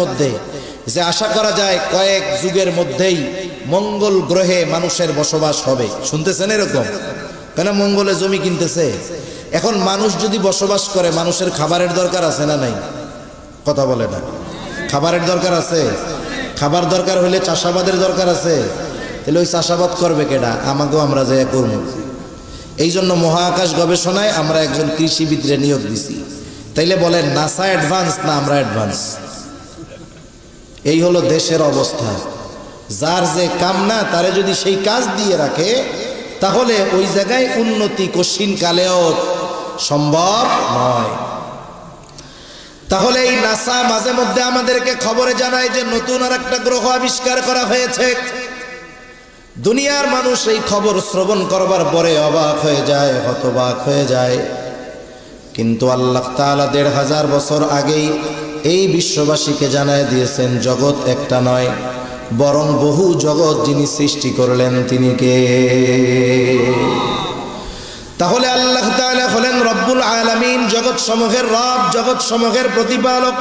মধ্যে যে আশা করা যায় কয়েক যুগের মধ্যেই মঙ্গল গ্রহে মানুষের বসবাস হবে। শুনতেছেন এরকম? কেন মঙ্গলে জমি কিনতেছে। এখন মানুষ যদি বসবাস করে মানুষের খাবারের দরকার আছে না নাই? কথা বলে না। খাবারের দরকার আছে। খাবার দরকার হলে চাষাবাদের দরকার আছে। তাহলে ওই চাষাবাদ করবে কেডা? আমাকেও আমরা যে করবো। এই জন্য মহাকাশ গবেষণায় আমরা একজন কৃষিবিদরে নিয়োগ দিছি। তাইলে বলেন নাসা অ্যাডভান্স না আমরা অ্যাডভান্স? এই হলো দেশের অবস্থা। যার যে কাম না তারে যদি সেই কাজ দিয়ে রাখে তাহলে ওই জায়গায় উন্নতি কঠিন কালেও সম্ভব নয়। তাহলে এই নাসা মাঝে মধ্যে আমাদেরকে খবরে জানায় যে নতুন আর একটা গ্রহ আবিষ্কার করা হয়েছে। দুনিয়ার মানুষ এই খবর শ্রবণ করবার পরে অবাক হয়ে যায়, হতবাক হয়ে যায়। কিন্তু আল্লাহ তাআলা ১৫০০ বছর আগেই এই বিশ্ববাসীকে জানায় দিয়েছেন জগৎ একটা নয় বরং বহু জগৎ যিনি সৃষ্টি করলেন তিনি কে? তাহলে আল্লাহ তাআলা হলেন রব্বুল আলামিন, জগৎ সমূহের রব, জগৎ সমূহের প্রতিপালক।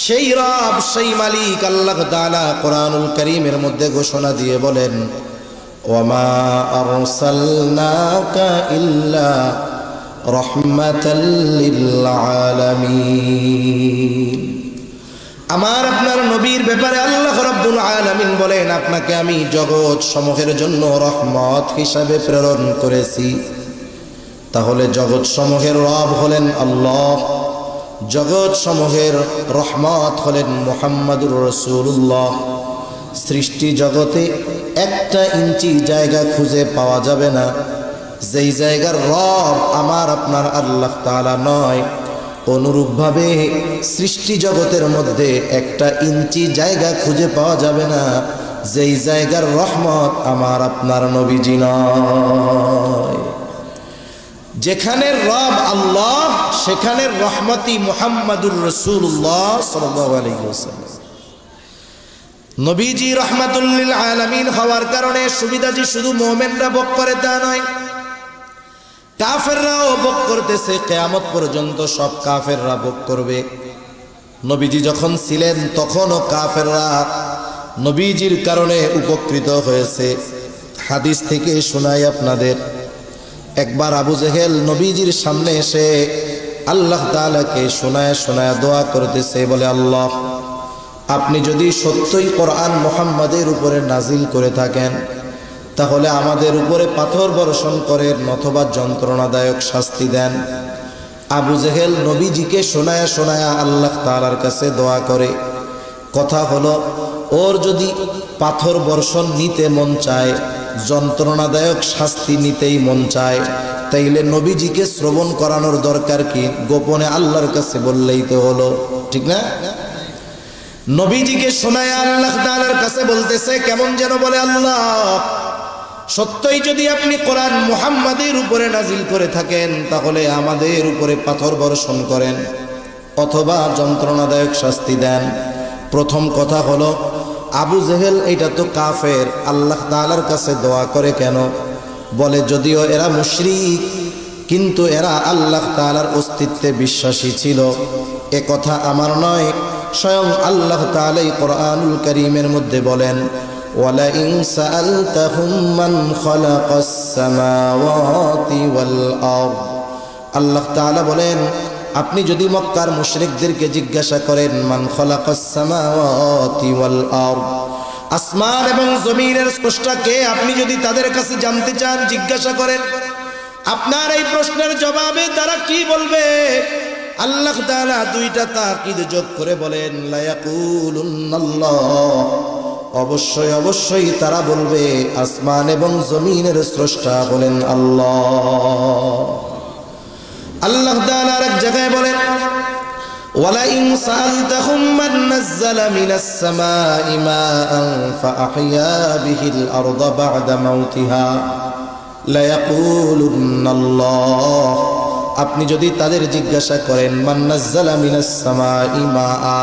সেই রব, সেই মালিক আল্লাহ তাআলা কোরআনুল কারীমের মধ্যে ঘোষণা দিয়ে বলেন ওয়ামা আরসালনাকা ইল্লা রাহমাতাল লিল আলামিন। আমার আপনার নবীর ব্যাপারে আল্লাহ রাব্বুল আলামিন বলেন আপনাকে আমি জগৎ সমূহের জন্য রহমত হিসাবে প্রেরণ করেছি। তাহলে জগৎ সমূহের রব হলেন আল্লাহ, জগৎ সমূহের রহমত হলেন মুহাম্মাদুর রাসূলুল্লাহ। সৃষ্টি জগতে একটা ইঞ্চি জায়গা খুঁজে পাওয়া যাবে না যেই জায়গার রব আমার আপনার আল্লাহ তাআলা নয়। অনুরূপভাবে সৃষ্টি জগতের মধ্যে একটা ইঞ্চি জায়গা খুঁজে পাওয়া যাবে না যেই জায়গার রহমত আমার আপনার নবীজি নয়। যেখানে রব আল্লাহ সেখানে রহমতি মুহাম্মাদুর রাসূলুল্লাহ সাল্লাল্লাহু আলাইহি ওয়াসাল্লাম। নবীজি রাহমাতুল লিল আলামিন হওয়ার কারণে সুবিধাজি শুধু মুমিনরা ভোগ করে তা নয়, কাফেররাও ভোগ করতেছে। কিয়ামত পর্যন্ত সব কাফেররা ভোগ করবে। নবীজি যখন ছিলেন তখনও কাফেররা নবীজির কারণে উপকৃত হয়েছে। হাদিস থেকে শোনাই আপনাদের। একবার আবু জেহেল নবীজির সামনে এসে আল্লাহ তাআলাকে শোনায় শোনায় দোয়া করতেছে, বলে আল্লাহ আপনি যদি সত্যই কোরআন মুহাম্মাদের উপরে নাজিল করে থাকেন তাহলে আমাদের উপরে পাথর বর্ষণ করেন অথবা যন্ত্রণাদায়ক শাস্তি দেন। আবু জেহেল নবীজিকে শোনায়া শোনায়া আল্লাহ তাআলার কাছে দোয়া করে। কথা হলো ওর যদি পাথর বর্ষণ নিতে মন চায়, যন্ত্রণাদায়ক শাস্তি নিতেই মন চায়, তাইলে নবীজিকে শ্রবণ করানোর দরকার কি? গোপনে আল্লাহর কাছে বললেই তো হলো, ঠিক না? নবীজিকে শোনায় আল্লাহ তাআলার কাছে বলতেছে, কেমন যেন বলে আল্লাহ সত্যই যদি আপনি কোরআন মুহাম্মাদের উপরে নাজিল করে থাকেন তাহলে আমাদের উপরে পাথর বর্ষণ করেন অথবা যন্ত্রণাদায়ক শাস্তি দেন। প্রথম কথা হলো আবু জেহেল এটা তো কাফের, আল্লাহ তাআলার কাছে দোয়া করে কেন? বলে যদিও এরা মুশরিক কিন্তু এরা আল্লাহ তাআলার অস্তিত্বে বিশ্বাসী ছিল। এ কথা আমার নয়, স্বয়ং আল্লাহ তাআলাই কোরআনুল কারীমের মধ্যে বলেন ওয়ালা ইন সাআলতাহুম মান খালাকাস সামাওয়াতি ওয়াল আরদ। আল্লাহ তাআলা বলেন আপনি যদি মক্কার মুশরিকদেরকে জিজ্ঞাসা করেন মান খালাকাস সামাওয়াতি ওয়াল আরদ, আসমান এবং জমিনের স্রষ্টা কে, আপনি যদি তাদের কাছে জানতে চান জিজ্ঞাসা করেন, আপনার এই প্রশ্নের জবাবে তারা কি বলবে? আল্লাহ তাআলা দুইটা তাকিদ যোগ করে বলেন লা ইয়াকুলুন্নাল্লাহ, অবশ্যই অবশ্যই তারা বলবে আসমান এবং জমিনের স্রষ্টা হলেন আল্লাহ। আল্লাহ তাআলা এক জায়গায় বলেন ওয়ালা ইন সাআলতাহুম মান নাযালা মিনাস সামাই মাআন ফাআহইয়া বিহিল আরদা বা'দা মাউতিহা লা ইয়াকুলুন্নাল্লাহ। আপনি যদি তাদের জিজ্ঞাসা করেন মান নাযালা মিনাস সামাই মাআ,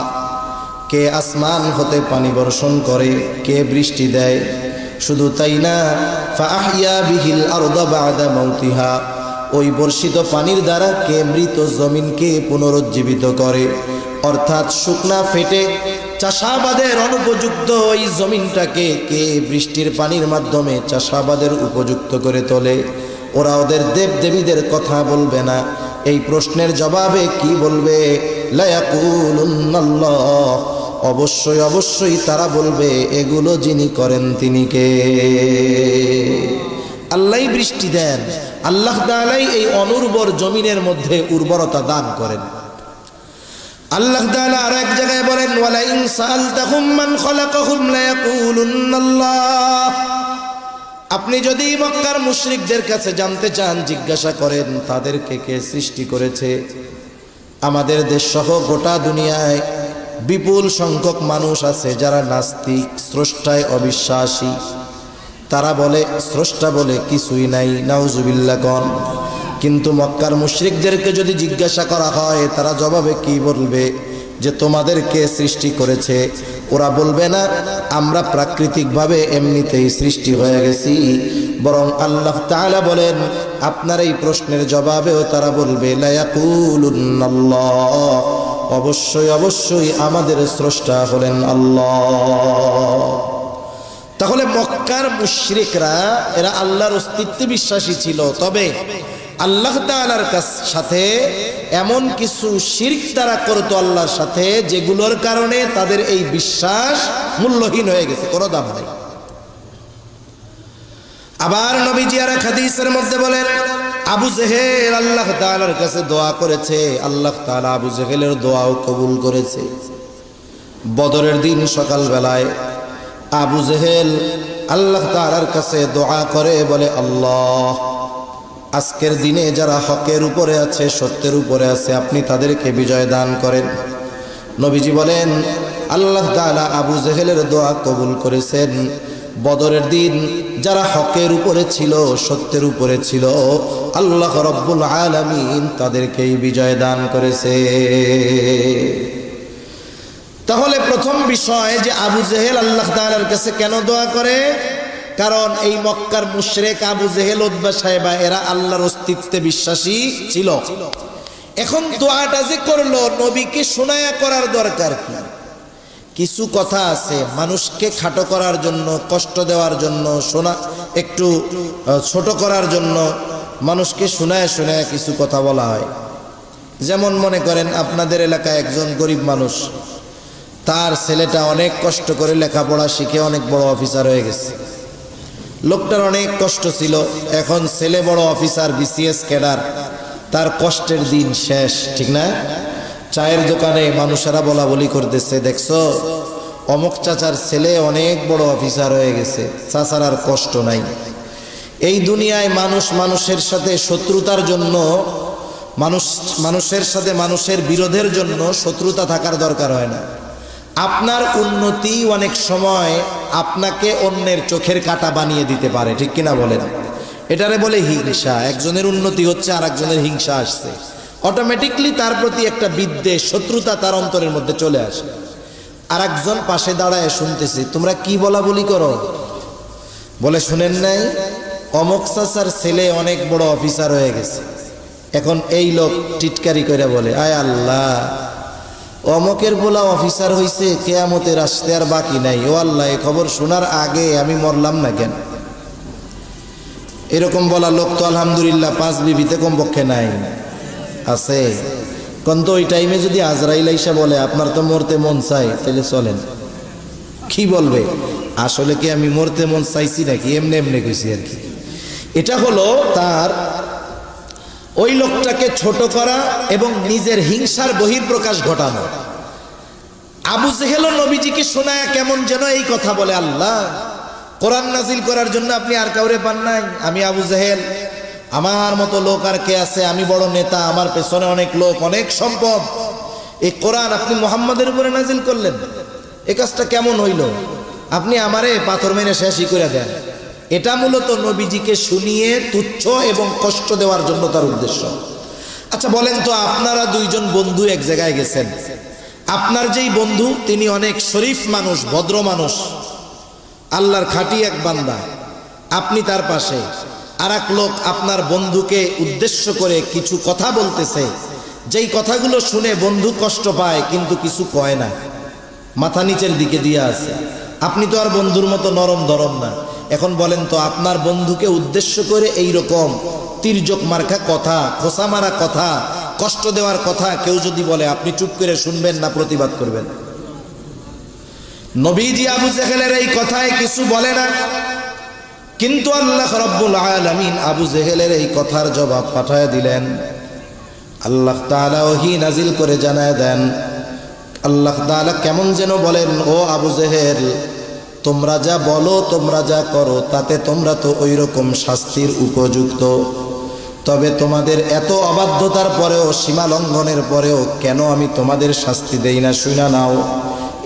কে আসমান হতে পানি বর্ষণ করে, কে বৃষ্টি দেয়, শুধু তাই না ফাআহইয়া বিহিল আরদা বা'দা মাউতিহা, ওই বর্ষিত পানির দ্বারা কে মৃত জমিনকে পুনরুজ্জীবিত করে, অর্থাৎ শুকনা ফেটে চাষাবাদের অনুপযুক্ত ওই জমিনটাকে কে বৃষ্টির পানির মাধ্যমে চাষাবাদের উপযুক্ত করে তোলে? ওরা ওদের দেবদেবীদের কথা বলবে না। এই প্রশ্নের জবাবে কি বলবে? লা ইয়াকুলুন্নাল্লাহ, অবশ্যই অবশ্যই তারা বলবে এগুলো যিনি করেন তিনি কে? আল্লাহই বৃষ্টি দেন, আল্লাহ তাআলাই এই অনুর্বর জমিনের মধ্যে উর্বরতা দান করেন। আল্লাহ তাআলা আর এক জায়গায় বলেন, ওয়ালা ইন সাআলতাহুম মান খালাকাহুম লা ইয়াকুলুন্নাল্লাহ। আপনি যদি মক্কার মুশরিকদের কাছে জানতে চান, জিজ্ঞাসা করেন তাদেরকে কে সৃষ্টি করেছে, আমাদের দেশ সহ গোটা দুনিয়ায় বিপুল সংখ্যক মানুষ আছে যারা নাস্তিক, স্রষ্টায় অবিশ্বাসী। তারা বলে স্রষ্টা বলে কিছুই নাই, নাউজুবিল্লাহ কন। কিন্তু মক্কার মুশরিকদেরকে যদি জিজ্ঞাসা করা হয়, তারা জবাবে কি বলবে? যে তোমাদেরকে সৃষ্টি করেছে। ওরা বলবে না আমরা প্রাকৃতিকভাবে এমনিতেই সৃষ্টি হয়ে গেছি, বরং আল্লাহ তাআলা বলেন আপনার এই প্রশ্নের জবাবেও তারা বলবে লা ইয়াকুলুন্নাল্লাহ, অবশ্যই অবশ্যই আমাদের স্রষ্টা হলেন আল্লাহ। তাহলে মক্কার মুশরিকরা এরা আল্লাহর অস্তিত্বে বিশ্বাসী ছিল, তবে আল্লাহ তাআলার সাথে এমন কিছু শিরক তারা করতো আল্লাহর সাথে, যেগুলোর কারণে তাদের এই বিশ্বাস মূল্যহীন হয়ে গেছে, কোনো দাম নেই। আবার নবীজি আর এক হাদিসের মধ্যে বলেন, আবু জেহেল আল্লাহ তাআলার কাছে দোয়া করেছে, আল্লাহ তাআলা আবু জেহেলের দোয়াও কবুল করেছে। বদরের দিন সকালবেলায় আবু জেহেল আল্লাহ তাআলার কাছে দোয়া করে, বলে আল্লাহ, আজকের দিনে যারা হকের উপরে আছে, সত্যের উপরে আছে, আপনি তাদেরকে বিজয় দান করেন। নবীজি বলেন আল্লাহ তাআলা আবু জেহেলের দোয়া কবুল করেছেন। বদরের দিন যারা হকের উপরে ছিল, সত্যের উপরে ছিল, আল্লাহ রব্বুল আলামিন তাদেরকেই বিজয় দান করেছে। তাহলে প্রথম বিষয় যে আবু জেহেল আল্লাহ তাআলার কাছে কেন দোয়া করে? কারণ এই মক্কার মুশরিক আবু জেহেল, উতবা, সাইবা এরা আল্লাহর অস্তিত্বে বিশ্বাসী ছিল। এখন দোয়াটা যে করলো, নবীকে শোনায়া করার দরকার কি? কিছু কথা আছে মানুষকে খাটো করার জন্য, কষ্ট দেওয়ার জন্য, শোনা একটু ছোট করার জন্য মানুষকে শোনায় শোনায় কিছু কথা বলা হয়। যেমন মনে করেন আপনাদের এলাকায় একজন গরিব মানুষ, তার ছেলেটা অনেক কষ্ট করে লেখাপড়া শিখে অনেক বড় অফিসার হয়ে গেছে। লোকটার অনেক কষ্ট ছিল, এখন ছেলে বড় অফিসার, বিসিএস ক্যাডার, তার কষ্টের দিন শেষ, ঠিক না? চায়ের দোকানে মানুষেরা বলা বলি করতেছে, দেখছো অমুক চাচার ছেলে অনেক বড় অফিসার হয়ে গেছে, চাচার আর কষ্ট নাই। এই দুনিয়ায় মানুষ মানুষের সাথে শত্রুতার জন্য, মানুষের সাথে মানুষের বিরোধের জন্য শত্রুতা থাকার দরকার হয় না। আপনার উন্নতি অনেক সময় আপনাকে অন্যের চোখের কাঁটা বানিয়ে দিতে পারে, ঠিক কিনা বলেন? এটারে বলে হিংসা। একজনের উন্নতি হচ্ছে আর একজনের হিংসা আসছে, অটোমেটিকলি তার প্রতি একটা বিদ্বেষ, শত্রুতা তার অন্তরের মধ্যে চলে আসে। আর একজন পাশে দাঁড়ায় শুনতেছে, তোমরা কি বলা বলি করো? বলে শুনেন নাই অমুক চাচার ছেলে অনেক বড় অফিসার হয়ে গেছে। এখন এই লোক টিটকারি করে বলে, আয় আল্লাহ, অমকের বলা অফিসার হইছে, কিয়ামতের আসতে আর বাকি নাই। ও আল্লাহ, এই খবর শোনার আগে আমি মরলাম না কেন? এরকম বলা লোক তো আলহামদুলিল্লাহ 5 বিবিতে কমপক্ষে নাই, আছে। কিন্তু ওই টাইমে যদি আজরাইল আইসা বলে আপনার তো মরতে মন চাই, তাহলে চলেন, কি বলবে? আসলে কি আমি মরতে মন চাইছি নাকি এমনি এমনি কইছি আর কি। এটা হলো তার ওই লোকটাকে ছোট করা এবং নিজের হিংসার বহিঃপ্রকাশ ঘটানো। আবু জেহেল নবীজিকে শোনায় কেমন যেন এই কথা বলে, আল্লাহ, কোরআন নাজিল করার জন্য আপনি আর কাউরে পান নাই? আমি আবু জেহেল, আমার মতো লোক আর কে আছে? আমি বড় নেতা, আমার পেছনে অনেক লোক, অনেক সম্পদ। এই কোরআন আপনি মুহাম্মাদের উপরে নাজিল করলেন, এই কাজটা কেমন হইল? আপনি আমারে পাথর মেরে শেষই করে দেন। এটা মূলত নবীজিকে শুনিয়ে তুচ্ছ এবং কষ্ট দেওয়ার জন্য তার উদ্দেশ্য। আচ্ছা বলেন তো, আপনারা দুইজন বন্ধু এক জায়গায় গেছেন, আপনার যেই বন্ধু তিনি অনেক শরীফ মানুষ, ভদ্র মানুষ, আল্লাহর খাঁটি এক বান্দা, আপনি তার পাশে, আর এক লোক আপনার বন্ধুকে উদ্দেশ্য করে কিছু কথা বলতেছে, যেই কথাগুলো শুনে বন্ধু কষ্ট পায় কিন্তু কিছু কয় না, মাথা নিচের দিকে দিয়ে আছে। আপনি তো আর বন্ধুর মতো নরম দরম না। এখন বলেন তো, আপনার বন্ধুকে উদ্দেশ্য করে এই রকম তির্যক মার্কা কথা, খোসা মারা কথা, কষ্ট দেওয়ার কথা কেউ যদি বলে, আপনি চুপ করে শুনবেন না প্রতিবাদ করবেন? নবীজি আবু জেহেলের এই কথায় কিছু বলে না, কিন্তু আল্লাহ রাব্বুল আলামিন আবু জেহেলের এই কথার জবাব পাঠায় দিলেন। আল্লাহ তাআলা ওহী নাজিল করে জানায় দেন, আল্লাহ তাআলা কেমন যেন বলেন, ও আবু জেহেল, তোমরা যা বলো, তোমরা যা করো, তাতে তোমরা তো ওই রকম শাস্তির উপযুক্ত। তবে তোমাদের এত অবাধ্যতার পরেও, সীমা লঙ্ঘনের পরেও কেন আমি তোমাদের শাস্তি দেই না শুনা নাও।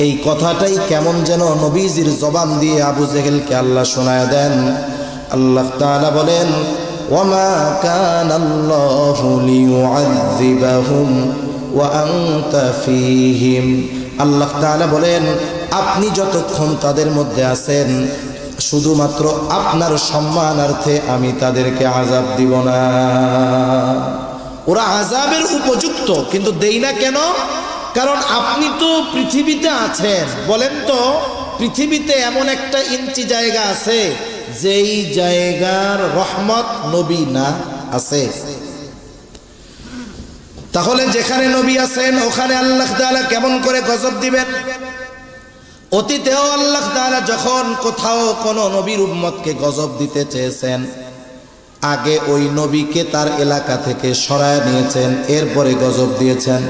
এই কথাটাই কেমন যেন নবীজির জবান দিয়ে আবু জেহেলকে আল্লাহ শোনায় দেন। আল্লাহ তাআলা বলেন, ওয়ামা কানাল্লাহু লিয়ুআযযিবাহুম ওয়া আনতা ফীহিম। আল্লাহ তাআলা বলেন, আপনি যতক্ষণ তাদের মধ্যে আছেন, শুধুমাত্র আপনার সম্মানার্থে আমি তাদেরকে আযাব দিব না। ওরা আযাবের উপযুক্ত, কিন্তু দেই না কেন? কারণ আপনি তো পৃথিবীতে আছেন। বলেন তো, পৃথিবীতে এমন একটা ইঞ্চি জায়গা আছে যেই জায়গার রহমত নবী না আছে? তাহলে যেখানে নবী আছেন ওখানে আল্লাহ তাআলা কেমন করে গজব দিবেন? অতীতেও আল্লাহ তাআলা যখন কোথাও কোনো নবীর উম্মতকে গজব দিতে চেয়েছেন, আগে ওই নবীকে তার এলাকা থেকে সরায় নিয়েছেন, এরপরে গজব দিয়েছেন।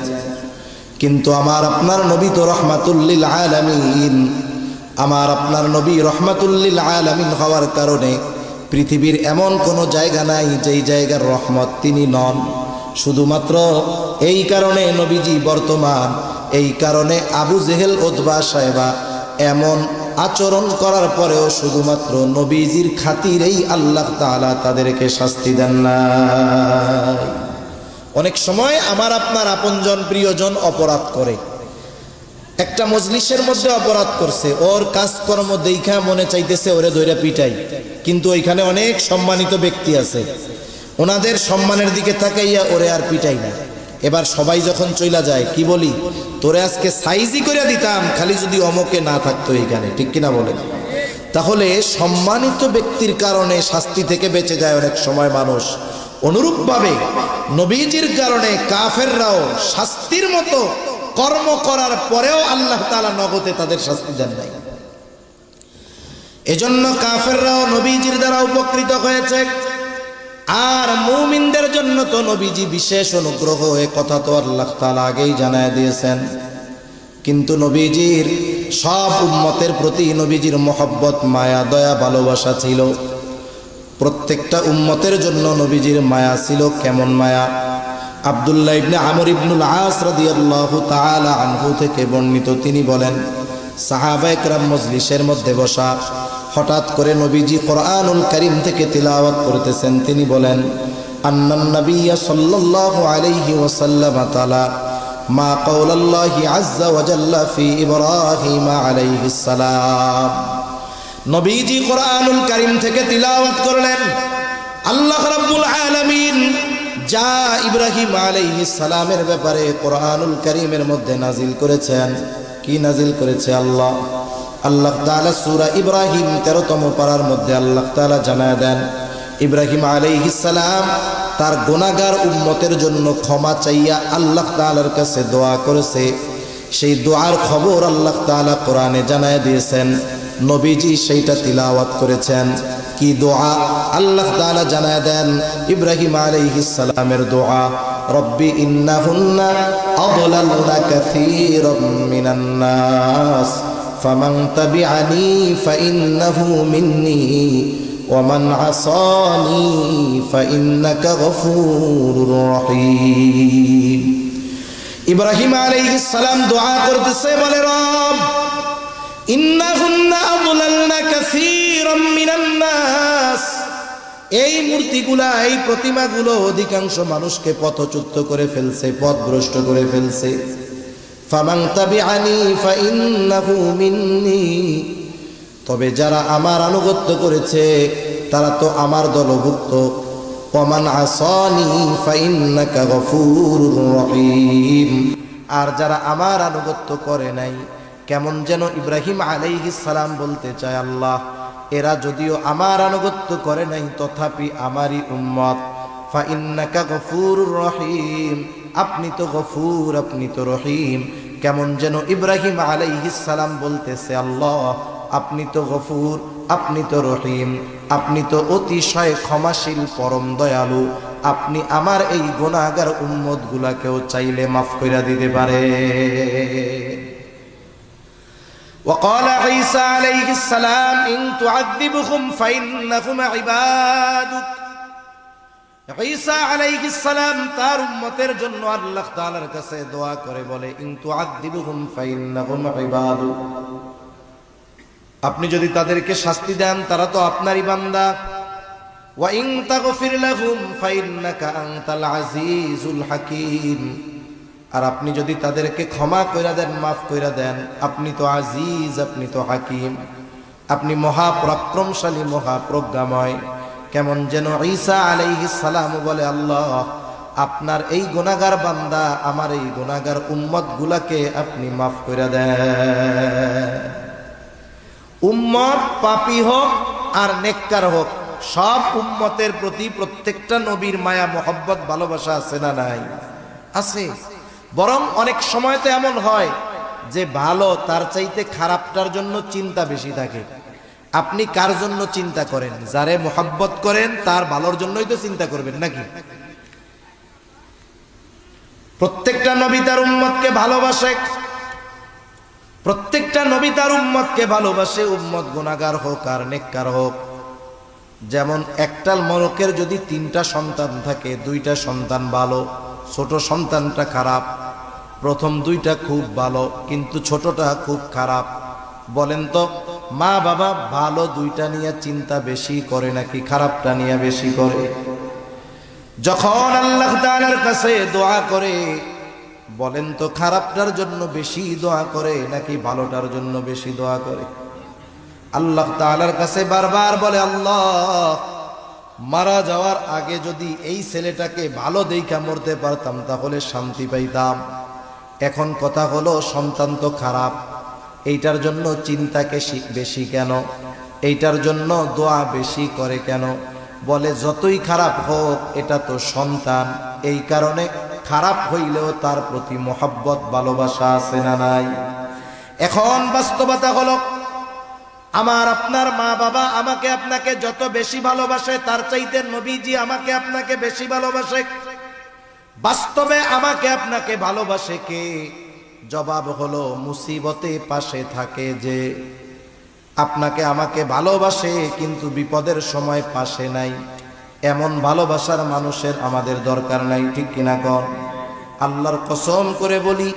কিন্তু আমার আপনার নবী তো রহমাতুল লিল আলামিন। আমার আপনার নবী রহমাতুল লিল আলামিন হওয়ার কারণে পৃথিবীর এমন কোনো জায়গা নাই যেই জায়গার রহমত তিনি নন। শুধুমাত্র এই কারণে নবীজি বর্তমান, এই কারণে আবু জেহেল, উতবা, সাইবা এমন আচরণ করার পরেও শুধুমাত্র নবীজির খাতিরেই আল্লাহ তাআলা তাদেরকে শাস্তি দেন না। অনেক সময় আমার আপনার আপনজন, প্রিয়জন অপরাধ করে, একটা মজলিসের মধ্যে অপরাধ করছে, ওর কাজকর্ম দেখা মনে চাইতেছে ওরে ধইরা পিটাই, কিন্তু ওইখানে অনেক সম্মানিত ব্যক্তি আছে, ওনাদের সম্মানের দিকে তাকাইয়া ওরে আর পিটাই না। এবার সবাই যখন চইলা যায়, কি বলি, তোরে আজকে সাইজি করে দিতাম খালি যদি অমকে না থাকতো এইখানে, ঠিক কিনা বলেন? তাহলে সম্মানিত ব্যক্তির কারণে শাস্তি থেকে বেঁচে যায় অনেক সময় মানুষ। অনুরূপভাবে নবীজির কারণে কাফেররাও শাস্তির মতো কর্ম করার পরেও আল্লাহ তাআলা নগদে তাদের শাস্তি দেন নাই। এজন্য কাফেররাও নবীজির দ্বারা উপকৃত হয়েছে। আর মুমিনদের জন্য তো নবীজি বিশেষ অনুগ্রহ, এ কথা তো আল্লাহ তাআলা আগেই জানায় দিয়েছেন। কিন্তু নবীজির সব উম্মতের প্রতি নবীজির মহব্বত, মায়া, দয়া, ভালোবাসা ছিল। প্রত্যেকটা উম্মতের জন্য নবীজির মায়া ছিল। কেমন মায়া? আব্দুল্লাহ ইবনে আমর ইবনুল আস রাদিয়াল্লাহু তাআলা আনহু থেকে বর্ণিত, তিনি বলেন, সাহাবায়ে কেরাম মজলিসের মধ্যে বসা, হঠাৎ করে নবীজি কোরআনুল কারীম থেকে তিলাওয়াত করতেছেন। তিনি বলেন, আন্নান নাবিয়্যা সাল্লাল্লাহু আলাইহি ওয়াসাল্লাম তাআলা মা কাওলাল্লাহি আযজা ওয়া জাল্লা ফি ইব্রাহিম আলাইহিস সালাম। নবীজি কোরআনুল কারীম থেকে তিলাওয়াত করলেন, আল্লাহ রাব্বুল আলামিন যা ইব্রাহিম আলাইহিস সালামের ব্যাপারে কোরআনুল কারীমের মধ্যে নাজিল করেছেন। কি নাজিল করেছে? আল্লাহ তাআলা সূরা ইব্রাহিম 13তম পারার মধ্যে আল্লাহ তাআলা জানায় দেন, ইব্রাহিম আলাইহিস সালাম তার গুনাহগার উম্মতের জন্য ক্ষমা চাইয়া আল্লাহ তাআলার কাছে দোয়া করেছে। সেই দোয়ার খবর আল্লাহ তাআলা কোরআনে জানায় দিয়েছেন, নবীজি সেইটা তিলাওয়াত করেছেন। কি দোয়া? আল্লাহ তাআলা জানায় দেন ইব্রাহিম আলাইহিস সালামের দোয়া, রব্বি ইন্নাহুন্না আদলালনা কাসীরাম মিনান নাস ফামান তাবিআনি ফাইন্নাহু মিন্নি ওয়া মান আসানি ফাইন্নাকা গফুরুর রহিম। ইব্রাহিম আলাইহিস সালাম দোয়া করতেছে, বলে, রব ইন্নাহুন্না আদলালনা কাসীরাম মিনান নাস, এই মূর্তিগুলা, এই প্রতিমাগুলো অধিকাংশ মানুষকে পথচ্যুত করে ফেলছে, পথভ্রষ্ট করে ফেলছে। ফামান তাবিআনি ফাইন্নাহু মিন্নি, তবে যারা আমার আনুগত্য করেছে তারা তো আমার দলভুক্ত। ওয়ামান আসানি ফাইন্নাকা গফুরুর রহিম। আর যারা আমার আনুগত্য করে নাই, কেমন যেন ইব্রাহিম আলাইহিস সালাম বলতে চায়, আল্লাহ এরা যদিও আমার আনুগত্য করে নাই তথাপি আমারই উম্মত, ফাইন্নাকা গফুরুর রহিম, আপনি তো গফুর, আপনি তো রহিম। কেমন যেন ইব্রাহিম আলাইহিস সালাম বলতেছে, আল্লাহ আপনি তো গফুর, আপনি তো রহিম, আপনি তো অতিশয় ক্ষমাশীল, পরম দয়ালু, আপনি আমার এই গুনাহগার উম্মত গুলাকেও চাইলে মাফ কইরা দিতে পারে। وقال عيسى عليه السلام إن تعذبهم فإنهم عبادك। ঈসা আলাইহিস সালাম তার উম্মতের জন্য আল্লাহ তাআলার কাছে দোয়া করে বলে, ইন তুআযিবুহুম ফাইন্নাহুম ইবাদুক, আপনি যদি তাদেরকে শাস্তি দেন তারা তো আপনারই বান্দা। ওয়া ইন তাগফির লাহুম ফাইন্নাকা আনতাল আজিজুল হাকীম, আর আপনি যদি তাদেরকে ক্ষমা কইরা দেন, মাফ কইরা দেন, আপনি তো আজিজ, আপনি তো হাকিম, আপনি মহাপরাক্রমশালী, মহাপ্রজ্ঞাময়। কেমন যেন ঈসা আলাইহিস সালাম বলে, আল্লাহ আপনার এই গুনাহগার বান্দা, আমার এই গুনাহগার উম্মত গুলাকে আপনি মাফ কইরা দেন। উম্মত পাপী হোক আর নেককার হোক, সব উম্মতের প্রতি প্রত্যেকটা নবীর মায়া, মোহব্বত, ভালোবাসা আছে না নাই? আছে। বরং অনেক সময় তো এমন হয় যে ভালো তার চাইতে খারাপটার জন্য চিন্তা বেশি থাকে। আপনি কার জন্য চিন্তা করেন? যারে মোহাব্বত করেন তার ভালোর জন্যই তো চিন্তা করবেন নাকি? প্রত্যেকটা নবী তার উম্মতকে ভালোবাসে, প্রত্যেকটা নবী তার উম্মতকে ভালোবাসে, উম্মত গুনাহগার হোক আর নেককার হোক। যেমন একটা মোরকের যদি 3টা সন্তান থাকে, 2টা সন্তান ভালো, ছোট সন্তানটা খারাপ, প্রথম 2টা খুব ভালো কিন্তু ছোটটা খুব খারাপ। বলেন তো মা বাবা ভালো 2টা নিয়ে চিন্তা বেশি করে নাকি খারাপটা নিয়ে বেশি করে? যখন আল্লাহ তাআলার কাছে দোয়া করে, বলেন তো খারাপটার জন্য বেশি দোয়া করে নাকি ভালোটার জন্য বেশি দোয়া করে? আল্লাহ তাআলার কাছে বারবার বলে, আল্লাহ মারা যাওয়ার আগে যদি এই ছেলেটাকে ভালো দেইখা মরতে পারতাম তাহলে শান্তি পাইতাম। এখন কথা হলো সন্তান তো খারাপ, এইটার জন্য চিন্তাকে বেশি কেন? এইটার জন্য দোয়া বেশি করে কেন? বলে যতই খারাপ হোক এটা তো সন্তান, এই কারণে খারাপ হইলেও তার প্রতি মোহাব্বত, ভালোবাসা আছে না নাই? এখন বাস্তবতা হলো আমার আপনার মা বাবা আমাকে আপনাকে যত বেশি ভালোবাসে তার চাইতে নবীজি আমাকে আপনাকে বেশি ভালোবাসে। বাস্তবে আমাকে আপনাকে ভালোবাসে কে? জবাব হলো মুসিবতে পাশে থাকে যে। আপনাকে আমাকে ভালোবাসে কিন্তু বিপদের সময় পাশে নাই, এমন ভালোবাসার মানুষের আমাদের দরকার নাই, ঠিক কিনা কর? আল্লাহর কসম করে বলি,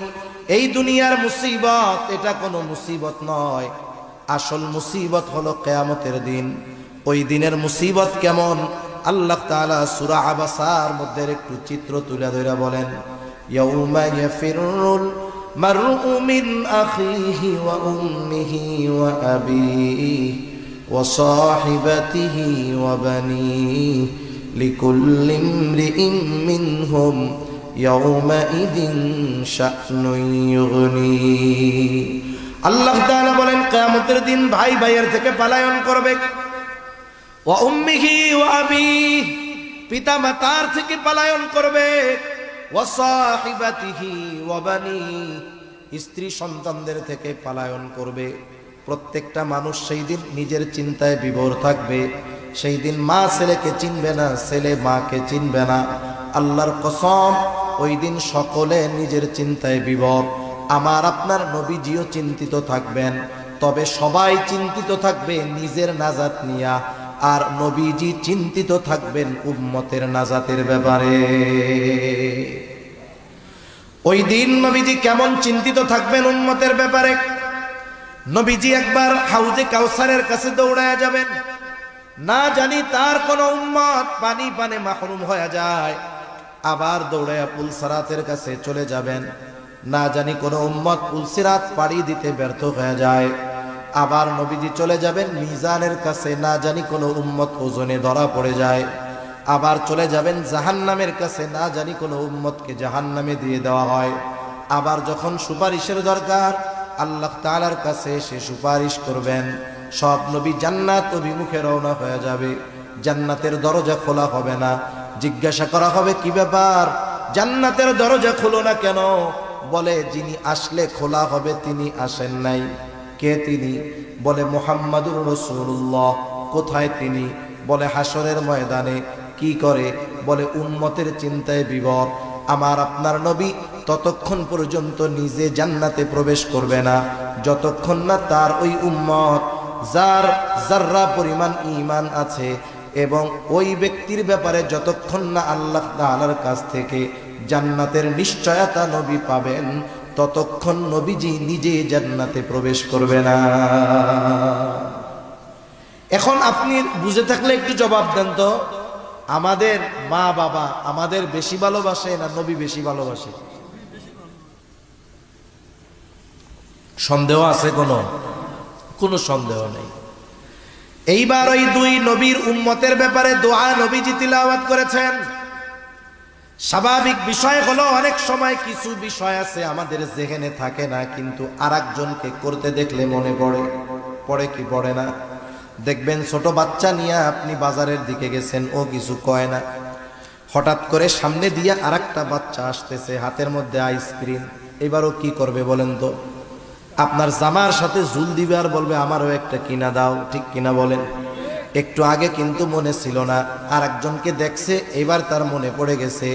এই দুনিয়ার মুসিবত এটা কোনো মুসিবত নয়, আসল মুসিবত হলো কিয়ামতের দিন। ওই দিনের মুসিবত কেমন আল্লাহ তাআলা সূরা আবাসার মধ্যে একটু চিত্র তুলে ধরে বলেন, ইয়াউমা ইয়াফিরুল মারউ মিন আখিহি ওয়া উম্মিহি ওয়া আবিহি ওয়া সাহিবাতিহি ওয়া বানিহি লিকুল্লি ইমরিইন মিনহুম ইয়াউমাইদিন শা'নুন ইউগনি। আল্লাহ তাআলা বলেন কিয়ামতের দিন ভাই ভাইয়ের থেকে পলায়ন করবে, ওয়া উম্মিহি ওয়া আবিহি, পিতা মাতার থেকে পলায়ন করবে, ওয়া সাহিবাতিহি ওয়া বানিহি, স্ত্রী সন্তানদের থেকে পলায়ন করবে। প্রত্যেকটা মানুষ সেই দিন নিজের চিন্তায় বিভোর থাকবে। সেই দিন মা ছেলেকে চিনবে না, ছেলে মাকে চিনবে না। আল্লাহর কসম, ওই দিন সকলে নিজের চিন্তায় বিভোর। আমার আপনার নবীজিও চিন্তিত থাকবেন, তবে সবাই চিন্তিত থাকবে নিজের নাজাত নিয়া, আর নবীজি চিন্তিত থাকবেন উম্মতের নাজাতের ব্যাপারে। ওই দিন নবীজি কেমন চিন্তিত থাকবেন উম্মতের ব্যাপারে? নবীজি একবার হাউজে কাউসারের কাছে দৌড়ায়া যাবেন, না জানি তার কোন উম্মত পানি পানে মাহরুম হয়ে যায়। আবার দৌড়ায়া পুলসিরাতের কাছে চলে যাবেন, না জানি কোন উম্মত পুলসিরাত পাড়ি দিতে ব্যর্থ হয়ে যায়। আবার নবীজি চলে যাবেন মিজানের কাছে, না জানি কোন উম্মত ওজনে ধরা পড়ে যায়। আবার চলে যাবেন জাহান্নামের কাছে, না জানি কোন উম্মতকে জাহান্নামে দিয়ে দেওয়া হয়। আবার যখন সুপারিশের দরকার আল্লাহ তাআলার কাছে সে সুপারিশ করবেন, সব নবী জান্নাত অভিমুখে রওনা হয়ে যাবে, জান্নাতের দরজা খোলা হবে না। জিজ্ঞাসা করা হবে কি ব্যাপার, জান্নাতের দরজা খোলো না কেন? বলে যিনি আসলে খোলা হবে তিনি আসেন নাই। কে তিনি? বলে মুহাম্মাদুর রাসূলুল্লাহ। কোথায় তিনি? বলে হাসরের ময়দানে। কি করে? বলে উম্মতের চিন্তায় বিভোর। আমার আপনার নবী ততক্ষণ পর্যন্ত নিজে জান্নাতে প্রবেশ করবে না যতক্ষণ না তার ওই উম্মত যার যাররা পরিমাণ ঈমান আছে এবং ওই ব্যক্তির ব্যাপারে যতক্ষণ না আল্লাহ তাআলার কাছ থেকে জান্নাতের নিশ্চয়তা নবী পাবেন ততক্ষণ নবীজি নিজে জান্নাতে প্রবেশ করবে না। এখন আপনি বুঝে থাকলে একটু জবাব দেন তো, আমাদের মা বাবা আমাদের বেশি ভালোবাসে না নবী বেশি ভালোবাসে? সন্দেহ আছে? কোনো সন্দেহ নেই। এইবার ওই দুই নবীর উম্মতের ব্যাপারে দোয়া নবীজি তিলাওয়াত করেছেন। স্বাভাবিক বিষয় হলো অনেক সময় কিছু বিষয় আছে আমাদের যেখানে থাকে না, কিন্তু আরেকজনকে করতে দেখলে মনে পড়ে কি পড়ে না? দেখবেন ছোট বাচ্চা নিয়ে আপনি বাজারের দিকে গেছেন, ও কিছু কয় না, হঠাৎ করে সামনে দিয়ে আরেকটা বাচ্চা আসতেছে, হাতের মধ্যে আইসক্রিম। এবারও কি করবে বলেন তো? আপনার জামার সাথে ঝুল দিবে আর বলবে আমারও একটা কিনা দাও, ঠিক কিনা বলেন? একটু আগে কিন্তু মনে ছিল না, আর একজনকে দেখছে এবার তার মনে পড়ে গেছে।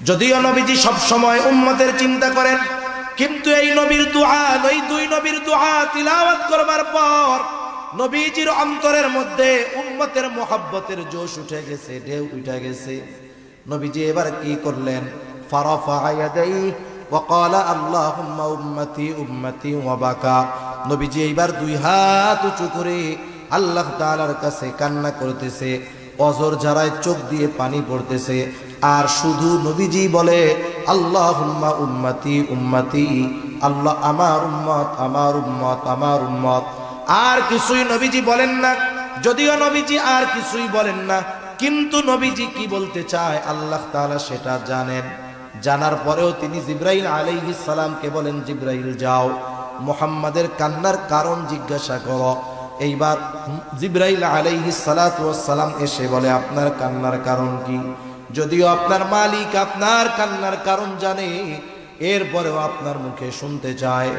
যদিও নবীজি সব সময় উম্মতের চিন্তা করেন, কিন্তু এই নবীর দুআ, ওই দুই নবীর দুআ তিলাওয়াত করবার পর নবীজির অন্তরের মধ্যে উম্মতের মোহাব্বতের জোশ উঠে গেছে, ঢেউ উঠে গেছে। নবীজি এবার কি করলেন? ফারাফা ইয়াদাইহি ওয়া ক্বালা আল্লাহুম্মা উম্মতি উম্মতি ওয়া বাকা। নবীজি এইবার দুই হাত উঁচু করে আল্লাহ তাআলার কাছে কান্না করতেছে, অজর ঝরায় চোখ দিয়ে পানি পড়তেছে, আর শুধু নবীজি বলে আল্লাহুম্মা উম্মতি উম্মতি, আল্লাহ আমার উম্মত আমার উম্মত আমার উম্মত। আর কিছুই নবীজি বলেন না। যদিও নবীজি আর কিছুই বলেন না, কিন্তু নবীজি কি বলতে চায় আল্লাহ তাআলা সেটা জানেন। জানার পরেও তিনি জিবরাইল আলাইহিস সালামকে বলেন, জিবরাইল যাও মুহাম্মাদের কান্নার কারণ জিজ্ঞাসা করো। এইবার জিবরাইল আলাইহিস সালাতু ওয়াস সালাম এসে বলে, আপনার কান্নার কারণ কি? যদিও আপনার মালিক আপনার কান্নার কারণ জানে, এরপরেও আপনার মুখে শুনতে চায়।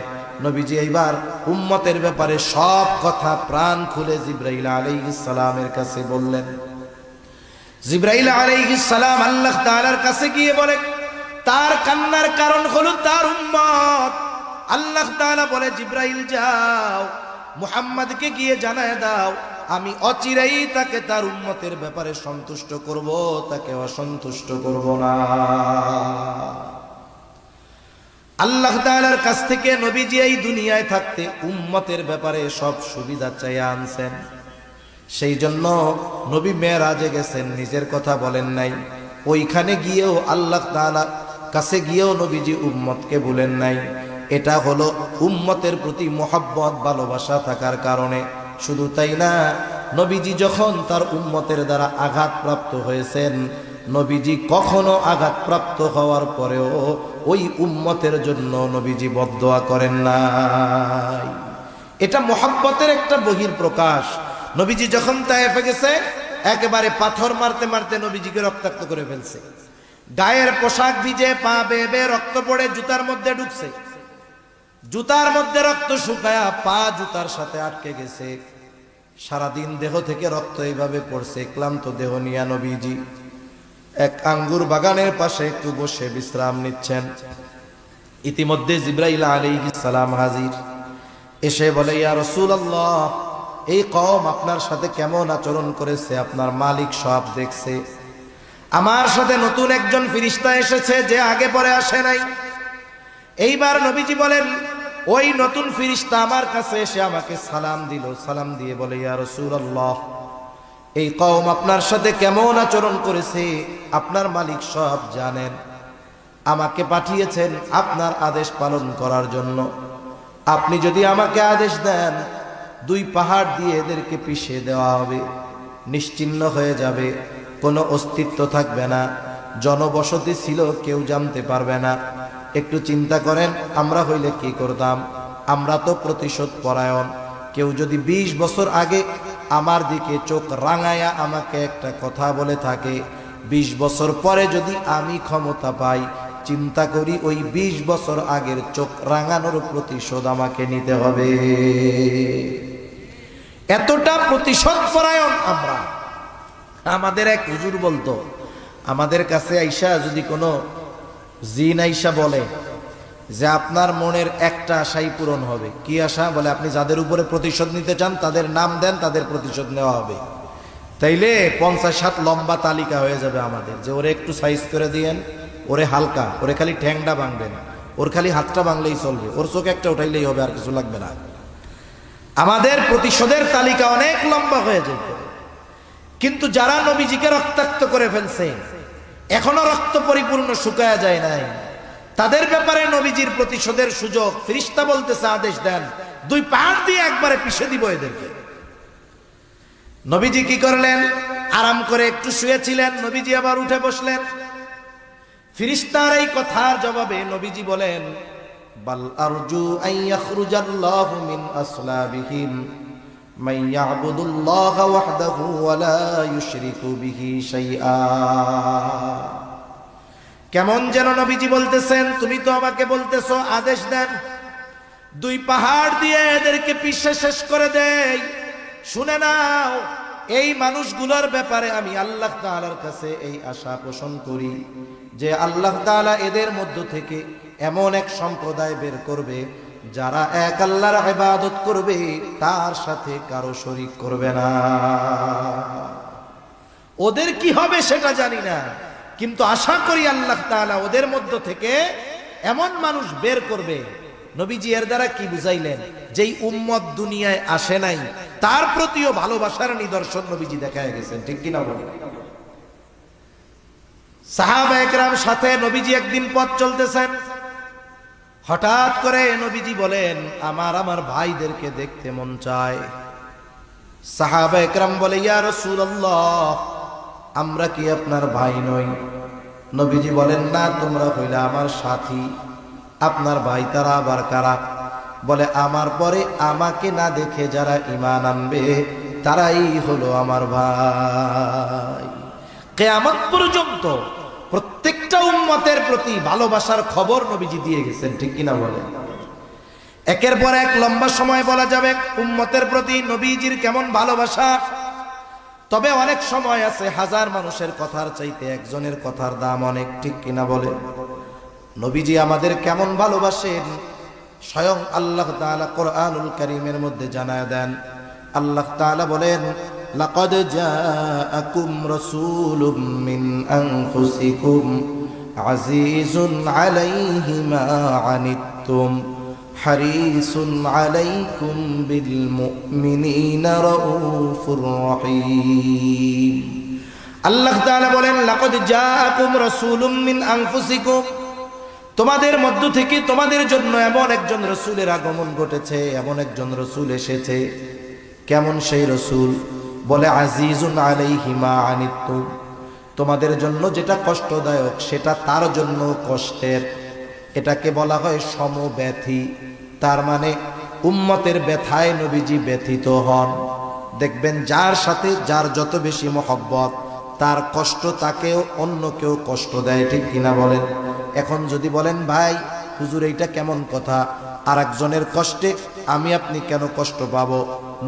নবীজি এইবার উম্মতের ব্যাপারে সব কথা প্রাণ খুলে জিবরাইল আলাইহিস সালামের কাছে বললেন। জিবরাইল আলাইহিস সালাম আল্লাহ তাআলার কাছে গিয়ে বলে, তার কান্নার কারণ হলো তার উম্মত। আল্লাহ তাআলা বলে, জিবরাইল যাও মুহাম্মদকে গিয়ে জানায় দাও, আমি অচিরেই তাকে তার উম্মতের ব্যাপারে সন্তুষ্ট করব, তাকে অসন্তুষ্ট করব না। আল্লাহ তাআলার কাছ থেকে নবীজি এই দুনিয়ায় থাকতে উম্মতের ব্যাপারে সব সুবিধা চাইয়া আনছেন। সেই জন্য নবী মেরাজে গেছেন, নিজের কথা বলেন নাই। ওইখানে গিয়েও আল্লাহ তাআলা কাছে গিয়েও নবীজি উম্মতকে ভুলেন নাই। এটা হলো উম্মতের প্রতি মহব্বত ভালোবাসা থাকার কারণে। শুধু তাই না, নবীজি যখন তার উম্মতের দ্বারা আঘাতপ্রাপ্ত হয়েছেন, নবীজি কখনো আঘাতপ্রাপ্ত হওয়ার পরেও ওই উম্মতের জন্য নবীজি বদদোয়া করেন নাই। এটা মহব্বতের একটা বহির প্রকাশ। নবীজি যখন তায়েফে গেছে, একেবারে পাথর মারতে মারতে নবীজিকে রক্তাক্ত করে ফেলছে। গায়ের পোশাক ভিজে, পা বেয়ে বেয়ে রক্ত পড়ে জুতার মধ্যে ঢুকছে, জুতার মধ্যে রক্ত শুকায়া পা জুতার সাথে আটকে গেছে। সারাদিন দেহ থেকে রক্ত এইভাবে পড়ছে। ক্লান্ত দেহ নিয়া নবীজি এক আঙ্গুর বাগানের পাশে একটু বসে বিশ্রাম নিচ্ছেন। ইতিমধ্যে জিবরাইল আলাইহিস সালাম হাজির। এসে বলে, ইয়া রাসূলুল্লাহ, এই কওম আপনার সাথে কেমন আচরণ করেছে আপনার মালিক সব দেখছে। আমার সাথে নতুন একজন ফেরেশতা এসেছে যে আগে পরে আসে নাই। এইবার নবীজি বলেন, ওই নতুন ফেরেশতা আমার কাছে এসে আমাকে সালাম দিল। সালাম দিয়ে বলে, ইয়া রাসূলুল্লাহ, এই কওম আপনার সাথে কেমন আচরণ করেছে আপনার মালিক সব জানেন। আমাকে পাঠিয়েছেন আপনার আদেশ পালন করার জন্য। আপনি যদি আমাকে আদেশ দেন, দুই পাহাড় দিয়ে এদেরকে পিষে দেওয়া হবে, নিশ্চিহ্ন হয়ে যাবে। কোনো অস্তিত্ব থাকবে না, জনবসতি ছিল কেউ জানতে পারবে না। একটু চিন্তা করেন আমরা হইলে কি করতাম? আমরা তো প্রতিশোধ পরায়ণ। কেউ যদি 20 বছর আগে আমার দিকে চোখ রাঙায়া আমাকে একটা কথা বলে থাকে, 20 বছর পরে যদি আমি ক্ষমতা পাই, চিন্তা করি ওই 20 বছর আগের চোখ রাঙানোর প্রতিশোধ আমাকে নিতে হবে। এতটা প্রতিশোধ পরায়ণ আমরা। আমাদের এক হুজুর বলতো, আমাদের কাছে আইসা যদি কোনো জিন আইসা বলে যে আপনার মনের একটা আশাই পূরণ হবে, কি আশা? বলে আপনি যাদের উপরে প্রতিশোধ নিতে চান তাদের নাম দেন, তাদের প্রতিশোধ নেওয়া হবে। তাইলে 50-60 লম্বা তালিকা হয়ে যাবে আমাদের, যে ওরে একটু সাইজ করে দিয়েন, ওরে হালকা, ওরে খালি ঠ্যাংটা ভাঙবেন, ওর খালি হাতটা ভাঙলেই চলবে, ওর চোখ একটা উঠাইলেই হবে, আর কিছু লাগবে না। আমাদের প্রতিশোধের তালিকা অনেক লম্বা হয়ে যেত। কিন্তু যারা নবীজিকে রক্তাক্ত করে ফেলছে, এখনো রক্ত পরিপূর্ণ শুকায়া যায় নাই, তাদের ব্যাপারে নবীজির প্রতিশোধের সুযোগ ফেরেশতা বলতেছে আদেশ দেন, 2 পাহাড় দিয়ে একবারে পিষে দিব এদেরকে। নবীজি কি করলেন? আরাম করে একটু শুয়েছিলেন, নবীজি আবার উঠে বসলেন। ফেরেশতার এই কথার জবাবে নবীজি বলেন, বাল আরজু আন ইয়াখরুজাল্লাহু মিন আসলাবিহিম মান ইয়াবুদুল্লাহ ওয়াহদাহু ওয়া লা ইউশরিকু বিহি শাইআ। কেমন যেন নবীজি বলতেছেন, তুমি তো আমাকে বলতেছো আদেশ দেন 2 পাহাড় দিয়ে এদেরকে পিষে শেষ করে দেই। শুনে নাও, এই মানুষগুলোর ব্যাপারে আমি আল্লাহ তাআলার কাছে এই আশা পোষণ করি যে আল্লাহ তাআলা এদের মধ্য থেকে এমন এক সম্প্রদায় বের করবে যারা এক আল্লাহর ইবাদত করবে, তার সাথে কারো শরীক করবে না। ওদের কি হবে সেটা জানি না, কিন্তু আশা করি আল্লাহ তাআলা ওদের মধ্য থেকে এমন মানুষ বের করবে। নবীজি এর দ্বারা কি বুঝাইলেন? যেই উম্মত দুনিয়ায় আসে নাই তার প্রতিও ভালোবাসার নিদর্শন নবীজি দেখায় গেছেন, ঠিক কিনা বলেন? সাহাবায়ে কেরাম সাথে নবীজি একদিন পথ চলতেছেন, হঠাৎ করে নবীজি বলেন আমার ভাইদেরকে দেখতে মন চায়। সাহাবায়ে কেরাম বলে, ইয়া রাসূলুল্লাহ, আমরা কি আপনার ভাই নই? নবীজি বলেন, না, তোমরা হইলা আমার সাথী। আপনার ভাই তারা আবার কারা? বলে, আমার পরে আমাকে না দেখে যারা ঈমান আনবে তারাই হলো আমার ভাই। কিয়ামত পর্যন্ত প্রত্যেকটা উম্মতের প্রতি ভালোবাসার খবর নবীজি দিয়ে গেছেন, ঠিক কিনা বলেন? একের পর এক লম্বা সময় বলা যাবে উম্মতের প্রতি নবীজির কেমন ভালোবাসা। তবে অনেক সময় আছে 1000 মানুষের কথার চাইতে একজনের কথার দাম অনেক, ঠিক কিনা বলেন? নবীজি আমাদের কেমন ভালোবাসেন স্বয়ং আল্লাহ তাআলা কোরআনুল কারীমের মধ্যে জানায় দেন। আল্লাহ তাআলা বলেন, লাকাদ জাআকুম রাসূলুম মিন আনফুসিকুম আজিজুন আলাইহি মা আনিতুম হারিসুন আলাইকুম বিল মুমিনিনা রাউফুর রহিম। আল্লাহ তাআলা বলেন, লাকাদ জাআকুম রাসূলুম মিন আনফুসিকুম, তোমাদের মধ্য থেকে তোমাদের জন্য এমন একজন রাসূলের আগমন ঘটেছে, এমন একজন রাসূল এসেছে। কেমন সেই রাসূল? বলে, আজিজুন আলাইহি মা আনিতুম, তোমাদের জন্য যেটা কষ্টদায়ক সেটা তার জন্য কষ্টের। এটাকে বলা হয় সমব্যথী। তার মানে উম্মতের ব্যথায় নবীজি ব্যথিত হন। দেখবেন যার সাথে যার যত বেশি মহব্বত, তার কষ্ট তাকেও অন্য কেউ কষ্ট দেয়, ঠিক কিনা বলেন? এখন যদি বলেন, ভাই হুজুর এইটা কেমন কথা, আর একজনের কষ্টে আমি আপনি কেন কষ্ট পাবো,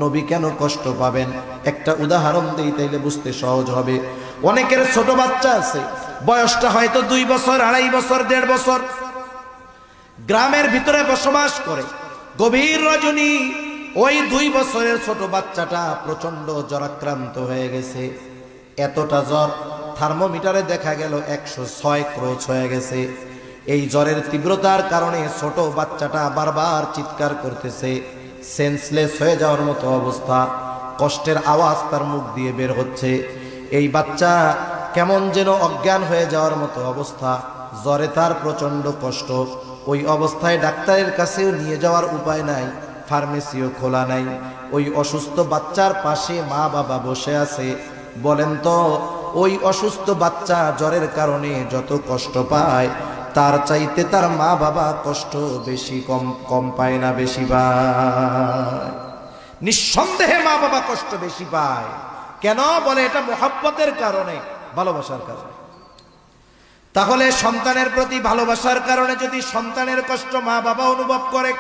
নবী কেন কষ্ট পাবেন? একটা উদাহরণ দেই, তাইলে বুঝতে সহজ হবে। অনেকের ছোট বাচ্চা আছে, বয়সটা হয়তো 2 বছর, 2.5 বছর, 1.5 বছর, গ্রামের ভিতরে বসবাস করে। গভীর রজনী ওই 2 বছরের ছোট বাচ্চাটা প্রচন্ড জ্বরাক্রান্ত হয়ে গেছে। এতটা জ্বর, থার্মোমিটারে দেখা গেল 106 ক্রোচ হয়ে গেছে। এই জ্বরের তীব্রতার কারণে ছোট বাচ্চাটা বারবার চিৎকার করতেছে, সেন্সলেস হয়ে যাওয়ার মতো অবস্থা, কষ্টের আওয়াজ তার মুখ দিয়ে বের হচ্ছে। এই বাচ্চা কেমন যেন অজ্ঞান হয়ে যাওয়ার মতো অবস্থা, জ্বরে তার প্রচন্ড কষ্ট। ওই অবস্থায় ডাক্তারের কাছেও নিয়ে যাওয়ার উপায় নাই, ফার্মেসিও খোলা নাই। ওই অসুস্থ বাচ্চার পাশে মা বাবা বসে আছে। বলেন তো, ওই অসুস্থ বাচ্চা জ্বরের কারণে যত কষ্ট পায় তার চাইতে তার মা বাবা কষ্ট বেশি কম পায় না, বেশি পায়। নিঃসন্দেহে মা বাবা কষ্ট বেশি পায়। কেন? বলে এটা মোহাব্বতের কারণে, ভালোবাসার কারণে। তাহলে সন্তানের প্রতি ভালোবাসার কারণে যদি সন্তানের কষ্ট মা বাবা অনুভব করে,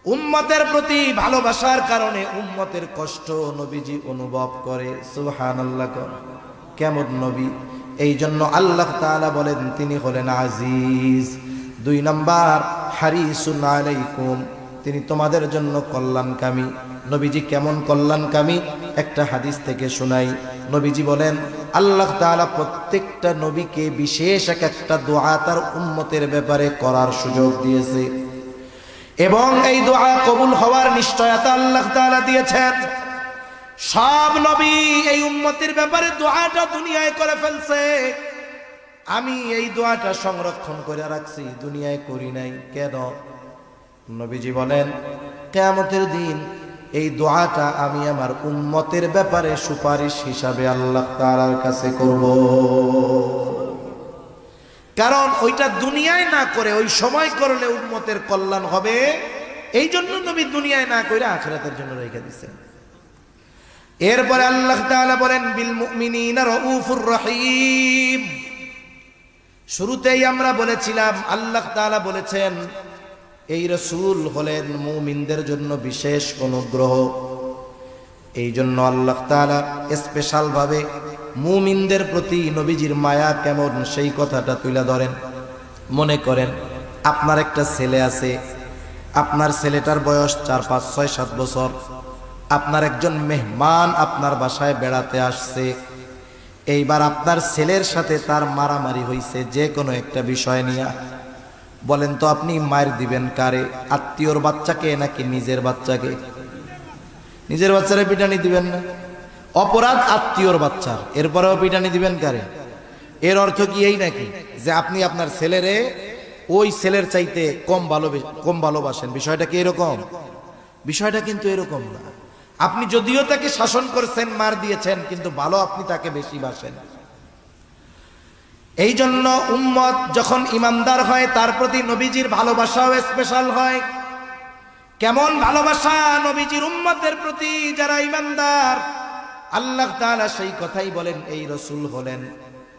উম্মতের প্রতি ভালোবাসার কারণে উম্মতের কষ্ট নবীজি অনুভব করে। সুবহানাল্লাহ। কেমন নবী! এই জন্য আল্লাহ তাআলা বলেন তিনি হলেন আজিজ। 2 নাম্বার, হারিসুন আলাইকুম, তিনি তোমাদের জন্য কল্যাণকামী। নবীজি কেমন কল্যাণকামী একটা হাদিস থেকে শোনাই। নবীজি বলেন আল্লাহ তাআলা প্রত্যেকটা নবীকে বিশেষ একটা দোয়া তার উম্মতের ব্যাপারে করার সুযোগ দিয়েছে এবং এই দোয়া কবুল হওয়ার নিশ্চয়তা আল্লাহ তাআলা দিয়েছেন। সব নবী এই উম্মতের ব্যাপারে দোয়াটা দুনিয়ায় করে ফেলছে, আমি এই দোয়াটা সংরক্ষণ করে রাখছি, দুনিয়ায় করি নাই। কেন? নবীজি বলেন কিয়ামতের দিন এই দোয়াটা আমি আমার উম্মতের ব্যাপারে সুপারিশ হিসাবে আল্লাহ তাআলার কাছে করব। কারণ ওইটা দুনিয়ায় না করে ওই সময় করলে উম্মতের কল্যাণ হবে, এই জন্য নবী দুনিয়ায় না করে আখিরাতের জন্য রেখে দিয়েছেন। এরপরে আল্লাহ তাআলা বলেন বিল মুমিনিনা রাউফুর রহিম। শুরুতেই আমরা বলেছিলাম আল্লাহ তাআলা বলেছেন এই রাসূল হলেন মুমিনদের জন্য বিশেষ অনুগ্রহ। এই জন্য আল্লাহ তাআলা স্পেশাল ভাবে মুমিনদের প্রতি নবীজির মায়া কেমন সেই কথাটা তুলে ধরেন। মনে করেন আপনার একটা ছেলে আছে, আপনার ছেলেটার বয়স 4, 5, 6, 7 বছর। আপনার একজন মেহমান আপনার বাসায় বেড়াতে আসছে। এইবার আপনার ছেলের সাথে তার মারামারি হইছে যে কোনো একটা বিষয় নিয়ে। বলেন তো আপনি মার দিবেন কারে? আত্মীয়র বাচ্চাকে নাকি নিজের বাচ্চাকে? নিজের বাচ্চারে পিটানি দিবেন না? অপরাধ আত্মীয়র বাচ্চার, এরপরেও পিটানি দিবেন কারে? এর অর্থ কি এই নাকি যে আপনি আপনার ছেলেরে ওই ছেলের চাইতে কম ভালোবাসেন? বিষয়টা কি এরকম? বিষয়টা কিন্তু এরকম না। আপনি যদিও তাকে শাসন করছেন, মার দিয়েছেন, কিন্তু ভালো আপনি তাকে বেশি বাসেন। এই জন্য উম্মত যখন ইমানদার হয় তার প্রতি নবীজির ভালোবাসাও স্পেশাল হয়। কেমন ভালোবাসা নবীজির উম্মতের প্রতি যারা ইমানদার! আল্লাহ তাআলা সেই কথাই বলেন এই রাসূল হলেন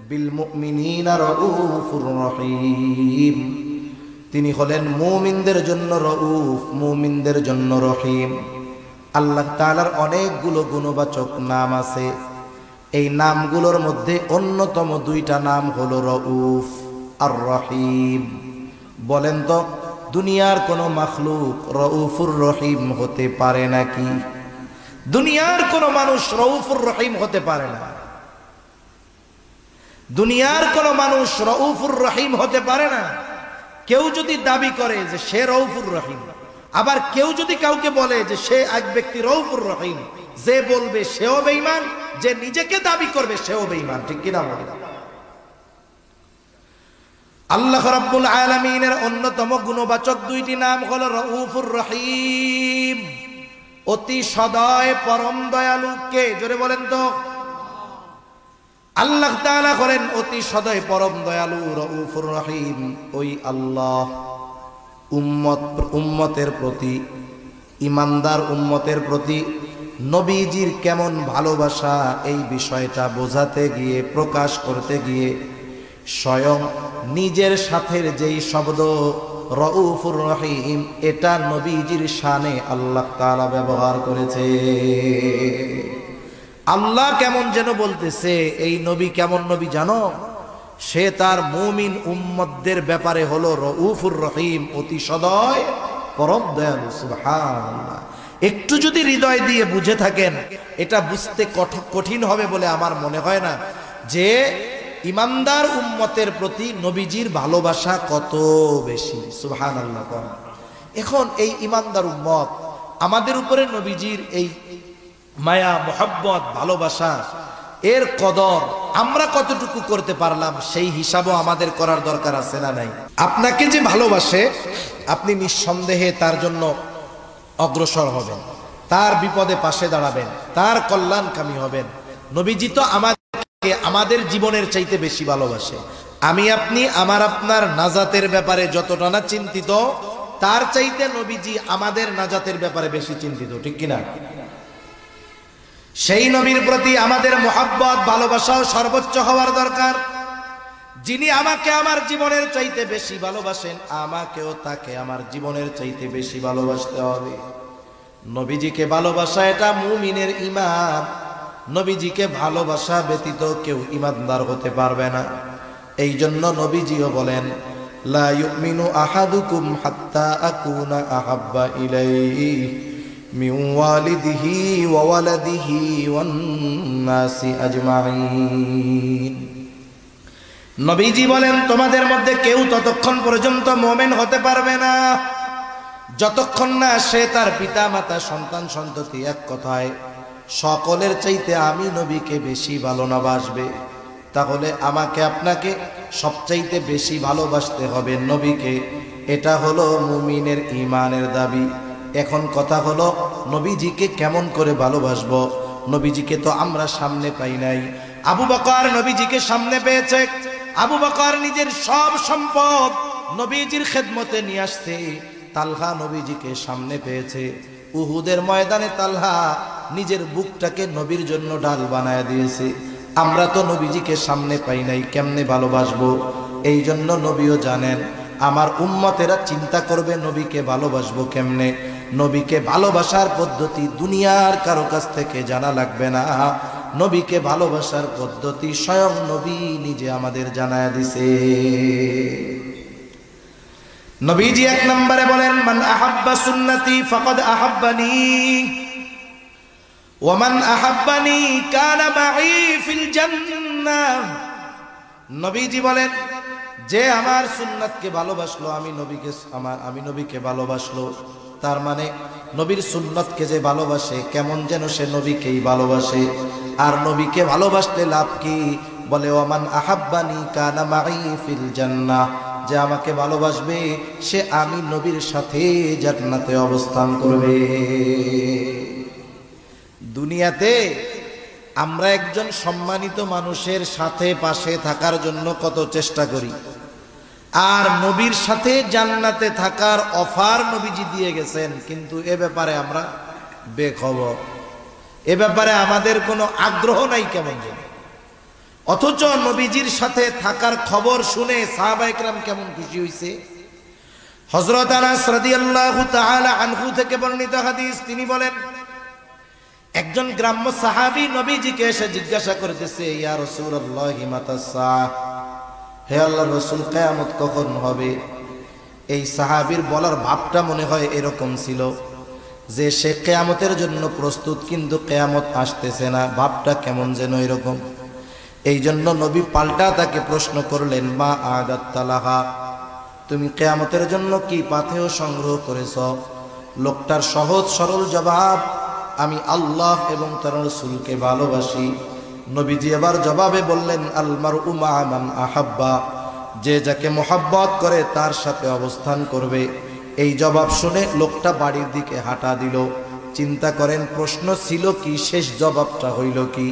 বিল মুমিনিনা রাউফুর রহিম। তিনি হলেন মুমিনদের জন্য রাউফ, মুমিনদের জন্য রহিম। আল্লাহ তাআলার অনেকগুলো গুণবাচক নাম আছে। এই নামগুলোর মধ্যে অন্যতম 2টা নাম হলো রাউফ আর রহিম। বলেন তো দুনিয়ার কোন মাখলুক রাউফুর রহিম হতে পারে নাকি? দুনিয়ার কোন মানুষ রাউফুর রহিম হতে পারে না। দুনিয়ার কোন মানুষ রাউফুর রহিম হতে পারে না। কেউ যদি দাবি করে যে সে রাউফুর রহিম, আবার কেউ যদি কাউকে বলে যে সে এক ব্যক্তি রাউফুর রহিম, যে বলবে সেও বেঈমান, যে নিজেকে দাবি করবে সেও বেঈমান। ঠিক কিনা বলেন? আল্লাহ রাব্বুল আলামিনের অন্যতম গুণবাচক 2টি নাম হলো রাউফুর রহিম, অতি সদয় পরম দয়ালু। কে? জোরে বলেন তো। আল্লাহ তাআলা করেন অতি সদয় পরম দয়ালু রাউফুর রহিম। ওই আল্লাহ উম্মতের প্রতি, ইমানদার উম্মতের প্রতি নবীজির কেমন ভালোবাসা এই বিষয়টা বোঝাতে গিয়ে, প্রকাশ করতে গিয়ে স্বয়ং নিজের সাথের যেই শব্দ রাউফুর রহিম, এটা নবীজির শানে আল্লাহ তাআলা ব্যবহার করেছে। আল্লাহ কেমন যেন বলতেছে এই নবী কেমন নবী জানো? সে তার মুমিন উম্মতদের ব্যাপারে হলো রাউফুর রহিম, অতি সদয় পরম দয়ালু। সুবহানাল্লাহ। একটু যদি হৃদয় দিয়ে বুঝে থাকেন, এটা বুঝতে কঠিন হবে বলে আমার মনে হয় না যে ইমানদার উম্মতের প্রতি নবীজির ভালোবাসা কত বেশি। সুবহানাল্লাহ। এখন এই ইমানদার উম্মত আমাদের উপরে নবীজির এই মায়া, মোহাব্বত, ভালোবাসা এর কদর আমরা কতটুকু করতে পারলাম সেই হিসাবও আমাদের করার দরকার আছে না নাই? আপনাকে যে ভালোবাসে আপনি নিঃসন্দেহে তার জন্য অগ্রসর হবেন, তার বিপদে পাশে দাঁড়াবেন, তার কল্যাণকামী হবেন। নবীজি তো আমাদের আমাদের জীবনের চাইতে বেশি ভালোবাসে। আমি আপনি আমার আপনার নাজাতের ব্যাপারে যতটা না চিন্তিত, তার চাইতে নবীজি আমাদের নাজাতের ব্যাপারে বেশি চিন্তিত, ঠিক কিনা? সেই নবীর প্রতি আমাদের মোহাব্বত ভালোবাসাও সর্বোচ্চ হওয়ার দরকার। যিনি আমাকে আমার জীবনের চাইতে বেশি ভালোবাসেন, আমাকেও তাকে আমার জীবনের চাইতে বেশি ভালোবাসতে হবে। নবীজিকে ভালোবাসা এটা মুমিনের ঈমান। নবীজিকে ভালোবাসা ব্যতীত কেউ ঈমানদার হতে পারবে না। এই জন্য নবীজিও বলেন, লা ইউমিনু আহাদুকুম হাত্তা আকুনা আহাব্বা ইলাইহি মিন ওয়ালিদিহি ওয়া ওয়ালাদিহি ওয়ান নাসি আজমাইন। নবীজি বলেন, তোমাদের মধ্যে কেউ ততক্ষণ পর্যন্ত মুমিন হতে পারবে না যতক্ষণ না সে তার পিতা মাতা সন্তান সন্ততি এক কথায় সকলের চাইতে আমি নবীকে বেশি ভালোবাসবে। তাহলে আমাকে আপনাকে সবচাইতে বেশি ভালোবাসতে হবে নবীকে। এটা হলো মুমিনের ঈমানের দাবি। এখন কথা হলো, নবীজিকে কেমন করে ভালোবাসবো? নবীজিকে তো আমরা সামনে পাই নাই। আবু বকর নবীজিকে সামনে পেয়েছে। আবু বকর নিজের সব সম্পদ নবীজির খেদমতে নিয়ে আসছে। তালহা নবীজিকে সামনে পেয়েছে। উহুদের ময়দানে তালহা নিজের বুকটাকে নবীর জন্য ডাল বানায় দিয়েছে। আমরা তো নবীজিকে সামনে পাই নাই, কেমনে ভালোবাসবো? এই জন্য নবীও জানেন আমার উম্মতেরা চিন্তা করবে নবীকে ভালোবাসবো কেমনে। নবীকে ভালোবাসার পদ্ধতি দুনিয়ার কারো কাছ থেকে জানা লাগবে না। নবীকে ভালোবাসার পদ্ধতি স্বয়ং নবী নিজে আমাদের জানায় দিছে। নবীজি এক নম্বরে বলেন, মান আহাব্বা সুন্নতি ফাকাদ আহাব্বানি ওয়া মান আহাব্বানি কানা মাই ফিল জান্নাহ। নবীজি বলেন, যে আমার সুন্নাতকে ভালোবাসলো, আমি নবীকে ভালোবাসলো, তার মানে নবীর সুন্নতকে যে ভালোবাসে, কেমন যেন সে নবীকেই ভালোবাসে। আর নবীকে ভালোবাসলে লাভ কি? বলে, ওয়া মান আহাব্বানি কানা মাই ফিল জান্নাহ। যে আমাকে ভালোবাসবে সে আমি নবীর সাথে জান্নাতে অবস্থান করবে। দুনিয়াতে আমরা একজন সম্মানিত মানুষের সাথে পাশে থাকার জন্য কত চেষ্টা করি, আর নবীর সাথে জান্নাতে থাকার অফার নবীজি দিয়ে গেছেন, কিন্তু এ ব্যাপারে আমরা বেখবর। এ ব্যাপারে আমাদের কোনো আগ্রহ নাই কেমন যেন। অথচ নবীজির সাথে থাকার খবর শুনে সাহাবায়ে কেরাম কেমন খুশি হয়েছে। হযরত আনাস রাদিয়াল্লাহু তাআলা আনহু থেকে বর্ণিত হাদিস, তিনি বলেন, একজন গ্রাম্য সাহাবী নবীজিকে এসে জিজ্ঞাসা করতেছে, ইয়া রাসূলুল্লাহ মাতাস সাআহ, হে আল্লাহর রাসূল কিয়ামত কখন হবে? এই সাহাবীর বলার ভাবটা মনে হয় এরকম ছিল যে সে কিয়ামতের জন্য প্রস্তুত, কিন্তু কিয়ামত আসতেছে না, ভাবটা কেমন যেন এরকম। এই জন্য নবী পাল্টা তাকে প্রশ্ন করলেন, মা আদাত্তালাহা, তুমি কিয়ামতের জন্য কি পাথেয় সংগ্রহ করেছ? লোকটার সহজ সরল জবাব, আমি আল্লাহ এবং তার রাসূলকে ভালোবাসি। নবীজি এবার জবাবে বললেন, আল মারউ মা মান আহাব্বা, যে যাকে মোহাব্বত করে তার সাথে অবস্থান করবে। এই জবাব শুনে লোকটা বাড়ির দিকে হাঁটা দিল। চিন্তা করেন, প্রশ্ন ছিল কি, শেষ জবাবটা হইল কি?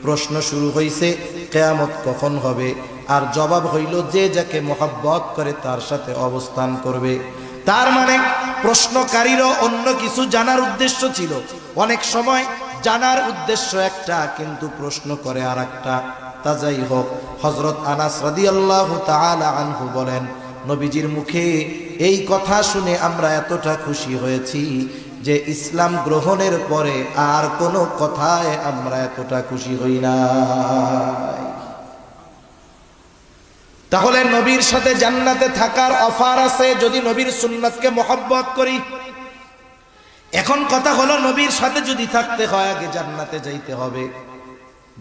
প্রশ্ন শুরু হইছে কিয়ামত কখন হবে, আর জবাব হইল যে যাকে মোহাব্বত করে তার সাথে অবস্থান করবে। তার মানে প্রশ্নকারীরও অন্য কিছু জানার উদ্দেশ্য ছিল। অনেক সময় জানার উদ্দেশ্য একটা, কিন্তু প্রশ্ন করে আর একটা। তা যাই হোক, হযরত আনাস রাদিয়াল্লাহু তাআলা আনহু বলেন, নবীজির মুখে এই কথা শুনে আমরা এতটা খুশি হয়েছি যে ইসলাম গ্রহণের পরে আর কোনো কথায় আমরা এতটা খুশি হই না। তাহলে নবীর সাথে জান্নাতে থাকার অফার আছে যদি নবীর সুন্নাতকে মহব্বত করি। এখন কথা হলো, নবীর সাথে যদি থাকতে হয় আগে জান্নাতে যাইতে হবে।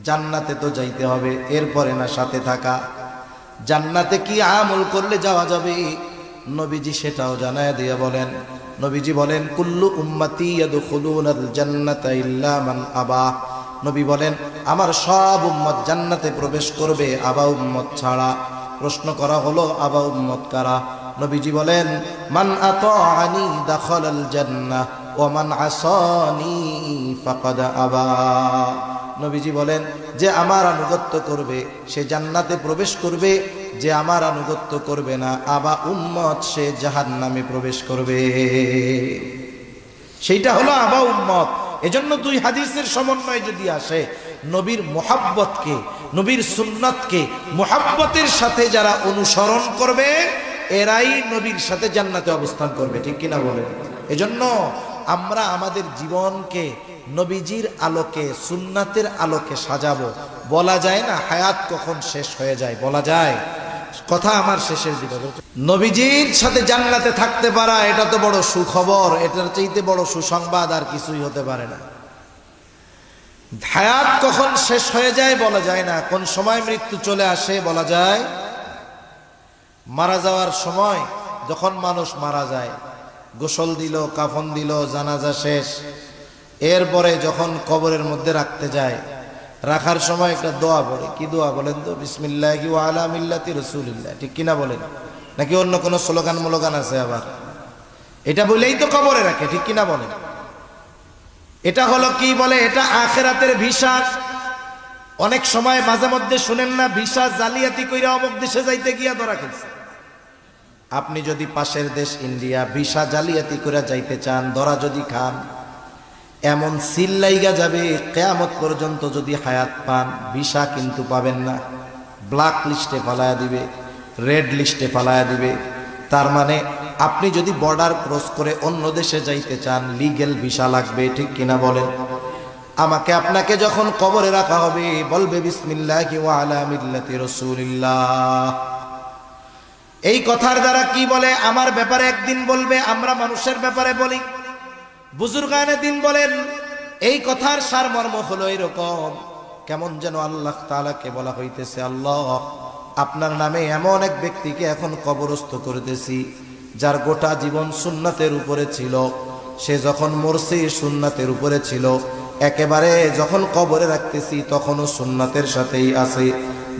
জান্নাতে তো যাইতে হবে, এরপরে না সাথে থাকা। জান্নাতে কি আমল করলে যাওয়া যাবে? নবীজি সেটাও জানায় দিয়ে বলেন, নবীজি বলেন, কুল্লু উম্মতি ইয়াদখুলুনাল জান্নাতা ইল্লা মান আবা। নবী বলেন, আমার সব উম্মত জান্নাতে প্রবেশ করবে, আবা উম্মত ছাড়া। প্রশ্ন করা হলো, আবা উম্মত কারা? নবীজি বলেন, মান আতাআনি দাখালাল জান্নাহ ওয়া মান আসানি ফাকাদ আবা। নবীজি বলেন যে আমার আনুগত্য করবে সে জান্নাতে প্রবেশ করবে, যে আমার আনুগত্য করবে না আবা উম্মত সে জাহান্নামে প্রবেশ করবে। সেইটা হলো আবা উম্মত। এজন্য দুই হাদিসের সমন্বয় যদি আসে, নবীর মুহাব্বতকে, নবীর সুন্নাতকে মুহাব্বতের সাথে যারা অনুসরণ করবে এরাই নবীর সাথে জান্নাতে অবস্থান করবে, ঠিক কিনা বলেন? এজন্য আমরা আমাদের জীবনকে নবীজির আলোকে, সুন্নাতের আলোকে সাজাবো। বলা যায় না হায়াত কখন শেষ হয়ে যায়, বলা যায়? কথা আমার শেষের দিকে, নবীজির সাথে জান্নাতে থাকতে পারা এটা তো বড় সুখবর, এটার চাইতে বড় সুসংবাদ আর কিছুই হতে পারে না। হায়াত কখন শেষ হয়ে যায় বলা যায় না, কোন সময় মৃত্যু চলে আসে বলা যায়। মারা যাওয়ার সময় যখন মানুষ মারা যায়, গোসল দিল, কাফন দিল, জানাজা শেষ, এরপরে যখন কবরের মধ্যে রাখতে যায়, রাখার সময় একটা দোয়া পড়ে। কি দোয়া বলেন তো? বিসমিল্লাহি ওয়া আলা মিল্লাতি রাসূলিল্লাহ, ঠিক কিনা বলেন? নাকি অন্য কোনো স্লোগান মোলোগান আছে আবার? এটা বলেই তো কবরে রাখে, ঠিক কিনা বলেন? এটা হলো কি বলে, এটা আখিরাতের ভিসা। অনেক সময় মাঝে মধ্যে শুনেন না, ভিসা জালিয়াতি কইরা অমুক দেশে যাইতে গিয়া ধরা খেয়েছে। আপনি যদি পাশের দেশ ইন্ডিয়া ভিসা জালিয়াতি করে যাইতে চান, ধরা যদি খান, এমন সিল লাইগা যাবে কিয়ামত পর্যন্ত যদি হায়াত পান, ভিসা কিন্তু পাবেন না। ব্ল্যাক লিস্টে ফালায়া দিবে, রেড লিস্টে ফালায়া দিবে। তার মানে আপনি যদি বর্ডার ক্রস করে অন্য দেশে যাইতে চান, লিগ্যাল ভিসা লাগবে, ঠিক কিনা বলেন? আমাকে আপনাকে যখন কবরে রাখা হবে, বলবে বিসমিল্লাহি ওয়া আলা মিল্লাতি রাসূলিল্লাহ। এই কথার দ্বারা কি বলে, আমার ব্যাপারে একদিন বলবে, আমরা মানুষের ব্যাপারে বলি। বুজুর্গানে দিন বলেন এই কথার সারমর্ম হলো এরকম, কেমন যেন আল্লাহ তাআলাকে বলা হইতেছে, আল্লাহ আপনার নামে এমন এক ব্যক্তিকে এখন কবরস্থ করতেছি যার গোটা জীবন সুন্নাতের উপরে ছিল, সে যখন মরছে সুন্নাতের উপরে ছিল, একেবারে যখন কবরে রাখতেছি তখনও সুন্নাতের সাথেই আছে।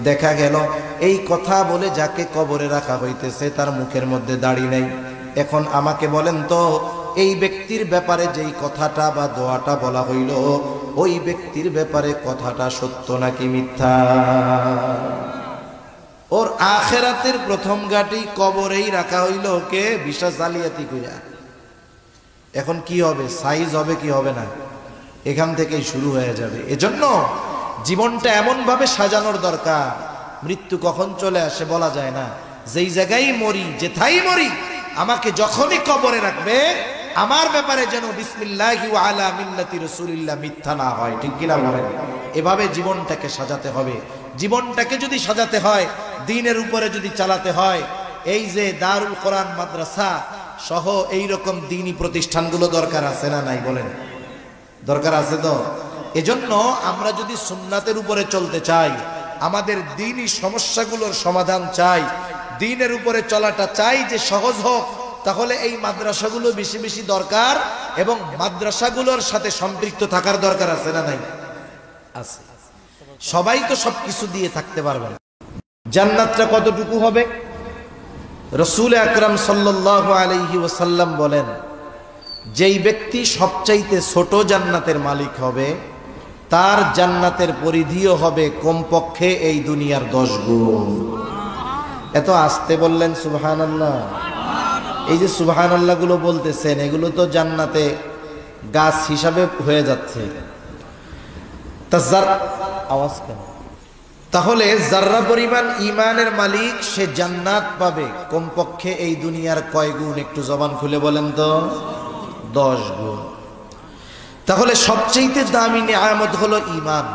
দেখা গেল এই কথা বলে যাকে কবরে রাখা হইতেছে তার মুখের মধ্যে দাড়ি নেই। এখন আমাকে বলেন তো, এই ব্যক্তির ব্যাপারে যেই কথাটা বা দোয়াটা বলা হইল, ওই ব্যক্তির ব্যাপারে কথাটা সত্য নাকি মিথ্যা? ওর আখিরাতের প্রথম ঘাটি কবরেই রাখা হইল, কে? ভিসা জালিয়াতি কইরা। এখন কি হবে? সাইজ হবে কি হবে না? এখান থেকেই শুরু হয়ে যাবে। এজন্য জীবনটা এমন ভাবে সাজানোর দরকার, মৃত্যু কখন চলে আসে বলা যায় না। যেই জায়গায় মরি, যেথাই মরি, আমাকে যখনই কবরে রাখবে আমার ব্যাপারে যেন বিসমিল্লাহি ওয়া আলা মিল্লাতি রাসূলিল্লাহ মিথ্যা না হয়, ঠিক কিনা বলেন? এভাবে জীবনটাকে সাজাতে হবে। জীবনটাকে যদি সাজাতে হয়, দ্বীনের উপরে যদি চালাতে হয়, এই যে দারুল কোরআন মাদ্রাসা সহ এই রকম দ্বীনি প্রতিষ্ঠানগুলো দরকার আছে না নাই বলেন? দরকার আছে তো। এজন্য আমরা যদি সুন্নাতের উপরে চলতে চাই, আমাদের দ্বীনি সমস্যাগুলোর সমাধান চাই, দ্বীনের উপরে চলাটা চাই যে সহজ হোক, তাহলে এই মাদ্রাসাগুলো বেশি বেশি দরকার এবং মাদ্রাসাগুলোর সাথে সম্পৃক্ত থাকার দরকার আছে না নাই? আছে। সবাই তো সবকিছু দিয়ে থাকতে পারবে না। জান্নাতটা কতটুকু হবে? রাসূল আকরাম সাল্লাল্লাহু আলাইহি ওয়াসাল্লাম বলেন, যেই ব্যক্তি সবচাইতে ছোট জান্নাতের মালিক হবে, তার জান্নাতের পরিধিও হবে কমপক্ষে এই দুনিয়ার 10 গুণ। এত আসতে বললেন সুবহানাল্লাহ। এই যে সুবহানাল্লাহ গুলো বলতেছেন, এগুলো তো জান্নাতে গাছ হিসাবে হয়ে যাচ্ছে। আওয়াজ কেন? তাহলে যাররা পরিমাণ ঈমানের মালিক সে জান্নাত পাবে কমপক্ষে এই দুনিয়ার কয় গুণ? একটু জবান খুলে বলেন তো। 10 গুণ। তাহলে সবচেয়ে দামি নিয়ামত হলো ঈমান।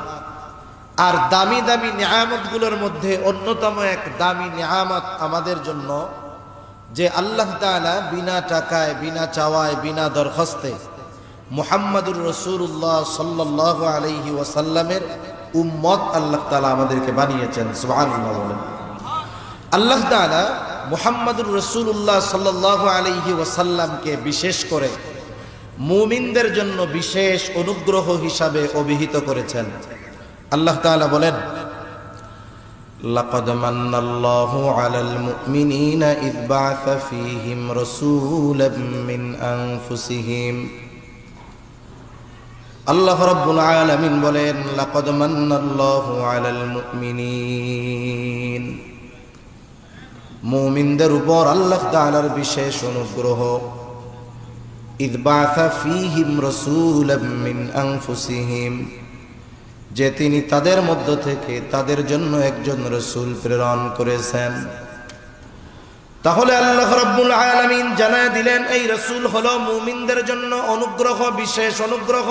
আর দামি দামি নিয়ামতগুলোর মধ্যে অন্যতম এক দামি নিয়ামত আমাদের জন্য যে আল্লাহ তাআলা বিনা টাকায়, বিনা চাওয়ায়, বিনা দরখাস্তে মুহাম্মাদুর রাসূলুল্লাহ সাল্লাল্লাহু আলাইহি ওয়াসাল্লামের উম্মত আল্লাহ তাআলা আমাদেরকে বানিয়েছেন। সুবহানাল্লাহ বলেন। আল্লাহ তাআলা মুহাম্মাদুর রাসূলুল্লাহ সাল্লাল্লাহু আলাইহি ওয়াসাল্লামকে বিশেষ করে মুমিনদের জন্য বিশেষ অনুগ্রহ হিসাবে অভিহিত করেছেন। আল্লাহ তাআলা বলেন, লাকাদ মান্নাল্লাহু আলাল মুমিনিনা ইয বা'আসা ফীহিম রাসূলাম মিন আনফুসিহিম আল্লাহ রাব্বুল আলামিন বলেন, লাকাদ মান্নাল্লাহু আলাল মুমিনিন, মুমিনদের উপর আল্লাহ তাআলার বিশেষ অনুগ্রহ। ইয বা'সা ফীহিম রাসূলাম মিন আনফুসিহিম, যে তিনি তাদের মধ্য থেকে তাদের জন্য একজন রাসূল প্রেরণ করেছেন। তাহলে আল্লাহ রাব্বুল আলামিন জানায় দিলেন এই রাসূল হলো মুমিনদের জন্য অনুগ্রহ, বিশেষ অনুগ্রহ।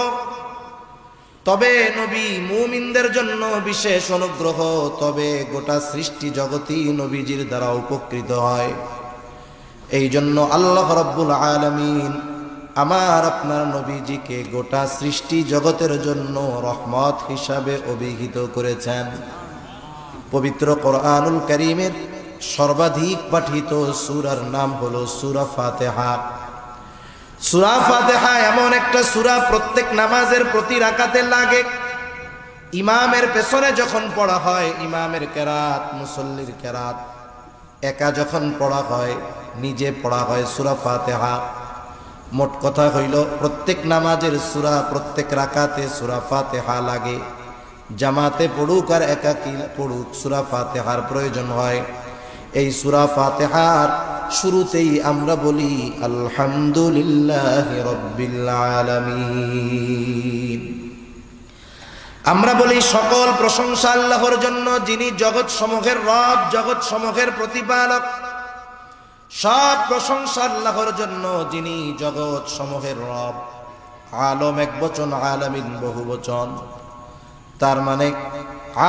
তবে নবী মুমিনদের জন্য বিশেষ অনুগ্রহ, তবে গোটা সৃষ্টি জগতই নবীজির দ্বারা উপকৃত হয়। এই জন্য আল্লাহ রাব্বুল আলামিন আমার আপনার নবীজিকে গোটা সৃষ্টি জগতের জন্য রহমত হিসাবে অভিহিত করেছেন। পবিত্র কোরআনুল কারীমের সর্বাধিক পাঠিত সূরার নাম হলো সূরা ফাতিহা। সূরা ফাতিহা এমন একটা সূরা প্রত্যেক নামাজের প্রতি রাকাতে লাগে। ইমামের পেছনে যখন পড়া হয়, ইমামের কেরাত, মুসল্লির কেরাত, একা যখন পড়া হয়, নিজে পড়া হয় সূরা ফাতিহা। মোট কথা হইল প্রত্যেক নামাজের সূরা, প্রত্যেক রাকাতে সূরা ফাতিহা লাগে। জামাতে পড়ুক আর একাকী পড়ুক, সূরা ফাতিহার প্রয়োজন হয়। এই সূরা ফাতিহার শুরুতেই আমরা বলি আলহামদুলিল্লাহি রাব্বিল আলামিন। আমরা বলি সকল প্রশংসা আল্লাহর জন্য, যিনি জগৎ সমূহের রব, জগৎ সমূহের প্রতিপালক। সব প্রশংসা আল্লাহর জন্য, যিনি জগৎ সমূহের রব। আলম একবচন, আলামিন বহুবচন। তার মানে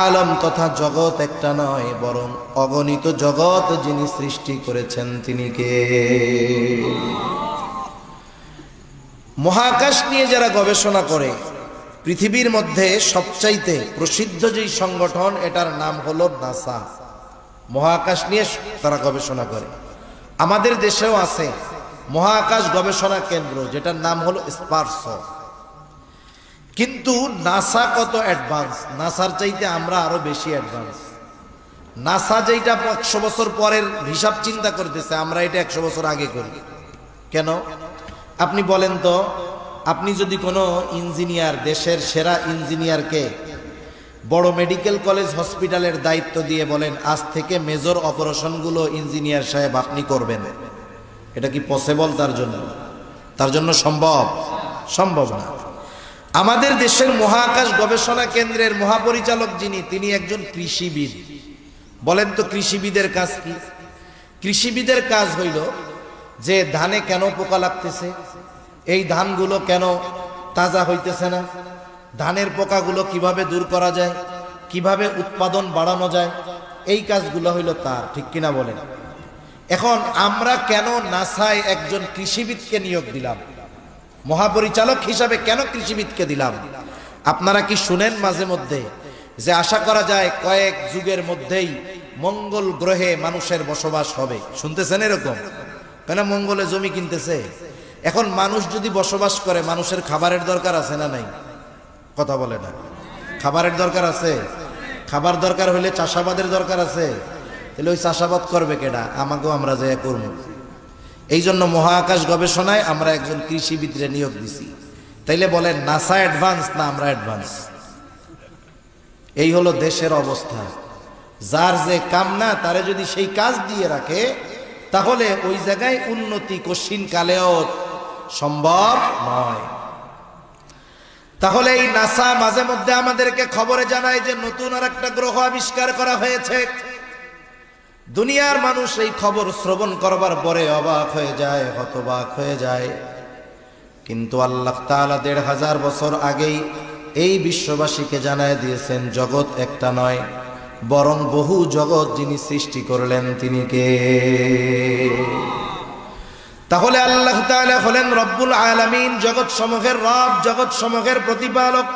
আলম তথা জগৎ একটা নয়, বরং অগণিত জগৎ যিনি সৃষ্টি করেছেন তিনি কে? মহাকাশ নিয়ে যারা গবেষণা করে, পৃথিবীর মধ্যে সবচাইতে প্রসিদ্ধ যেই সংগঠন, এটার নাম হলো নাসা। মহাকাশ নিয়ে তারা গবেষণা করে। আমাদের দেশেও আছে মহাকাশ গবেষণা কেন্দ্র, যেটার নাম হলো স্পার্স। কিন্তু নাসা কত অ্যাডভান্স, নাসার চাইতে আমরা আরো বেশি অ্যাডভান্স। নাসা যেটা 100 বছর পরের হিসাব চিন্তা করতেছে, আমরা এটা 100 বছর আগে করি। কেন আপনি বলেন তো? আপনি যদি কোনো ইঞ্জিনিয়ার, দেশের সেরা ইঞ্জিনিয়ারকে বড় মেডিকেল কলেজ হসপিটালের দায়িত্ব দিয়ে বলেন আজ থেকে মেজর অপারেশনগুলো ইঞ্জিনিয়ার সাহেব আপনি করবেন, এটা কি পসিবল? তার জন্য সম্ভব না। আমাদের দেশের মহাকাশ গবেষণা কেন্দ্রের মহাপরিচালক যিনি, তিনি একজন কৃষিবিদ। বলেন তো কৃষিবিদের কাজ কি? কৃষিবিদের কাজ হইল যে ধানে কেন পোকা লাগতেছে, এই ধানগুলো কেন তাজা হইতেছে না, ধানের পোকাগুলো কিভাবে দূর করা যায়, কিভাবে উৎপাদন বাড়ানো যায়, এই কাজগুলো হইল তার। ঠিক কিনা বলেন? এখন আমরা কেন নাসায় একজন কৃষিবিদকে নিয়োগ দিলাম? মহাপরিচালক হিসাবে কেন কৃষিবিদকে দিলাম? আপনারা কি শুনেন মাঝে মধ্যে যে আশা করা যায় কয়েক যুগের মধ্যেই মঙ্গল গ্রহে মানুষের বসবাস হবে? শুনতেছেন এরকম? কেন মঙ্গলে জমি কিনতেছে। এখন মানুষ যদি বসবাস করে, মানুষের খাবারের দরকার আছে না নাই? কথা বলে না। খাবারের দরকার আছে। খাবার দরকার হলে চাষাবাদের দরকার আছে। তাহলে ওই চাষাবাদ করবে কেডা? আমাকেও আমরা যে করব। এই জন্য মহাকাশ গবেষণায় আমরা একজন কৃষিবিদরে নিয়োগ দিছি। তাইলে বলেন নাসা অ্যাডভান্স না আমরা অ্যাডভান্স? এই হলো দেশের অবস্থা। যার যে কাম না, তারে যদি সেই কাজ দিয়ে রাখে, তাহলে ওই জায়গায় উন্নতি কঠিন কালেও সম্ভব নয়। তাহলে এই নাসা মাঝে মধ্যে আমাদেরকে খবরে জানায় যে নতুন আর একটা গ্রহ আবিষ্কার করা হয়েছে। দুনিয়ার মানুষ এই খবর শ্রবণ করবার পরে অবাক হয়ে যায়, হতবাক হয়ে যায়। কিন্তু আল্লাহ তাআলা ১৫০০ বছর আগেই এই বিশ্ববাসীকে জানায় দিয়েছেন জগৎ একটা নয়, বরং বহু জগৎ যিনি সৃষ্টি করলেন তিনি কে? তাহলে আল্লাহ তাআলা হলেন রব্বুল আলামিন, জগৎ সমূহের রব, জগৎ সমূহের প্রতিপালক।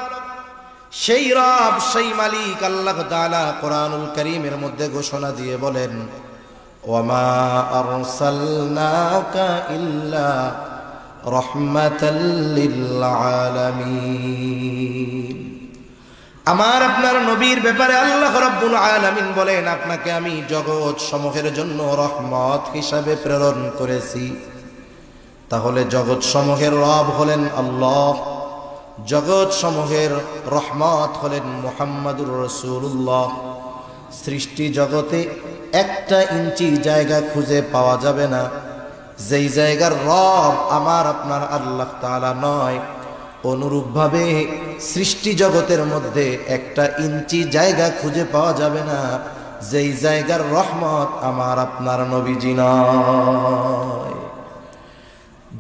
সেই রব, সেই মালিক আল্লাহ তাআলা কোরআনুল কারীমের মধ্যে ঘোষণা দিয়ে বলেন, ওয়ামা আরসালনাকা ইল্লা রাহমাতাল লিল আলামিন। আমার আপনার নবীর ব্যাপারে আল্লাহ রাব্বুল আলামিন বলেন, আপনাকে আমি জগৎ সমূহের জন্য রহমত হিসাবে প্রেরণ করেছি। তাহলে জগৎ সমূহের রব হলেন আল্লাহ, জগৎ সমূহের রহমত হলেন মুহাম্মাদুর রাসূলুল্লাহ। সৃষ্টি জগতে একটা ইঞ্চি জায়গা খুঁজে পাওয়া যাবে না যেই জায়গার রব আমার আপনার আল্লাহ তাআলা নয়। অনুরূপভাবে সৃষ্টি জগতের মধ্যে একটা ইঞ্চি জায়গা খুঁজে পাওয়া যাবে না যেই জায়গার রহমত আমার আপনার নবীজি নয়।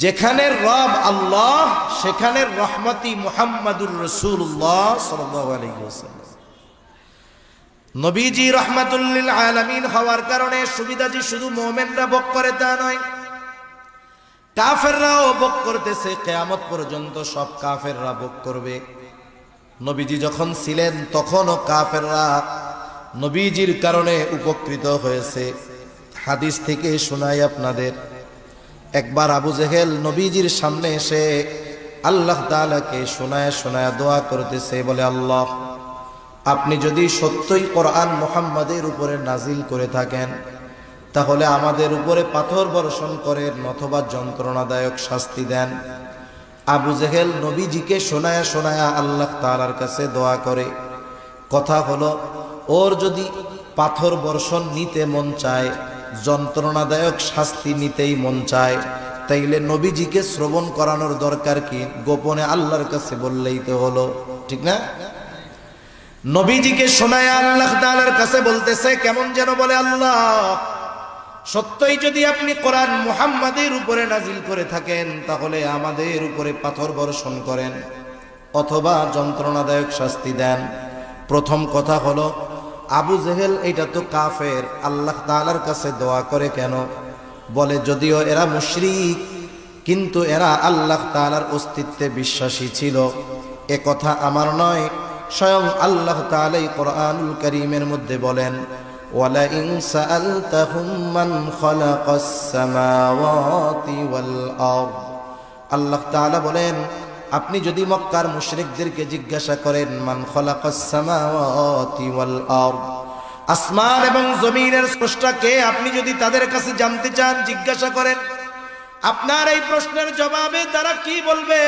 যেখানে রব আল্লাহ সেখানে রহমতি মুহাম্মাদুর রাসূলুল্লাহ সাল্লাল্লাহু আলাইহি ওয়াসাল্লাম। নবীজি রাহমাতুল লিল আলামিন হওয়ার কারণে সুবিধা যে শুধু মুমিনরা ভোগ করে তা নয়, কাফেররাও ভোগ করতেছে। কিয়ামত পর্যন্ত সব কাফেররা ভোগ করবে। নবীজি যখন ছিলেন তখনও কাফেররা নবীজির কারণে উপকৃত হয়েছে। হাদিস থেকে শোনাই আপনাদের, একবার আবু জেহেল নবীজির সামনে এসে আল্লাহ তাআলাকে শোনায় শোনায় দোয়া করতেছে, বলে আল্লাহ আপনি যদি সত্যই কোরআন মুহাম্মাদের উপরে নাজিল করে থাকেন তাহলে আমাদের উপরে পাথর বর্ষণ করেন অথবা যন্ত্রণাদায়ক শাস্তি দেন। আবু জেহেল নবীজিকে শোনায়া শোনায়া আল্লাহ তাআলার কাছে দোয়া করে। কথা হলো, ওর যদি পাথর বর্ষণ নিতে মন চায়, যন্ত্রণাদায়ক শাস্তি নিতেই মন চায়, তাইলে নবীজিকে শ্রবণ করানোর দরকার কি? গোপনে আল্লাহর কাছে বললেই তো হলো, ঠিক না? নবীজিকে শোনায়া আল্লাহ তাআলার কাছে বলতেছে, কেমন যেন বলে আল্লাহ সত্যই যদি আপনি কোরআন মুহাম্মাদের উপরে নাজিল করে থাকেন তাহলে আমাদের উপরে পাথর বর্ষণ করেন অথবা যন্ত্রণাদায়ক শাস্তি দেন। প্রথম কথা হলো, আবু জেহেল এটা তো কাফের, আল্লাহ তাআলার কাছে দোয়া করে কেন? বলে যদিও এরা মুশরিক কিন্তু এরা আল্লাহ তাআলার অস্তিত্বে বিশ্বাসী ছিল। এ কথা আমার নয়, স্বয়ং আল্লাহ তাআলাই কোরআনুল কারীমের মধ্যে বলেন, ওয়ালা ইন সাআলতাহুম মান খালাকাস সামাওয়াতি ওয়াল আরদ। আল্লাহ তাআলা বলেন, আপনি যদি মক্কার মুশরিকদেরকে জিজ্ঞাসা করেন মান খালাকাস সামাওয়াতি ওয়াল আরদ, আসমান এবং জমিনের স্রষ্টা কে, আপনি যদি তাদের কাছে জানতে চান, জিজ্ঞাসা করেন, আপনার এই প্রশ্নের জবাবে তারা কি বলবে?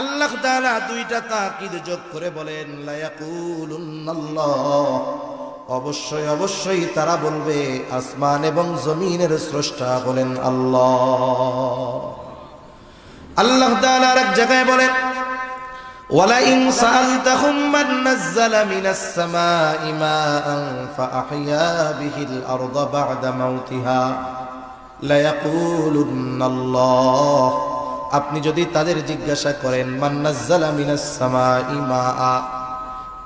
আল্লাহ তাআলা দুইটা তাকিদ যোগ করে বলেন, লা ইয়াকুলুনাল্লাহ, অবশ্যই অবশ্যই তারা বলবে আসমান এবং জমিনের স্রষ্টা হলেন আল্লাহ। আল্লাহ তাআলা এক জায়গায় বলেন, ওয়ালা ইন সাআলতাহুম মান নাযালা মিনাস সামাই মাআন ফাআহইয়া বিহিল আরদা বা'দা মাউতিহা লা ইয়াকুলুনাল্লাহ। আপনি যদি তাদের জিজ্ঞাসা করেন মান নাযালা মিনাস সামাই মাআ,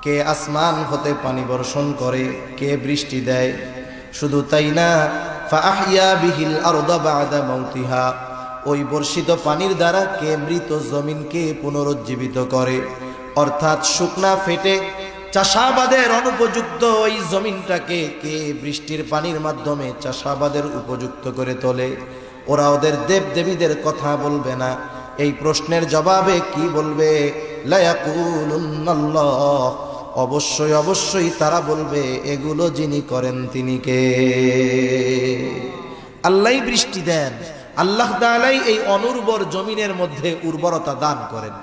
কে আসমান হতে পানি বর্ষণ করে, কে বৃষ্টি দেয়, শুধু তাই না ফাআহইয়া বিহিল আরদা বা'দা মাউতিহা, ওই বর্ষিত পানির দ্বারা কে মৃত জমিনকে পুনরুজ্জীবিত করে, অর্থাৎ শুকনা ফেটে চাষাবাদের অনুপযুক্ত ওই জমিনটাকে কে বৃষ্টির পানির মাধ্যমে চাষাবাদের উপযুক্ত করে তোলে। ওরা ওদের দেবদেবীদের কথা বলবে না। এই প্রশ্নের জবাবে কি বলবে? লা ইয়াকুলুনাল্লাহ, অবশ্যই অবশ্যই তারা বলবে এগুলো যিনি করেন তিনি কে? আল্লাহই বৃষ্টি দেন, আল্লাহ তাআলাই এই অনুর্বর জমিনের মধ্যে উর্বরতা দান করেন।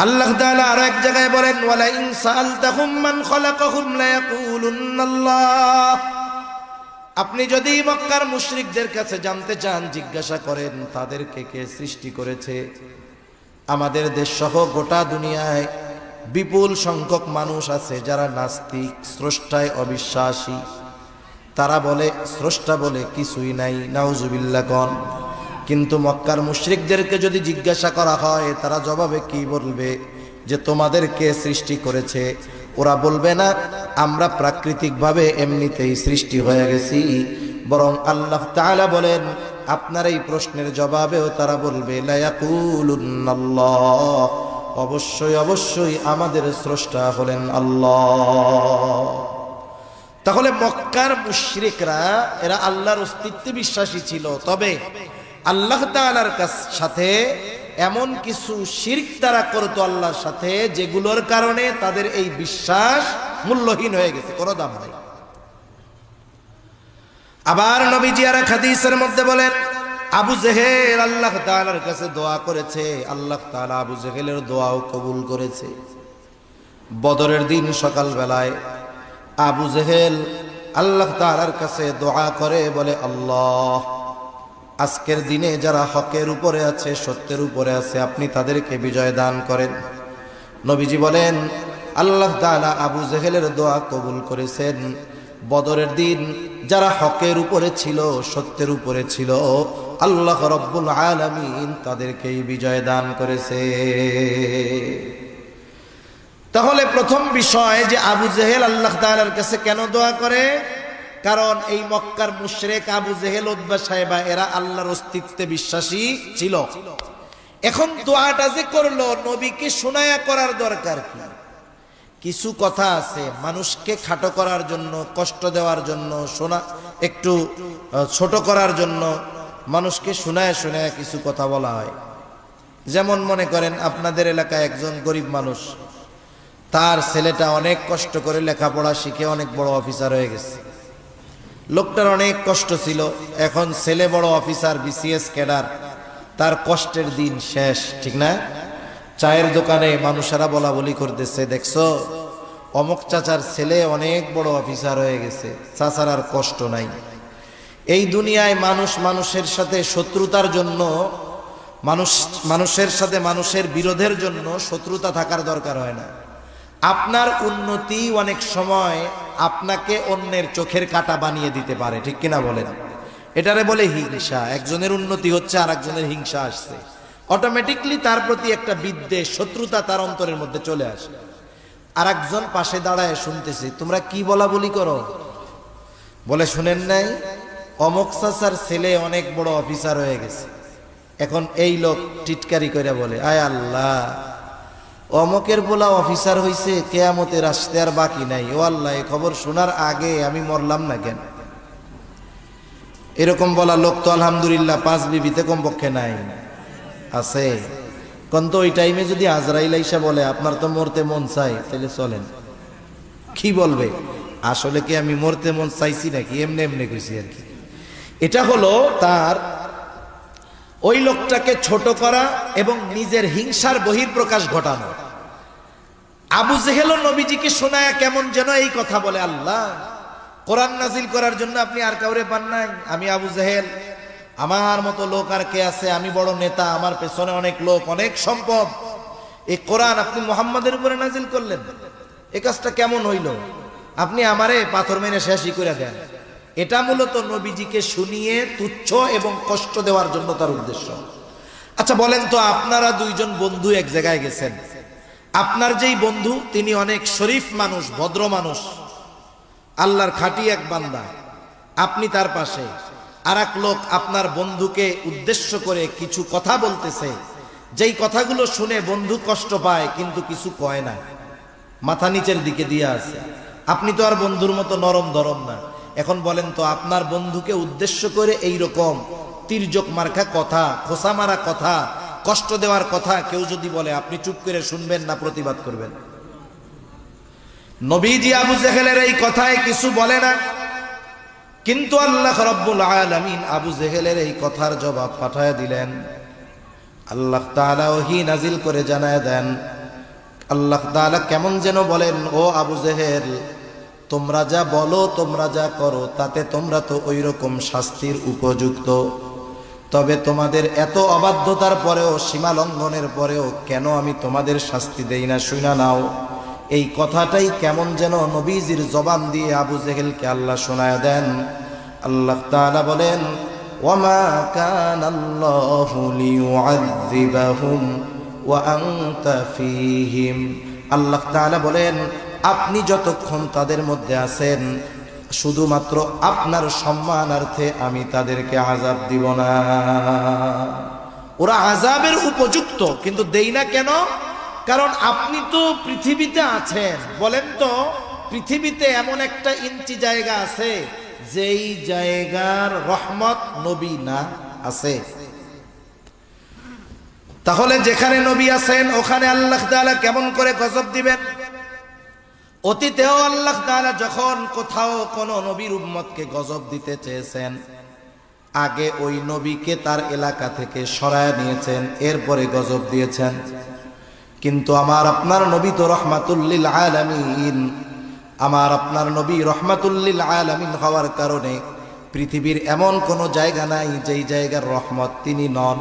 আল্লাহ তাআলা আর এক জায়গায় বলেন, ওয়ালা ইন সাআলতাহুম মান খালাকাহুম লা ইয়াকুলুনাল্লাহ। আপনি যদি মক্কার মুশরিকদের কাছে জানতে চান, জিজ্ঞাসা করেন তাদেরকে কে সৃষ্টি করেছে, আমাদের দেশ সহ গোটা দুনিয়ায় বিপুল সংখ্যক মানুষ আছে যারা নাস্তিক, স্রষ্টায় অবিশ্বাসী। তারা বলে স্রষ্টা বলে কিছুই নাই, নাউজুবিল্লাহ কন। কিন্তু মক্কার মুশরিকদেরকে যদি জিজ্ঞাসা করা হয় তারা জবাবে কি বলবে? যে তোমাদেরকে সৃষ্টি করেছে। ওরা বলবে না আমরা প্রাকৃতিকভাবে এমনিতেই সৃষ্টি হয়ে গেছি, বরং আল্লাহ তাআলা বলেন আপনার এই প্রশ্নের জবাবেও তারা বলবে লা ইয়াকুলুনাল্লাহ, অবশ্যই অবশ্যই আমাদের স্রষ্টা হলেন আল্লাহ। তাহলে মক্কার মুশরিকরা এরা আল্লাহর অস্তিত্বে বিশ্বাসী ছিল, তবে আল্লাহ তাআলার সাথে এমন কিছু শিরক তারা করতো আল্লাহর সাথে যেগুলোর কারণে তাদের এই বিশ্বাস মূল্যহীন হয়ে গেছে, কোনো দাম নাই। আবার নবীজি আর এক হাদিসের মধ্যে বলেন, আবু জেহেল আল্লাহ তাআলার কাছে দোয়া করেছে, আল্লাহ তাআলা আবু জেহেলের দোয়াও কবুল করেছে। বদরের দিন সকালবেলায় আবু জেহেল আল্লাহ তাআলার কাছে দোয়া করে, বলে আল্লাহ, আজকের দিনে যারা হকের উপরে আছে, সত্যের উপরে আছে, আপনি তাদেরকে বিজয় দান করেন। নবীজি বলেন আল্লাহ তাআলা আবু জেহেলের দোয়া কবুল করেছেন। বদরের দিন যারা হকের উপরে ছিল, সত্যের উপরে ছিল, আল্লাহ রাব্বুল আলামিন তাদেরকেই বিজয় দান করেছে। তাহলে প্রথম বিষয় যে আবু জেহেল আল্লাহ তাআলার কাছে কেন দোয়া করে, কারণ এই মক্কার মুশরিক আবু জেহেল, উতবা, সাইবা এরা আল্লাহর অস্তিত্বে বিশ্বাসী ছিল। এখন দোয়াটা যে করলো, নবীকে শোনায়া করার দরকার কি? কিছু কথা আছে মানুষকে খাটো করার জন্য, কষ্ট দেওয়ার জন্য, শোনা একটু ছোট করার জন্য মানুষকে শোনায় শোনায় কিছু কথা বলা হয়। যেমন মনে করেন আপনাদের এলাকায় একজন গরিব মানুষ, তার ছেলেটা অনেক কষ্ট করে লেখাপড়া শিখে অনেক বড় অফিসার হয়ে গেছে। লোকটার অনেক কষ্ট ছিল, এখন ছেলে বড় অফিসার, বিসিএস ক্যাডার, তার কষ্টের দিন শেষ, ঠিক না? চায়ের দোকানে মানুষেরা বলা বলি করতেছে, দেখছো অমুক চাচার ছেলে অনেক বড় অফিসার হয়ে গেছে, চাচার আর কষ্ট নাই। এই দুনিয়ায় মানুষ মানুষের সাথে শত্রুতার জন্য, মানুষের সাথে মানুষের বিরোধের জন্য শত্রুতা থাকার দরকার হয় না। আপনার উন্নতি অনেক সময় আপনাকে অন্যের চোখের কাঁটা বানিয়ে দিতে পারে, ঠিক কিনা বলেন? এটারে বলে হিংসা। একজনের উন্নতি হচ্ছে আর একজনের হিংসা আসছে, অটোমেটিকলি তার প্রতি একটা বিদ্বেষ, শত্রুতা তার অন্তরের মধ্যে চলে আসে। আর একজন পাশে দাঁড়ায় শুনতেছি, তোমরা কি বলা বলি করো? বলে শুনেন নাই, অমুক চাচার ছেলে অনেক বড় অফিসার হয়ে গেছে। এখন এই লোক টিটকারি করে বলে, আয় আল্লাহ, অমুকের বলা অফিসার হইছে, কিয়ামতের আসতে আর বাকি নাই। ও আল্লাহ, এই খবর শোনার আগে আমি মরলাম না কেন? এরকম বলা লোক তো আলহামদুলিল্লাহ 5 বিবিতে কমপক্ষে নাই, আছে। কিন্তু ওই টাইমে যদি আজরাইল আইসা বলে আপনার তো মরতে মন চাই, তাহলে চলেন, কি বলবে? আসলে কি আমি মরতে মন চাইছি নাকি, এমনি এমনি কইছি আর কি। এটা হলো তার ওই লোকটাকে ছোট করা এবং নিজের হিংসার বহিঃপ্রকাশ ঘটানো। আবু জেহেল নবীজিকে শোনায় কেমন যেন এই কথা বলে, আল্লাহ, কোরআন নাজিল করার জন্য আপনি আর কাউরে পান নাই? আমি আবু জেহেল, আমার মতো লোক আর কে আছে? আমি বড় নেতা, আমার পেছনে অনেক লোক, অনেক সম্পদ। এই কোরআন আপনি মুহাম্মাদের উপরে নাজিল করলেন, এই কাজটা কেমন হইল? আপনি আমারে পাথর মেরে শেষই করে দেন। এটা মূলত নবীজিকে শুনিয়ে তুচ্ছ এবং কষ্ট দেওয়ার জন্য তার উদ্দেশ্য। আচ্ছা বলেন তো, আপনারা দুইজন বন্ধু এক জায়গায় গেছেন, আপনার যেই বন্ধু তিনি অনেক শরীফ মানুষ, ভদ্র মানুষ, আল্লাহর খাঁটি এক বান্দা, আপনি তার পাশে, আর এক লোক আপনার বন্ধুকে উদ্দেশ্য করে কিছু কথা বলতেছে, যেই কথাগুলো শুনে বন্ধু কষ্ট পায় কিন্তু কিছু কয় না, মাথা নিচের দিকে দিয়ে আছে। আপনি তো আর বন্ধুর মতো নরম ধরম না। এখন বলেন তো, আপনার বন্ধুকে উদ্দেশ্য করে এই রকম তির্যক মার্কা কথা, খোসা মারা কথা, কষ্ট দেওয়ার কথা কেউ যদি বলে, আপনি চুপ করে শুনবেন না প্রতিবাদ করবেন? নবীজি আবু জেহেলের এই কথায় কিছু বলে না, কিন্তু আল্লাহ রাব্বুল আলামিন আবু জেহেলের এই কথার জবাব পাঠায় দিলেন। আল্লাহ তাআলা ওহী নাজিল করে জানায় দেন, আল্লাহ তাআলা কেমন যেন বলেন, ও আবু জেহেল, তোমরা যা বলো, তোমরা যা করো, তাতে তোমরা তো ওই রকম শাস্তির উপযুক্ত। তবে তোমাদের এত অবাধ্যতার পরেও, সীমা লঙ্ঘনের পরেও কেন আমি তোমাদের শাস্তি দেই না, শুনা নাও। এই কথাটাই কেমন যেন নবীজির জবান দিয়ে আবু জেহেলকে আল্লাহ শোনায় দেন। আল্লাহ তাআলা বলেন, ওয়ামা কানাল্লাহু লিয়ুআযযিবাহুম ওয়া আনতা ফীহিম। আল্লাহ তাআলা বলেন, আপনি যতক্ষণ তাদের মধ্যে আছেন, শুধুমাত্র আপনার সম্মানার্থে আমি তাদেরকে আযাব দিব না। ওরা আযাবের উপযুক্ত, কিন্তু দেই না কেন? কারণ আপনি তো পৃথিবীতে আছেন। বলেন তো, পৃথিবীতে এমন একটা ইঞ্চি জায়গা আছে যেই জায়গার রহমত নবী না আছে? তাহলে যেখানে নবী আছেন ওখানে আল্লাহ তাআলা কেমন করে গজব দিবেন? অতীতেও আল্লাহ তাআলা যখন কোথাও কোনো নবীর উম্মতকে গজব দিতে চেয়েছেন, আগে ওই নবীকে তার এলাকা থেকে সরায় নিয়েছেন, এরপরে গজব দিয়েছেন। কিন্তু আমার আপনার নবী তো রহমাতুল লিল আলামিন, আমার আপনার নবী রহমাতুল লিল আলামিন হওয়ার কারণে পৃথিবীর এমন কোনো জায়গা নাই যেই জায়গার রহমত তিনি নন।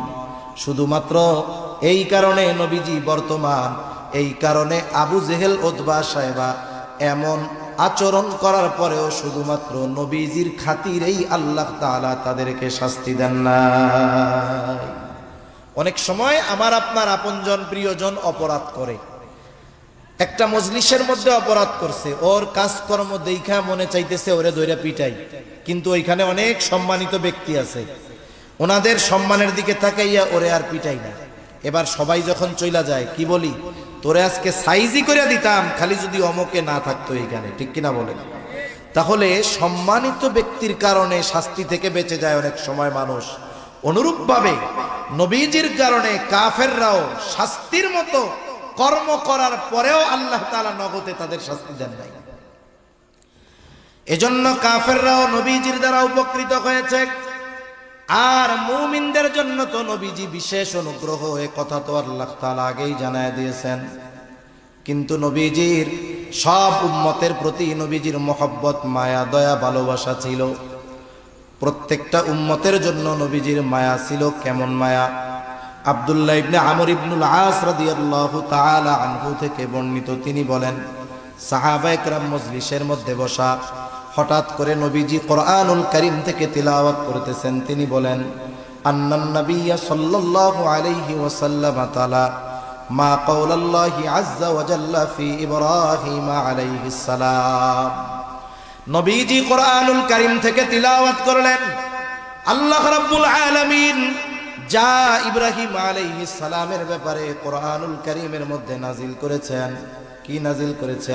শুধুমাত্র এই কারণে নবীজি বর্তমান, এই কারণে আবু জেহেল উতবা সাহেবা এমন আচরণ করার পরেও শুধুমাত্র নবীজির খাতিরেই আল্লাহ তাআলা তাদেরকে শাস্তি দেন না। অনেক সময় আমার আপনার আপনজন প্রিয়জন অপরাধ করে, একটা মজলিসের মধ্যে অপরাধ করছে, ওর কাজকর্ম দেখা মনে চাইতেছে ওরে ধইরা পিটাই, কিন্তু ওইখানে অনেক সম্মানিত ব্যক্তি আছে, ওনাদের সম্মানের দিকে তাকাইয়া ওরে আর পিটাই না। এবার সবাই যখন চইলা যায় কি বলি, তোরে আজকে সাইজি করে দিতাম খালি যদি অমকে না থাকতো এইখানে, ঠিক কিনা বলেন? তাহলে সম্মানিত ব্যক্তির কারণে শাস্তি থেকে বেঁচে যায় অনেক সময় মানুষ। অনুরূপভাবে নবীজির কারণে কাফেররাও শাস্তির মতো কর্ম করার পরেও আল্লাহ তাআলা নগদে তাদের শাস্তি দেন নাই। এজন্য কাফেররাও নবীজির দ্বারা উপকৃত হয়েছে, আর মুমিনদের জন্য তো নবীজি বিশেষ অনুগ্রহ, এ কথা তো আল্লাহ তাআলা আগেই জানায় দিয়েছেন। কিন্তু নবীজির সব উম্মতের প্রতি নবীজির মহব্বত, মায়া, দয়া, ভালোবাসা ছিল। প্রত্যেকটা উম্মতের জন্য নবীজির মায়া ছিল। কেমন মায়া? আব্দুল্লাহ ইবনে আমর ইবনুল আস রাদিয়াল্লাহু তাআলা আনহু থেকে বর্ণিত, তিনি বলেন, সাহাবায়ে কেরাম মজলিসের মধ্যে বসা, হঠাৎ করে নবীজি কোরআনুল কারীম থেকে তিলাওয়াত করতেছেন। তিনি বলেন, আন্নান নাবিয়্যা সাল্লাল্লাহু আলাইহি ওয়াসাল্লাম তাআলা মা কাওলাল্লাহি আযযা ওয়া জাল্লা ফি ইব্রাহিম আলাইহিস সালাম। নবীজি কোরআনুল কারীম থেকে তিলাওয়াত করলেন, আল্লাহ রাব্বুল আলামিন যা ইব্রাহিম আলাইহিস সালামের ব্যাপারে কোরআনুল কারীমের মধ্যে নাজিল করেছেন। কি নাজিল করেছে?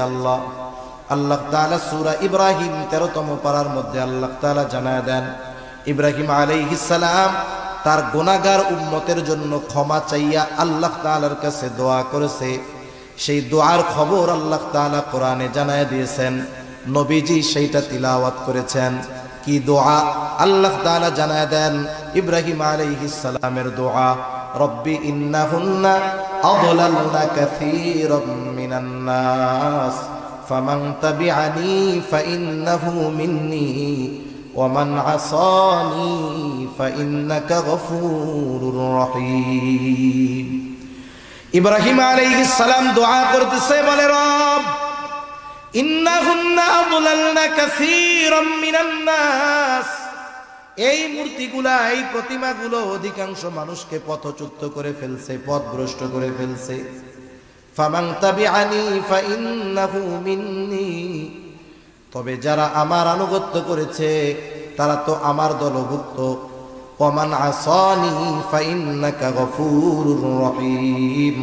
আল্লাহ তাআলা সূরা ইব্রাহিম 13তম পারার মধ্যে আল্লাহ তাআলা জানায় দেন, ইব্রাহিম আলাইহিস সালাম তার গুনাহগার উম্মতের জন্য ক্ষমা চাইয়া আল্লাহ তাআলার কাছে দোয়া করেছে। সেই দোয়ার খবর আল্লাহ তাআলা কোরআনে জানায় দিয়েছেন, নবীজি সেইটা তিলাওয়াত করেছেন। কি দোয়া? আল্লাহ তাআলা জানায় দেন ইব্রাহিম আলাইহিস সালামের দোয়া, রব্বি ইন্নাহুন্না আযলালনা কাসীরাম মিনান নাস ফামান তাবিআনি ফাইন্নাহু মিন্নি ওয়া মান আসানি ফাইন্নাকা গফুরুর রহিম। ইব্রাহিম আলাইহিস সালাম দোয়া করতেছে, বলে, রব ইন্নাহুন্না আযলালনা কাসীরাম মিনান নাস, এই মূর্তিগুলা, এই প্রতিমাগুলো অধিকাংশ মানুষকে পথচ্যুত করে ফেলছে, পথভ্রষ্ট করে ফেলছে। ফামান তাবিআনি ফাইন্নাহু মিন্নি, তবে যারা আমার আনুগত্য করেছে তারা তো আমার দলভুক্ত। ওয়া মান আসানি ফাইন্নাকা গফুরুর রহিম,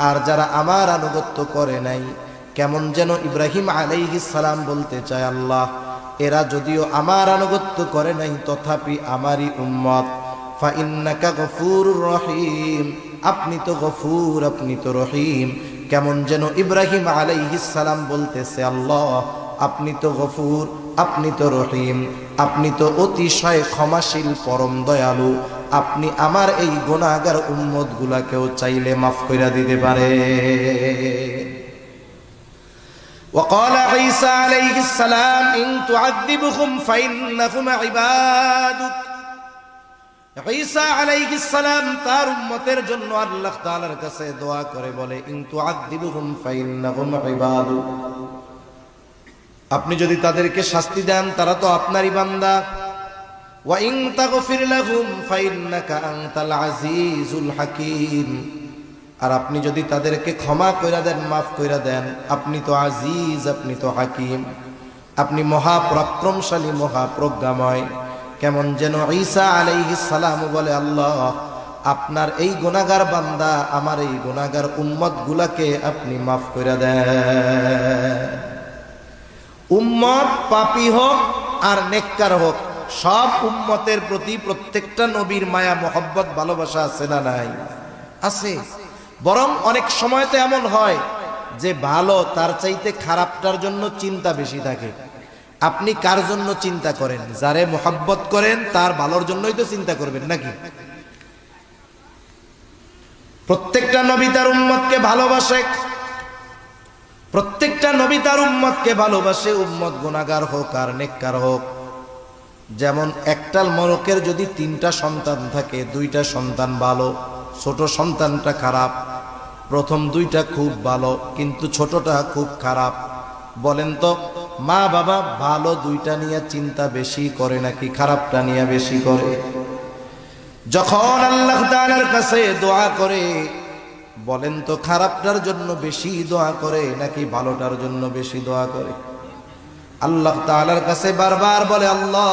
আর যারা আমার আনুগত্য করে নাই, কেমন যেন ইব্রাহিম আলাইহিস সালাম বলতে চায়, আল্লাহ এরা যদিও আমার আনুগত্য করে নাই তথাপি আমারই উম্মত, ফাইন্নাকা গফুরুর রহিম, আপনি তো গফুর, আপনি তো রহিম। কেমন যেন ইব্রাহিম আলাইহিস সালাম বলতেছে, আল্লাহ আপনি তো গফুর, আপনি তো রহিম, আপনি তো অতিশয় ক্ষমাশীল, পরম দয়ালু, আপনি আমার এই গুনাহগার উম্মত গুলাকেও চাইলে মাফ কইরা দিতে পারে। وقال عيسى عليه السلام إن تعذبهم فإنهم عبادك। ঈসা আলাইহিস সালাম তার উম্মতের জন্য আল্লাহ তাআলার কাছে দোয়া করে বলে, ইন তুআযিবুহুম ফাইন্নাহুম ইবাদুক, আপনি যদি তাদেরকে শাস্তি দেন তারা তো আপনারই বান্দা। ওয়া ইন তাগফির লাহুম ফাইন্নাকা আনতাল আজিজুল হাকীম, আর আপনি যদি তাদেরকে ক্ষমা কইরা দেন, মাফ কইরা দেন, আপনি তো আজিজ, আপনি তো হাকিম, আপনি মহাপরাক্রমশালী, মহাপ্রজ্ঞাময়। কেমন যেন ঈসা আলাইহিস সালাম বলে, আল্লাহ আপনার এই গুনাহগার বান্দা, আমার এই গুনাহগার উম্মত গুলাকে আপনি মাফ কইরা দেন। উম্মত পাপী হোক আর নেককার হোক, সব উম্মতের প্রতি প্রত্যেকটা নবীর মায়া, মহব্বত, ভালোবাসা আছে না নাই? আছে। বরং অনেক সময় তো এমন হয় যে ভালো তার চাইতে খারাপটার জন্য চিন্তা বেশি থাকে। আপনি কার জন্য চিন্তা করেন? যারে মোহাব্বত করেন তার ভালোর জন্যই তো চিন্তা করবেন নাকি? প্রত্যেকটা নবী তার উম্মতকে ভালোবাসে, প্রত্যেকটা নবী তার উম্মতকে ভালোবাসে, উম্মত গুনাহগার হোক আর নেককার হোক। যেমন একটা মরকের যদি 3টা সন্তান থাকে, 2টা সন্তান ভালো, ছোট সন্তানটা খারাপ, প্রথম 2টা খুব ভালো কিন্তু ছোটটা খুব খারাপ। বলেন তো মা বাবা ভালো 2টা নিয়ে চিন্তা বেশি করে নাকি খারাপটা নিয়ে বেশি করে? যখন আল্লাহ তাআলার কাছে দোয়া করে, বলেন তো খারাপটার জন্য বেশি দোয়া করে নাকি ভালোটার জন্য বেশি দোয়া করে? আল্লাহ তাআলার কাছে বারবার বলে, আল্লাহ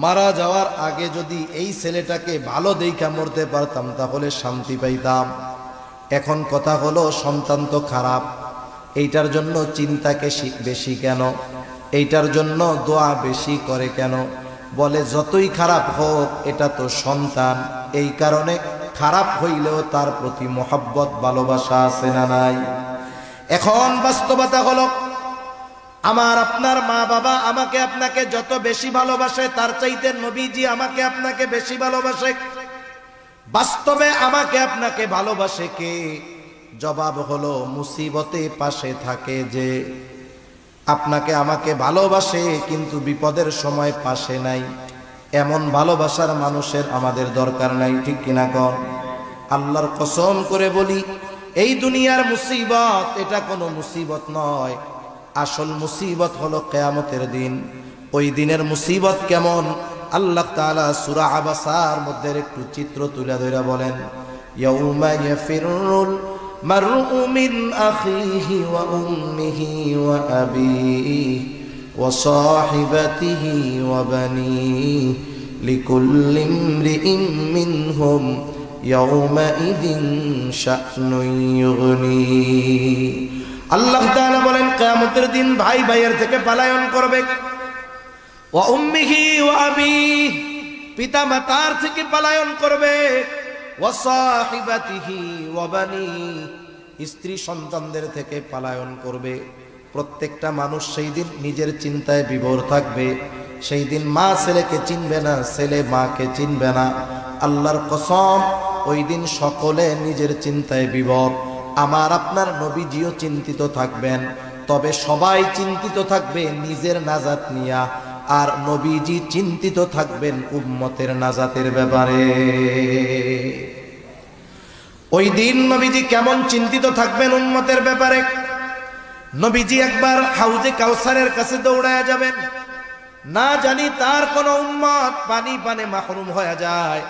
মারা যাওয়ার আগে যদি এই ছেলেটাকে ভালো দেইখা মরতে পারতাম তাহলে শান্তি পাইতাম। এখন কথা হলো সন্তান তো খারাপ, এইটার জন্য চিন্তাকে বেশি কেন? এইটার জন্য দোয়া বেশি করে কেন? বলে যতই খারাপ হোক এটা তো সন্তান, এই কারণে খারাপ হইলেও তার প্রতি মোহাব্বত ভালোবাসা আছে না নাই? এখন বাস্তবতা হলো আমার আপনার মা বাবা আমাকে আপনাকে যত বেশি ভালোবাসে তার চাইতে নবীজি আমাকে আপনাকে বেশি ভালোবাসে। বাস্তবে আমাকে আপনাকে ভালোবাসে কে? জবাব হলো মুসিবতে পাশে থাকে যে। আপনাকে আমাকে ভালোবাসে কিন্তু বিপদের সময় পাশে নাই, এমন ভালোবাসার মানুষের আমাদের দরকার নাই, ঠিক কিনা কর? আল্লাহর কসম করে বলি, এই দুনিয়ার মুসিবত এটা কোনো মুসিবত নয়, আসল মুসিবত হলো কিয়ামতের দিন। ওই দিনের মুসিবত কেমন আল্লাহ তাআলা সূরা আবাসার মধ্যে একটু চিত্র তুলে ধরে বলেন, ইয়াউমা ইয়াফিরুল মারউ মিন আখিহি ওয়া উম্মিহি ওয়া আবিহি ওয়া সাহিবাতিহি ওয়া বানিহি লিকুল্লি ইমরিইন মিনহুম ইয়াউমাইযিন শা'নুন ইউগনি। আল্লাহ তাআলা বলেন কিয়ামতের দিন ভাই ভাইয়ের থেকে পলায়ন করবে, ওয়া উম্মিহি ওয়া আবিহি পিতা মাতার থেকে পলায়ন করবে, ওয়া সাহিবাতিহি ওয়া বানিহি স্ত্রী সন্তানদের থেকে পলায়ন করবে। প্রত্যেকটা মানুষ সেই দিন নিজের চিন্তায় বিভোর থাকবে। সেই দিন মা ছেলেকে চিনবে না, ছেলে মাকে চিনবে না। আল্লাহর কসম ওই দিন সকলে নিজের চিন্তায় বিভোর। আমার আপনার নবীজিও চিন্তিত থাকবেন, তবে সবাই চিন্তিত থাকবে নিজের নাজাত নিয়া, আর নবীজি চিন্তিত থাকবেন উম্মতের নাজাতের ব্যাপারে। ওই দিন নবীজি কেমন চিন্তিত থাকবেন উম্মতের ব্যাপারে? নবীজি একবার হাউজে কাউসারের কাছে দৌড়ায়া যাবেন, না জানি তার কোন উম্মত পানি পানে মাহরুম হয়ে যায়।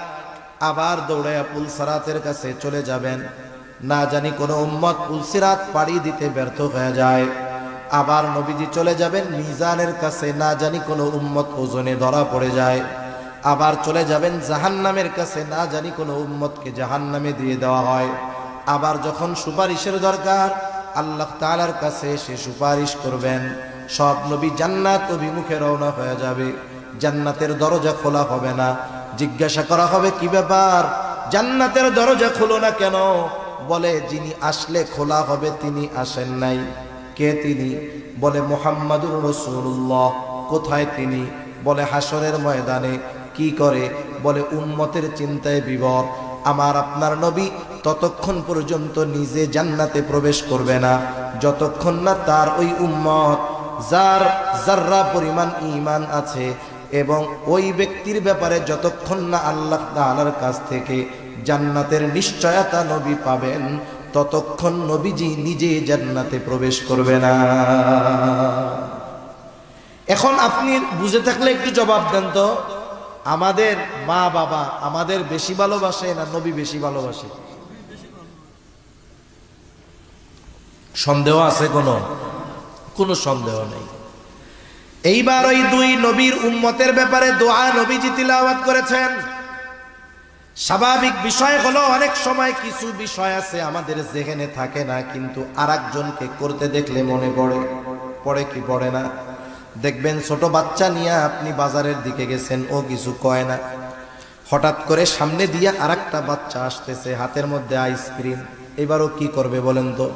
আবার দৌড়ায়া পুলসিরাতের কাছে চলে যাবেন, না জানি কোন উম্মত পুলসিরাত পাড়ি দিতে ব্যর্থ হয়ে যায়। আবার নবীজি চলে যাবেন মিজানের কাছে, না জানি কোন উম্মত ওজনে ধরা পড়ে যায়। আবার চলে যাবেন জাহান্নামের কাছে, না জানি কোন উম্মতকে জাহান্নামে দিয়ে দেওয়া হয়। আবার যখন সুপারিশের দরকার আল্লাহ তাআলার কাছে সে সুপারিশ করবেন, সব নবী জান্নাত অভিমুখে রওনা হয়ে যাবে। জান্নাতের দরজা খোলা হবে না। জিজ্ঞাসা করা হবে কি ব্যাপার, জান্নাতের দরজা খোলো না কেন? বলে যিনি আসলে খোলা হবে তিনি আসেন নাই। কে তিনি? বলে মুহাম্মাদুর রাসূলুল্লাহ। কোথায় তিনি? বলে হাসরের ময়দানে। কি করে? বলে উম্মতের চিন্তায় বিভোর। আমার আপনার নবী ততক্ষণ পর্যন্ত নিজে জান্নাতে প্রবেশ করবে না যতক্ষণ না তার ওই উম্মত যার যাররা পরিমাণ ঈমান আছে এবং ওই ব্যক্তির ব্যাপারে যতক্ষণ না আল্লাহ তাআলার কাছ থেকে জান্নাতের নিশ্চয়তা নবী পাবেন ততক্ষণ নবীজি নিজে জান্নাতে প্রবেশ করবে না। এখন আপনি বুঝে থাকলে একটু জবাব দেন তো, আমাদের মা বাবা আমাদের বেশি ভালোবাসে না নবী বেশি ভালোবাসে? সন্দেহ আছে? কোনো সন্দেহ নেই। এইবার ওই দুই নবীর উম্মতের ব্যাপারে দোয়া নবীজি তিলাওয়াত করেছেন। স্বাভাবিক বিষয় হলো অনেক সময় কিছু বিষয় আছে আমাদের যেখানে থাকে না, কিন্তু আরেকজনকে করতে দেখলে মনে পড়ে কি পড়ে না? দেখবেন ছোট বাচ্চা নিয়ে আপনি বাজারের দিকে গেছেন, ও কিছু কয় না, হঠাৎ করে সামনে দিয়ে আরেকটা বাচ্চা আসতেছে হাতের মধ্যে আইসক্রিম, এবারও কি করবে বলেন তো?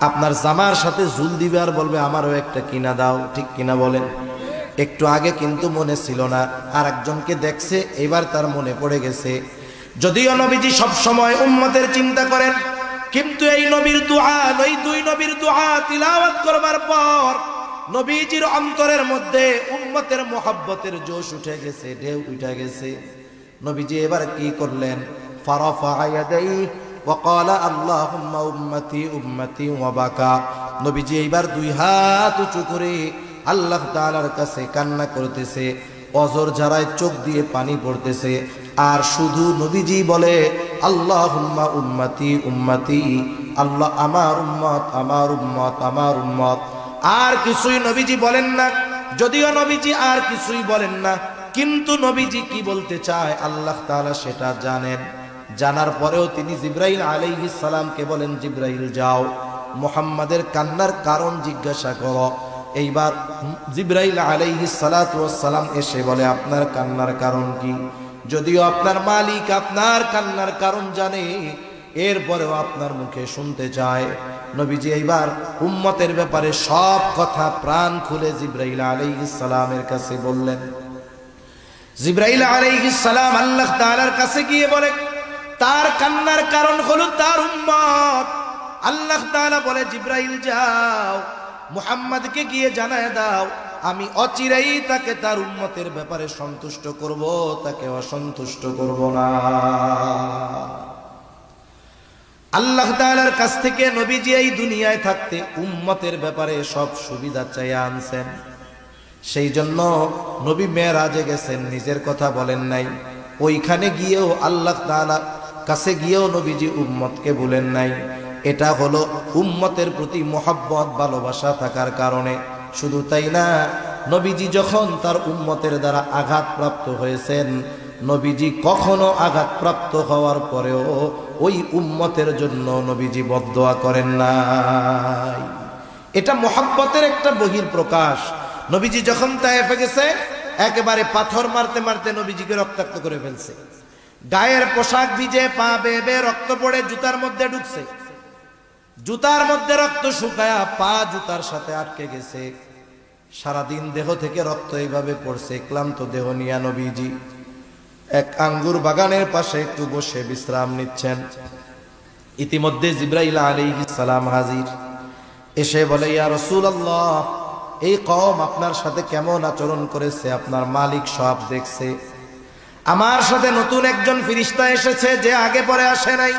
আপনার জামার সাথে ঝুল দিবে আর বলবে আমারও একটা কিনা দাও, ঠিক কিনা বলেন? একটু আগে কিন্তু মনে ছিল না, আর একজনকে দেখছে এবার তার মনে পড়ে গেছে। যদিও নবীজি সব সময় উম্মতের চিন্তা করেন, কিন্তু এই নবীর দুআ, ওই দুই নবীর দুআ তিলাওয়াত করবার পর নবীজির অন্তরের মধ্যে উম্মতের মোহাব্বতের জোশ উঠে গেছে, ঢেউ উঠে গেছে। নবীজি এবার কি করলেন? ফারাফা ইয়াদাইহি ওয়া ক্বালা আল্লাহুম্মা উম্মতি উম্মতি ওয়া বাকা। নবীজি এবার দুই হাত উঁচু করে আল্লাহ তাআলার কাছে কান্না করতেছে, অজর ঝরায় চোখ দিয়ে পানি পড়তেছে, আর শুধু নবীজি বলে আল্লাহুম্মা উম্মতি উম্মতি, আল্লাহ আমার উম্মত আমার উম্মত আমার উম্মত। আর কিছুই নবীজি বলেন না। যদিও নবীজি আর কিছুই বলেন না, কিন্তু নবীজি কি বলতে চায় আল্লাহ তাআলা সেটা জানেন। জানার পরেও তিনি জিবরাইল আলাইহিস সালামকে বলেন, জিবরাইল যাও মুহাম্মাদের কান্নার কারণ জিজ্ঞাসা করো। এইবার জিবরাইল আলাইহিস সালাতু ওয়াস সালাম এসে বলে, আপনার কান্নার কারণ কি? যদিও আপনার মালিক আপনার কান্নার কারণ জানে, এরপরেও আপনার মুখে শুনতে চায়। নবীজি এইবার উম্মতের ব্যাপারে সব কথা প্রাণ খুলে জিবরাইল আলাইহিস সালামের কাছে বললেন। জিবরাইল আলাইহিস সালাম আল্লাহ তাআলার কাছে গিয়ে বলে, তার কান্নার কারণ হলো তার উম্মত। আল্লাহ তাআলা বলে, জিবরাইল যাও মুহাম্মদকে গিয়ে জানায় দাও, আমি অচিরেই তাকে তার উম্মতের ব্যাপারে সন্তুষ্ট করব, তাকে অসন্তুষ্ট করব না। আল্লাহ তাআলার কাছ থেকে নবীজি এই দুনিয়ায় থাকতে উম্মতের ব্যাপারে সব সুবিধা চাইয়া আনছেন। সেই জন্য নবী মেরাজে গেছেন, নিজের কথা বলেন নাই। ওইখানে গিয়েও আল্লাহ তাআলা কাছে গিয়েও নবীজি উম্মতকে বলেন নাই। এটা হলো উম্মতের প্রতি মোহাব্বত ভালোবাসা থাকার কারণে। শুধু তাই না, নবীজি যখন তার উম্মতের দ্বারা আঘাতপ্রাপ্ত হয়েছেন, নবীজি কখনো আঘাতপ্রাপ্ত হওয়ার পরেও ওই উম্মতের জন্য নবীজি বদদোয়া করেন নাই। এটা মোহাব্বতের একটা বহির প্রকাশ। নবীজি যখন তায়েফে গেছে, একেবারে পাথর মারতে মারতে নবীজিকে রক্তাক্ত করে ফেলছে। গায়ের পোশাক ভিজে, পা বেয়ে বেয়ে রক্ত পড়ে জুতার মধ্যে ঢুকছে, জুতার মধ্যে রক্ত শুকায়া পা জুতার সাথে আটকে গেছে। সারাদিন দেহ থেকে রক্ত এইভাবে পড়ছে। ক্লান্ত দেহ নিয়া নবীজি এক আঙ্গুর বাগানের পাশে একটু বসে বিশ্রাম নিচ্ছেন। ইতিমধ্যে জিবরাইল আলাইহিস সালাম হাজির। এসে বলে, ইয়া রাসূলুল্লাহ, এই কওম আপনার সাথে কেমন আচরণ করেছে আপনার মালিক সব দেখছে। আমার সাথে নতুন একজন ফেরেশতা এসেছে, যে আগে পরে আসে নাই।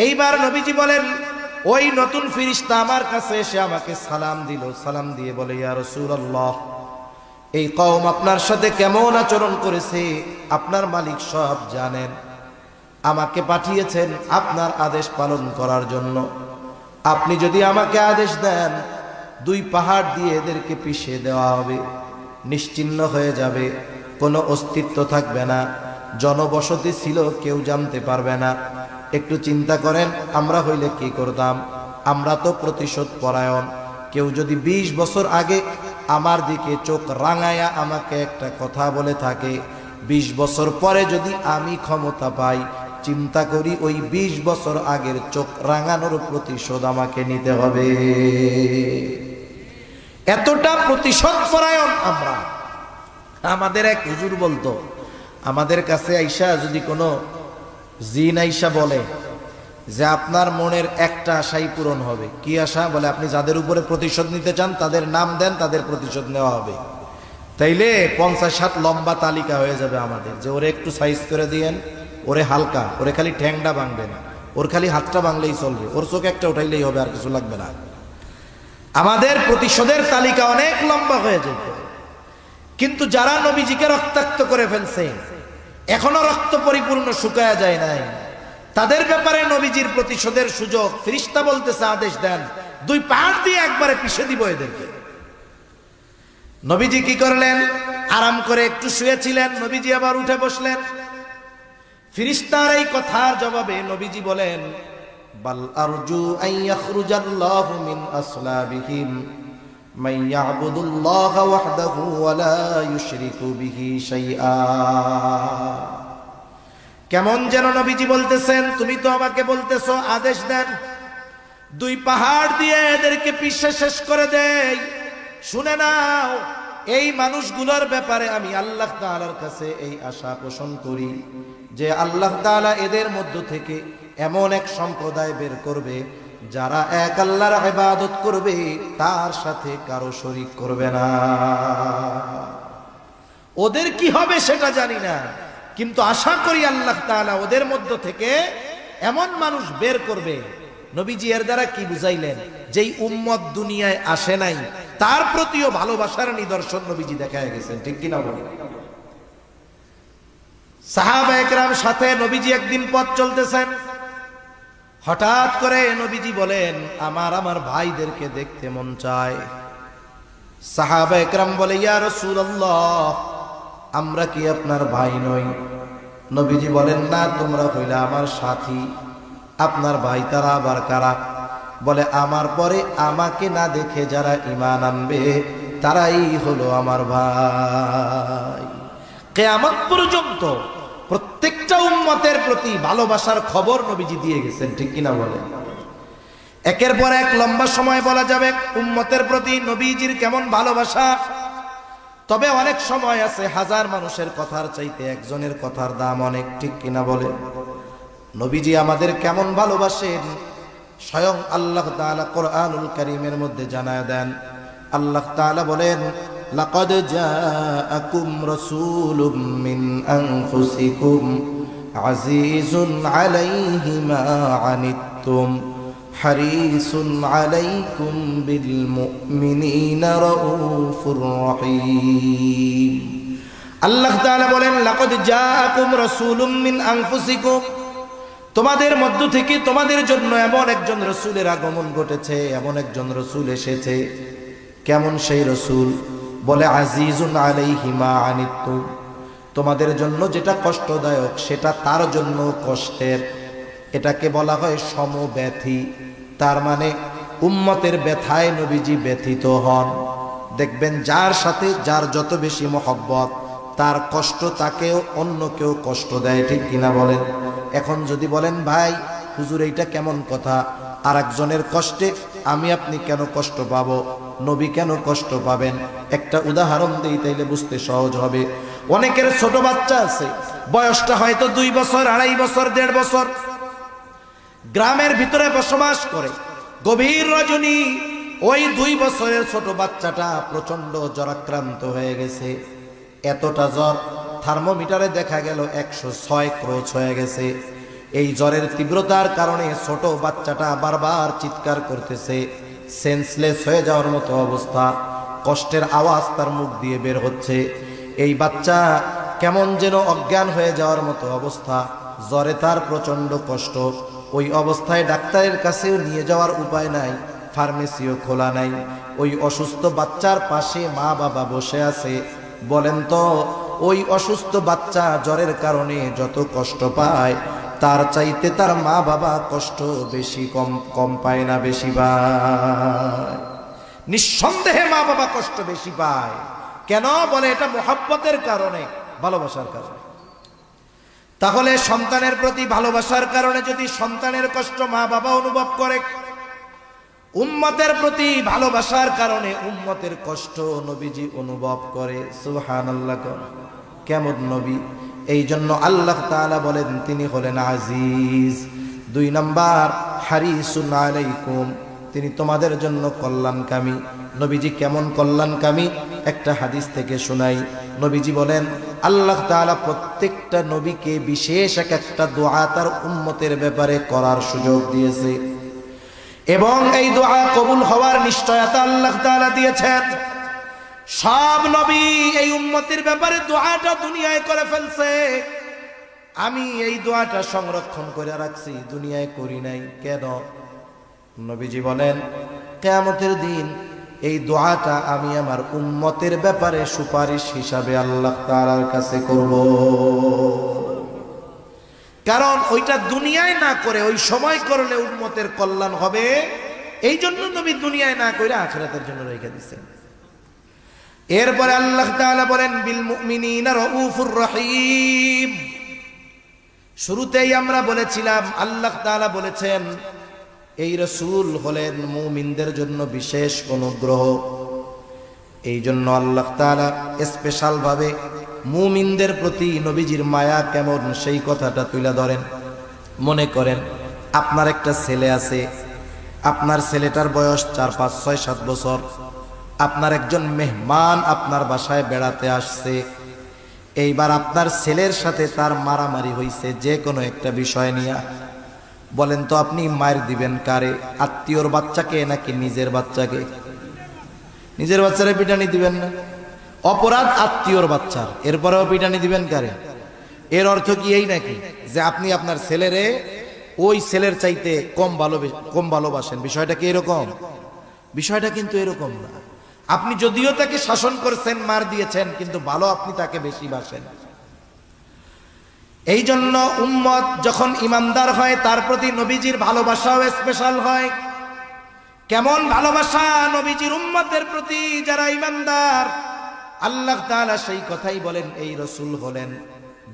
এইবার নবীজি বলেন, ওই নতুন ফেরেশতা আমার কাছে এসে আমাকে সালাম দিল। সালাম দিয়ে বলে, ইয়া রাসূলুল্লাহ, এই কওম আপনার সাথে কেমন আচরণ করেছে আপনার মালিক সব জানেন। আমাকে পাঠিয়েছেন আপনার আদেশ পালন করার জন্য। আপনি যদি আমাকে আদেশ দেন, দুই পাহাড় দিয়ে এদেরকে পিষে দেওয়া হবে, নিশ্চিহ্ন হয়ে যাবে, কোনো অস্তিত্ব থাকবে না, জনবসতি ছিল কেউ জানতে পারবে না। একটু চিন্তা করেন, আমরা হইলে কি করতাম? আমরা তো প্রতিশোধ পরায়ণ। কেউ যদি 20 বছর আগে আমার দিকে চোখ রাঙায়া আমাকে একটা কথা বলে থাকে, 20 বছর পরে যদি আমি ক্ষমতা পাই, চিন্তা করি ওই 20 বছর আগের চোখ রাঙানোর প্রতিশোধ আমাকে নিতে হবে। এতটা প্রতিশোধ পরায়ণ আমরা। আমাদের এক হুজুর বলতো, আমাদের কাছে আইসা যদি কোনো জিন আইসা বলে যে আপনার মনের একটা আশাই পূরণ হবে, কি আশা? বলে আপনি যাদের উপরে প্রতিশোধ নিতে চান তাদের নাম দেন, তাদের প্রতিশোধ নেওয়া হবে। তাইলে 50-60 লম্বা তালিকা হয়ে যাবে আমাদের, যে ওরে একটু সাইজ করে দিয়েন, ওরে হালকা, ওরে খালি ঠ্যাংটা ভাঙবেন, ওর খালি হাতটা ভাঙলেই চলবে, ওর চোখ একটা উঠাইলেই হবে, আর কিছু লাগবে না। আমাদের প্রতিশোধের তালিকা অনেক লম্বা হয়ে যেত। কিন্তু যারা নবীজিকে রক্তাক্ত করে ফেলছে, এখনো রক্ত পরিপূর্ণ শুকায়া যায় নাই, তাদের ব্যাপারে নবীজির প্রতিশোধের সুযোগ ফেরেশতা বলতেছে, আদেশ দেন, দুই পাহাড় দিয়ে একবারে পিষে দিব এদেরকে। নবীজি কি করলেন? আরাম করে একটু শুয়েছিলেন, নবীজি আবার উঠে বসলেন। ফেরেশতার এই কথার জবাবে নবীজি বলেন, বাল আরজু আন ইয়াখরুজাল্লাহু মিন আসলাবিহিম মান ইয়াবুদুল্লাহ ওয়াহদাহু ওয়া লা ইউশরিকু বিহি শাইআ। কেমন যেন নবীজি বলতেছেন, তুমি তো আমাকে বলতেছো আদেশ দেন, দুই পাহাড় দিয়ে এদেরকে পিষে শেষ করে দেয়। শুনে নাও, এই মানুষগুলোর ব্যাপারে আমি আল্লাহ তাআলার কাছে এই আশা পোষণ করি যে আল্লাহ তাআলা এদের মধ্য থেকে এমন এক সম্প্রদায় বের করবে যারা এক আল্লাহর ইবাদত করবে, তার সাথে কারো শরীক করবে না। ওদের কি হবে সেটা জানি না, কিন্তু আশা করি আল্লাহ তাআলা ওদের মধ্য থেকে এমন মানুষ বের করবে। নবীজি এর দ্বারা কি বুঝাইলেন? যেই উম্মত দুনিয়ায় আসে নাই তার প্রতিও ভালোবাসার নিদর্শন নবীজি দেখায় গেছেন, ঠিক কিনা বলেন? সাহাবায়ে কেরাম সাথে নবীজি একদিন পথ চলতেছেন, হঠাৎ করে নবীজি বলেন, আমার ভাইদেরকে দেখতে মন চায়। সাহাবায়ে কেরাম বলে, ইয়া রাসূলুল্লাহ, আমরা কি আপনার ভাই নই? নবীজি বলেন, না, তোমরা হইলা আমার সাথী। আপনার ভাই তারা আবার কারা? বলে, আমার পরে আমাকে না দেখে যারা ঈমান আনবে তারাই হলো আমার ভাই। কিয়ামত পর্যন্ত প্রত্যেকটা উম্মতের প্রতি ভালোবাসার খবর নবীজি দিয়ে গেছেন, ঠিক কিনা বলেন? একের পর এক লম্বা সময় বলা যাবে উম্মতের প্রতি নবীজির কেমন ভালোবাসা। তবে অনেক সময় আছে হাজার মানুষের কথার চাইতে একজনের কথার দাম অনেক, ঠিক কিনা বলেন? নবীজি আমাদের কেমন ভালোবাসেন স্বয়ং আল্লাহ তাআলা কোরআনুল কারীমের মধ্যে জানায় দেন। আল্লাহ তাআলা বলেন, লাকাদ জাআকুম রাসূলুম মিন আনফুসিকুম আজিজুন আলাইহি মা আনিতুম হারিসুন আলাইকুম বিল মুমিনিনা রাউফুর রহিম। আল্লাহ তাআলা বলেন, লাকাদ জাআকুম রাসূলুম মিন আনফুসিকুম, তোমাদের মধ্য থেকে তোমাদের জন্য এমন একজন রাসূলের আগমন ঘটেছে, এমন একজন রাসূল এসেছে। কেমন সেই রাসূল? বলে, আজিজুন আলাইহি মা আনিতুম, তোমাদের জন্য যেটা কষ্টদায়ক সেটা তার জন্য কষ্টের। এটাকে বলা হয় সমব্যথী। তার মানে উম্মতের ব্যথায় নবীজি ব্যথিত হন। দেখবেন যার সাথে যার যত বেশি মহব্বত, তার কষ্ট তাকেও অন্য কেউ কষ্ট দেয়, ঠিক কিনা বলেন? এখন যদি বলেন, ভাই হুজুর এইটা কেমন কথা, আর একজনের কষ্টে আমি আপনি কেন কষ্ট পাবো, নবী কেন কষ্ট পাবেন? একটা উদাহরণ দেই, তাইলে বুঝতে সহজ হবে। অনেকের ছোট বাচ্চা আছে, বয়সটা হয়তো 2 বছর, 2.5 বছর, 1.5 বছর, গ্রামের ভিতরে বসবাস করে। গভীর রজনী ওই 2 বছরের ছোট বাচ্চাটা প্রচন্ড জ্বরাক্রান্ত হয়ে গেছে। এতটা জ্বর, থার্মোমিটারে দেখা গেল 106 ক্রোচ হয়ে গেছে। এই জ্বরের তীব্রতার কারণে ছোট বাচ্চাটা বারবার চিৎকার করতেছে, সেন্সলেস হয়ে যাওয়ার মতো অবস্থা, কষ্টের আওয়াজ তার মুখ দিয়ে বের হচ্ছে। এই বাচ্চা কেমন যেন অজ্ঞান হয়ে যাওয়ার মতো অবস্থা, জ্বরে তার প্রচন্ড কষ্ট। ওই অবস্থায় ডাক্তারের কাছেও নিয়ে যাওয়ার উপায় নাই, ফার্মেসিও খোলা নাই। ওই অসুস্থ বাচ্চার পাশে মা বাবা বসে আছে। বলেন তো, ওই অসুস্থ বাচ্চা জ্বরের কারণে যত কষ্ট পায়, তার চাইতে তার মা বাবা কষ্ট বেশি কম পায় না বেশি পায়? নিঃসন্দেহে মা বাবা কষ্ট বেশি পায়। কেন? বলে এটা মহব্বতের কারণে, ভালোবাসার কারণে। তাহলে সন্তানের প্রতি ভালোবাসার কারণে যদি সন্তানের কষ্ট মা বাবা অনুভব করে, উম্মতের প্রতি ভালোবাসার কারণে উম্মতের কষ্ট নবীজি অনুভব করে। সুবহানাল্লাহ। কেমন নবী! এই জন্য আল্লাহ তাআলা বলেন তিনি হলেন আজিজ। 2 নাম্বার, হারিসুন আলাইকুম, তিনি তোমাদের জন্য কল্যাণকামী। নবীজি কেমন কল্যাণকামী একটা হাদিস থেকে শোনাই। নবীজি বলেন, আল্লাহ তাআলা প্রত্যেকটা নবীকে বিশেষ একটা দোয়া তার উম্মতের ব্যাপারে করার সুযোগ দিয়েছে, এবং এই দোয়া কবুল হওয়ার নিশ্চয়তা আল্লাহ তাআলা দিয়েছেন। সব নবী এই উম্মতের ব্যাপারে দোয়াটা দুনিয়ায় করে ফেলছে, আমি এই দোয়াটা সংরক্ষণ করে রাখছি, দুনিয়ায় করি নাই। কেন? নবীজি বলেন, কিয়ামতের দিন এই দোয়াটা আমি আমার উম্মতের ব্যাপারে সুপারিশ হিসাবে আল্লাহ তাআলার কাছে করব। কারণ ওইটা দুনিয়ায় না করে ওই সময় করলে উম্মতের কল্যাণ হবে, এই জন্য নবী দুনিয়ায় না করে আখিরাতের জন্য রেখে দিয়েছেন। এরপরে আল্লাহ তাআলা বলেন, বিল মুমিনিনা রাউফুর রহিম। শুরুতেই আমরা বলেছিলাম আল্লাহ তাআলা বলেছেন এই রাসূল হলেন মুমিনদের জন্য বিশেষ অনুগ্রহ। এই জন্য আল্লাহ তাআলা স্পেশাল ভাবে মুমিনদের প্রতি নবীজির মায়া কেমন সেই কথাটা তুলে ধরেন। মনে করেন আপনার একটা ছেলে আছে, আপনার ছেলেটার বয়স 4, 5, 6, 7 বছর। আপনার একজন মেহমান আপনার বাসায় বেড়াতে আসছে। এইবার আপনার ছেলের সাথে তার মারামারি হইছে যে কোনো একটা বিষয় নিয়ে। বলেন তো আপনি মায়ের দিবেন কারে? আত্মীয়র বাচ্চাকে নাকি নিজের বাচ্চাকে? নিজের বাচ্চারে পিটানি দিবেন না। অপরাধ আত্মীয়র বাচ্চার, এরপরেও পিটানি দিবেন কারে? এর অর্থ কি এই নাকি যে আপনি আপনার ছেলেরে ওই ছেলের চাইতে কম ভালোবাসেন? বিষয়টা কি এরকম? বিষয়টা কিন্তু এরকম না। আপনি যদিও তাকে শাসন করছেন, মার দিয়েছেন, কিন্তু ভালো আপনি তাকে বেশি বাসেন। এই জন্য উম্মত যখন ইমানদার হয় তার প্রতি নবীজির ভালোবাসাও স্পেশাল হয়। কেমন ভালোবাসা নবীজির উম্মতের প্রতি যারা ইমানদার! আল্লাহ তাআলা সেই কথাই বলেন, এই রাসূল হলেন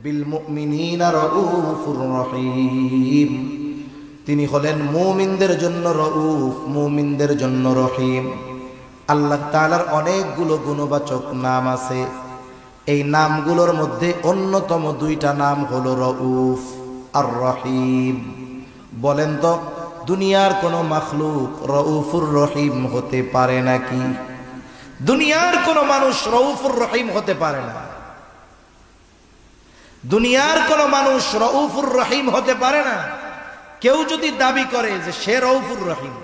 বিল মুমিনিনা রাউফুর রহিম। তিনি হলেন মুমিনদের জন্য রাউফ, মুমিনদের জন্য রহিম। আল্লাহ তাআলার অনেকগুলো গুণবাচক নাম আছে। এই নামগুলোর মধ্যে অন্যতম 2টা নাম হলো রাউফ আর রহিম। বলেন তো দুনিয়ার কোন মাখলুক রাউফুর রহিম হতে পারে নাকি? দুনিয়ার কোন মানুষ রাউফুর রহিম হতে পারে না। দুনিয়ার কোন মানুষ রাউফুর রহিম হতে পারে না। কেউ যদি দাবি করে যে সে রাউফুর রহিম,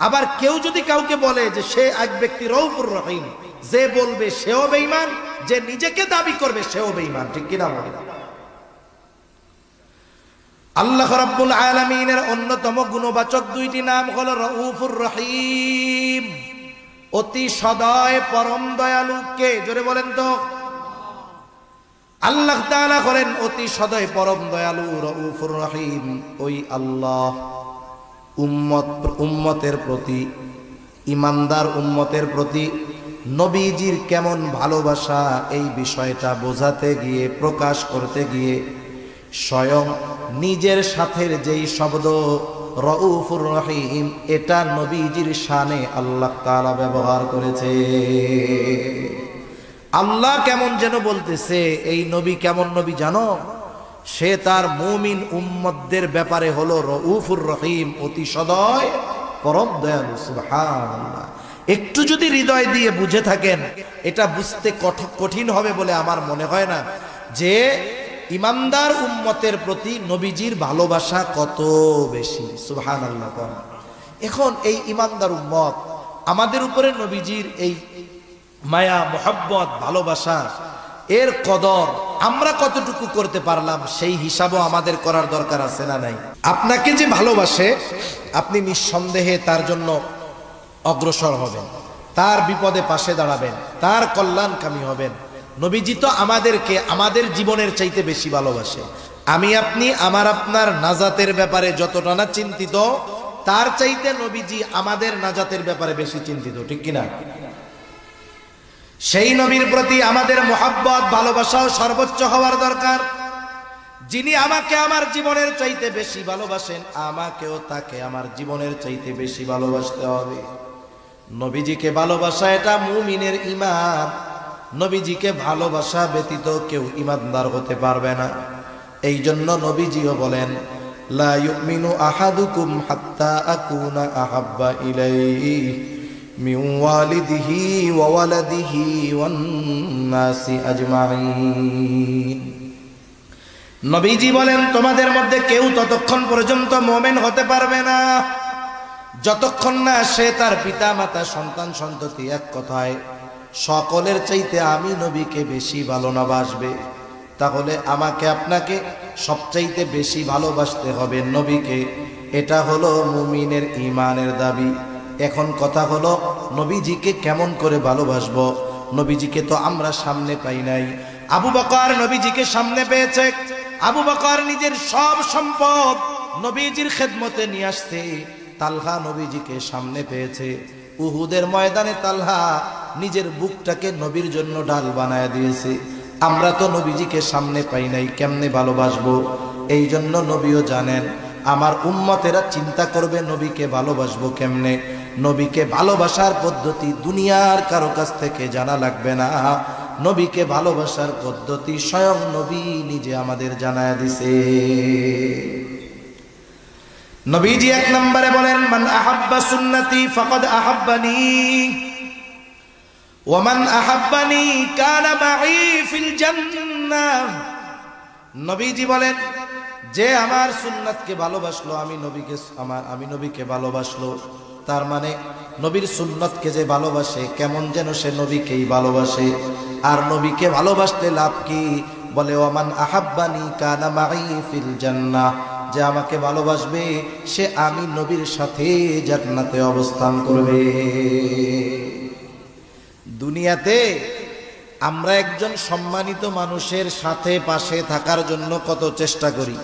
আবার কেউ যদি কাউকে বলে যে সে এক ব্যক্তি রাউফুর রহিম, যে বলবে সেও বেঈমান, যে নিজেকে দাবি করবে সেও বেঈমান। ঠিক কিনা বলেন? আল্লাহ রাব্বুল আলামিনের অন্যতম গুণবাচক 2টি নাম হলো রাউফুর রহিম, অতি সদয় পরম দয়ালু। কে? জোরে বলেন তো। আল্লাহ তাআলা হলেন অতি সদয় পরম দয়ালু, রাউফুর রহিম। ওই আল্লাহ উম্মতের প্রতি, ইমানদার উম্মতের প্রতি নবীজির কেমন ভালোবাসা, এই বিষয়টা বোঝাতে গিয়ে, প্রকাশ করতে গিয়ে স্বয়ং নিজের সাথের যেই শব্দ রাউফুর রহিম, এটা নবীজির শানে আল্লাহ তাআলা ব্যবহার করেছে। আল্লাহ কেমন যেন বলতেছে, এই নবী কেমন নবী জানো? সে তার মুমিন উম্মতদের ব্যাপারে হলো রাউফুর রহিম, অতি সদয় পরম দয়ালু। সুবহানাল্লাহ। একটু যদি হৃদয় দিয়ে বুঝে থাকেন, এটা বুঝতে কঠিন হবে বলে আমার মনে হয় না যে ইমানদার উম্মতের প্রতি নবীজির ভালোবাসা কত বেশি। সুবহানাল্লাহ। এখন এই ইমানদার উম্মত, আমাদের উপরে নবীজির এই মায়া, মোহাব্বত, ভালোবাসা, এর কদর আমরা কতটুকু করতে পারলাম সেই হিসাবও আমাদের করার দরকার আছে না নাই? আপনাকে যে ভালোবাসে, আপনি নিঃসন্দেহে তার জন্য অগ্রসর হবেন, তার বিপদে পাশে দাঁড়াবেন, তার কল্যাণকামী হবেন। নবীজি তো আমাদেরকে আমাদের জীবনের চাইতে বেশি ভালোবাসে। আমি আপনি আমার আপনার নাজাতের ব্যাপারে যতটা না চিন্তিত, তার চাইতে নবীজি আমাদের নাজাতের ব্যাপারে বেশি চিন্তিত। ঠিক কিনা? সেই নবীর প্রতি আমাদের মোহাব্বত, ভালোবাসাও সর্বোচ্চ হওয়ার দরকার। যিনি আমাকে আমার জীবনের চাইতে বেশি ভালোবাসেন, আমাকেও তাকে আমার জীবনের চাইতে বেশি ভালোবাসতে হবে। নবীজিকে ভালোবাসা এটা মুমিনের ঈমান। নবীজিকে ভালোবাসা ব্যতীত কেউ ঈমানদার হতে পারবে না। এই জন্য নবীজিও বলেন, লা ইউমিনু আহাদুকুম হাত্তা আকুনা আহাব্বা ইলাইহি মিন ওয়ালিদিহি ওয়া ওয়ালাদিহি ওয়ান নাসি আজমাইন। নবীজি বলেন, তোমাদের মধ্যে কেউ ততক্ষণ পর্যন্ত মুমিন হতে পারবে না যতক্ষণ না সে তার পিতা মাতা, সন্তান সন্ততি, এক কথায় সকলের চাইতে আমি নবীকে বেশি ভালো না বাসবে। তাহলে আমাকে আপনাকে সবচাইতে বেশি ভালোবাসতে হবে নবীকে। এটা হলো মুমিনের ঈমানের দাবি। এখন কথা হলো, নবীজিকে কেমন করে ভালোবাসবো? নবীজিকে তো আমরা সামনে পাই নাই। আবু বকর নবীজিকে সামনে পেয়েছে। আবু বকর নিজের সব সম্পদ নবীজির খেদমতে নিয়ে আসছে। তালহা নবীজিকে সামনে পেয়েছে। উহুদের ময়দানে তালহা নিজের বুকটাকে নবীর জন্য ডাল বানায় দিয়েছে। আমরা তো নবীজিকে সামনে পাই নাই, কেমনে ভালোবাসবো? এই জন্য নবীও জানেন আমার উম্মতেরা চিন্তা করবে নবীকে ভালোবাসবো কেমনে। নবীকে ভালোবাসার পদ্ধতি দুনিয়ার কারো কাছ থেকে জানা লাগবে না, নবীকে ভালোবাসার পদ্ধতি স্বয়ং নবী নিজে আমাদের জানায় দিছে। নবীজি এক নম্বরে বলেন, মান আহাব্বা সুন্নতি ফাকাদ আহাব্বানি ওয়া মান আহাব্বানি কানা মাই ফিল জান্নাহ। নবীজি বলেন, যে আমার সুন্নাতকে ভালোবাসলো, আমি নবীকে ভালোবাসলো, তার মানে নবীর সুন্নতকে যে ভালোবাসে কেমন যেন সে নবীকেই ভালোবাসে। আর নবীকে ভালোবাসলে লাভ কি? বলে ওমান আহাব্বানি কানা মাই ফিল জান্নাহ, যে আমাকে ভালোবাসবে সে আমি নবীর সাথে জান্নাতে অবস্থান করবে। দুনিয়াতে আমরা একজন সম্মানিত মানুষের সাথে পাশে থাকার জন্য কত চেষ্টা করি,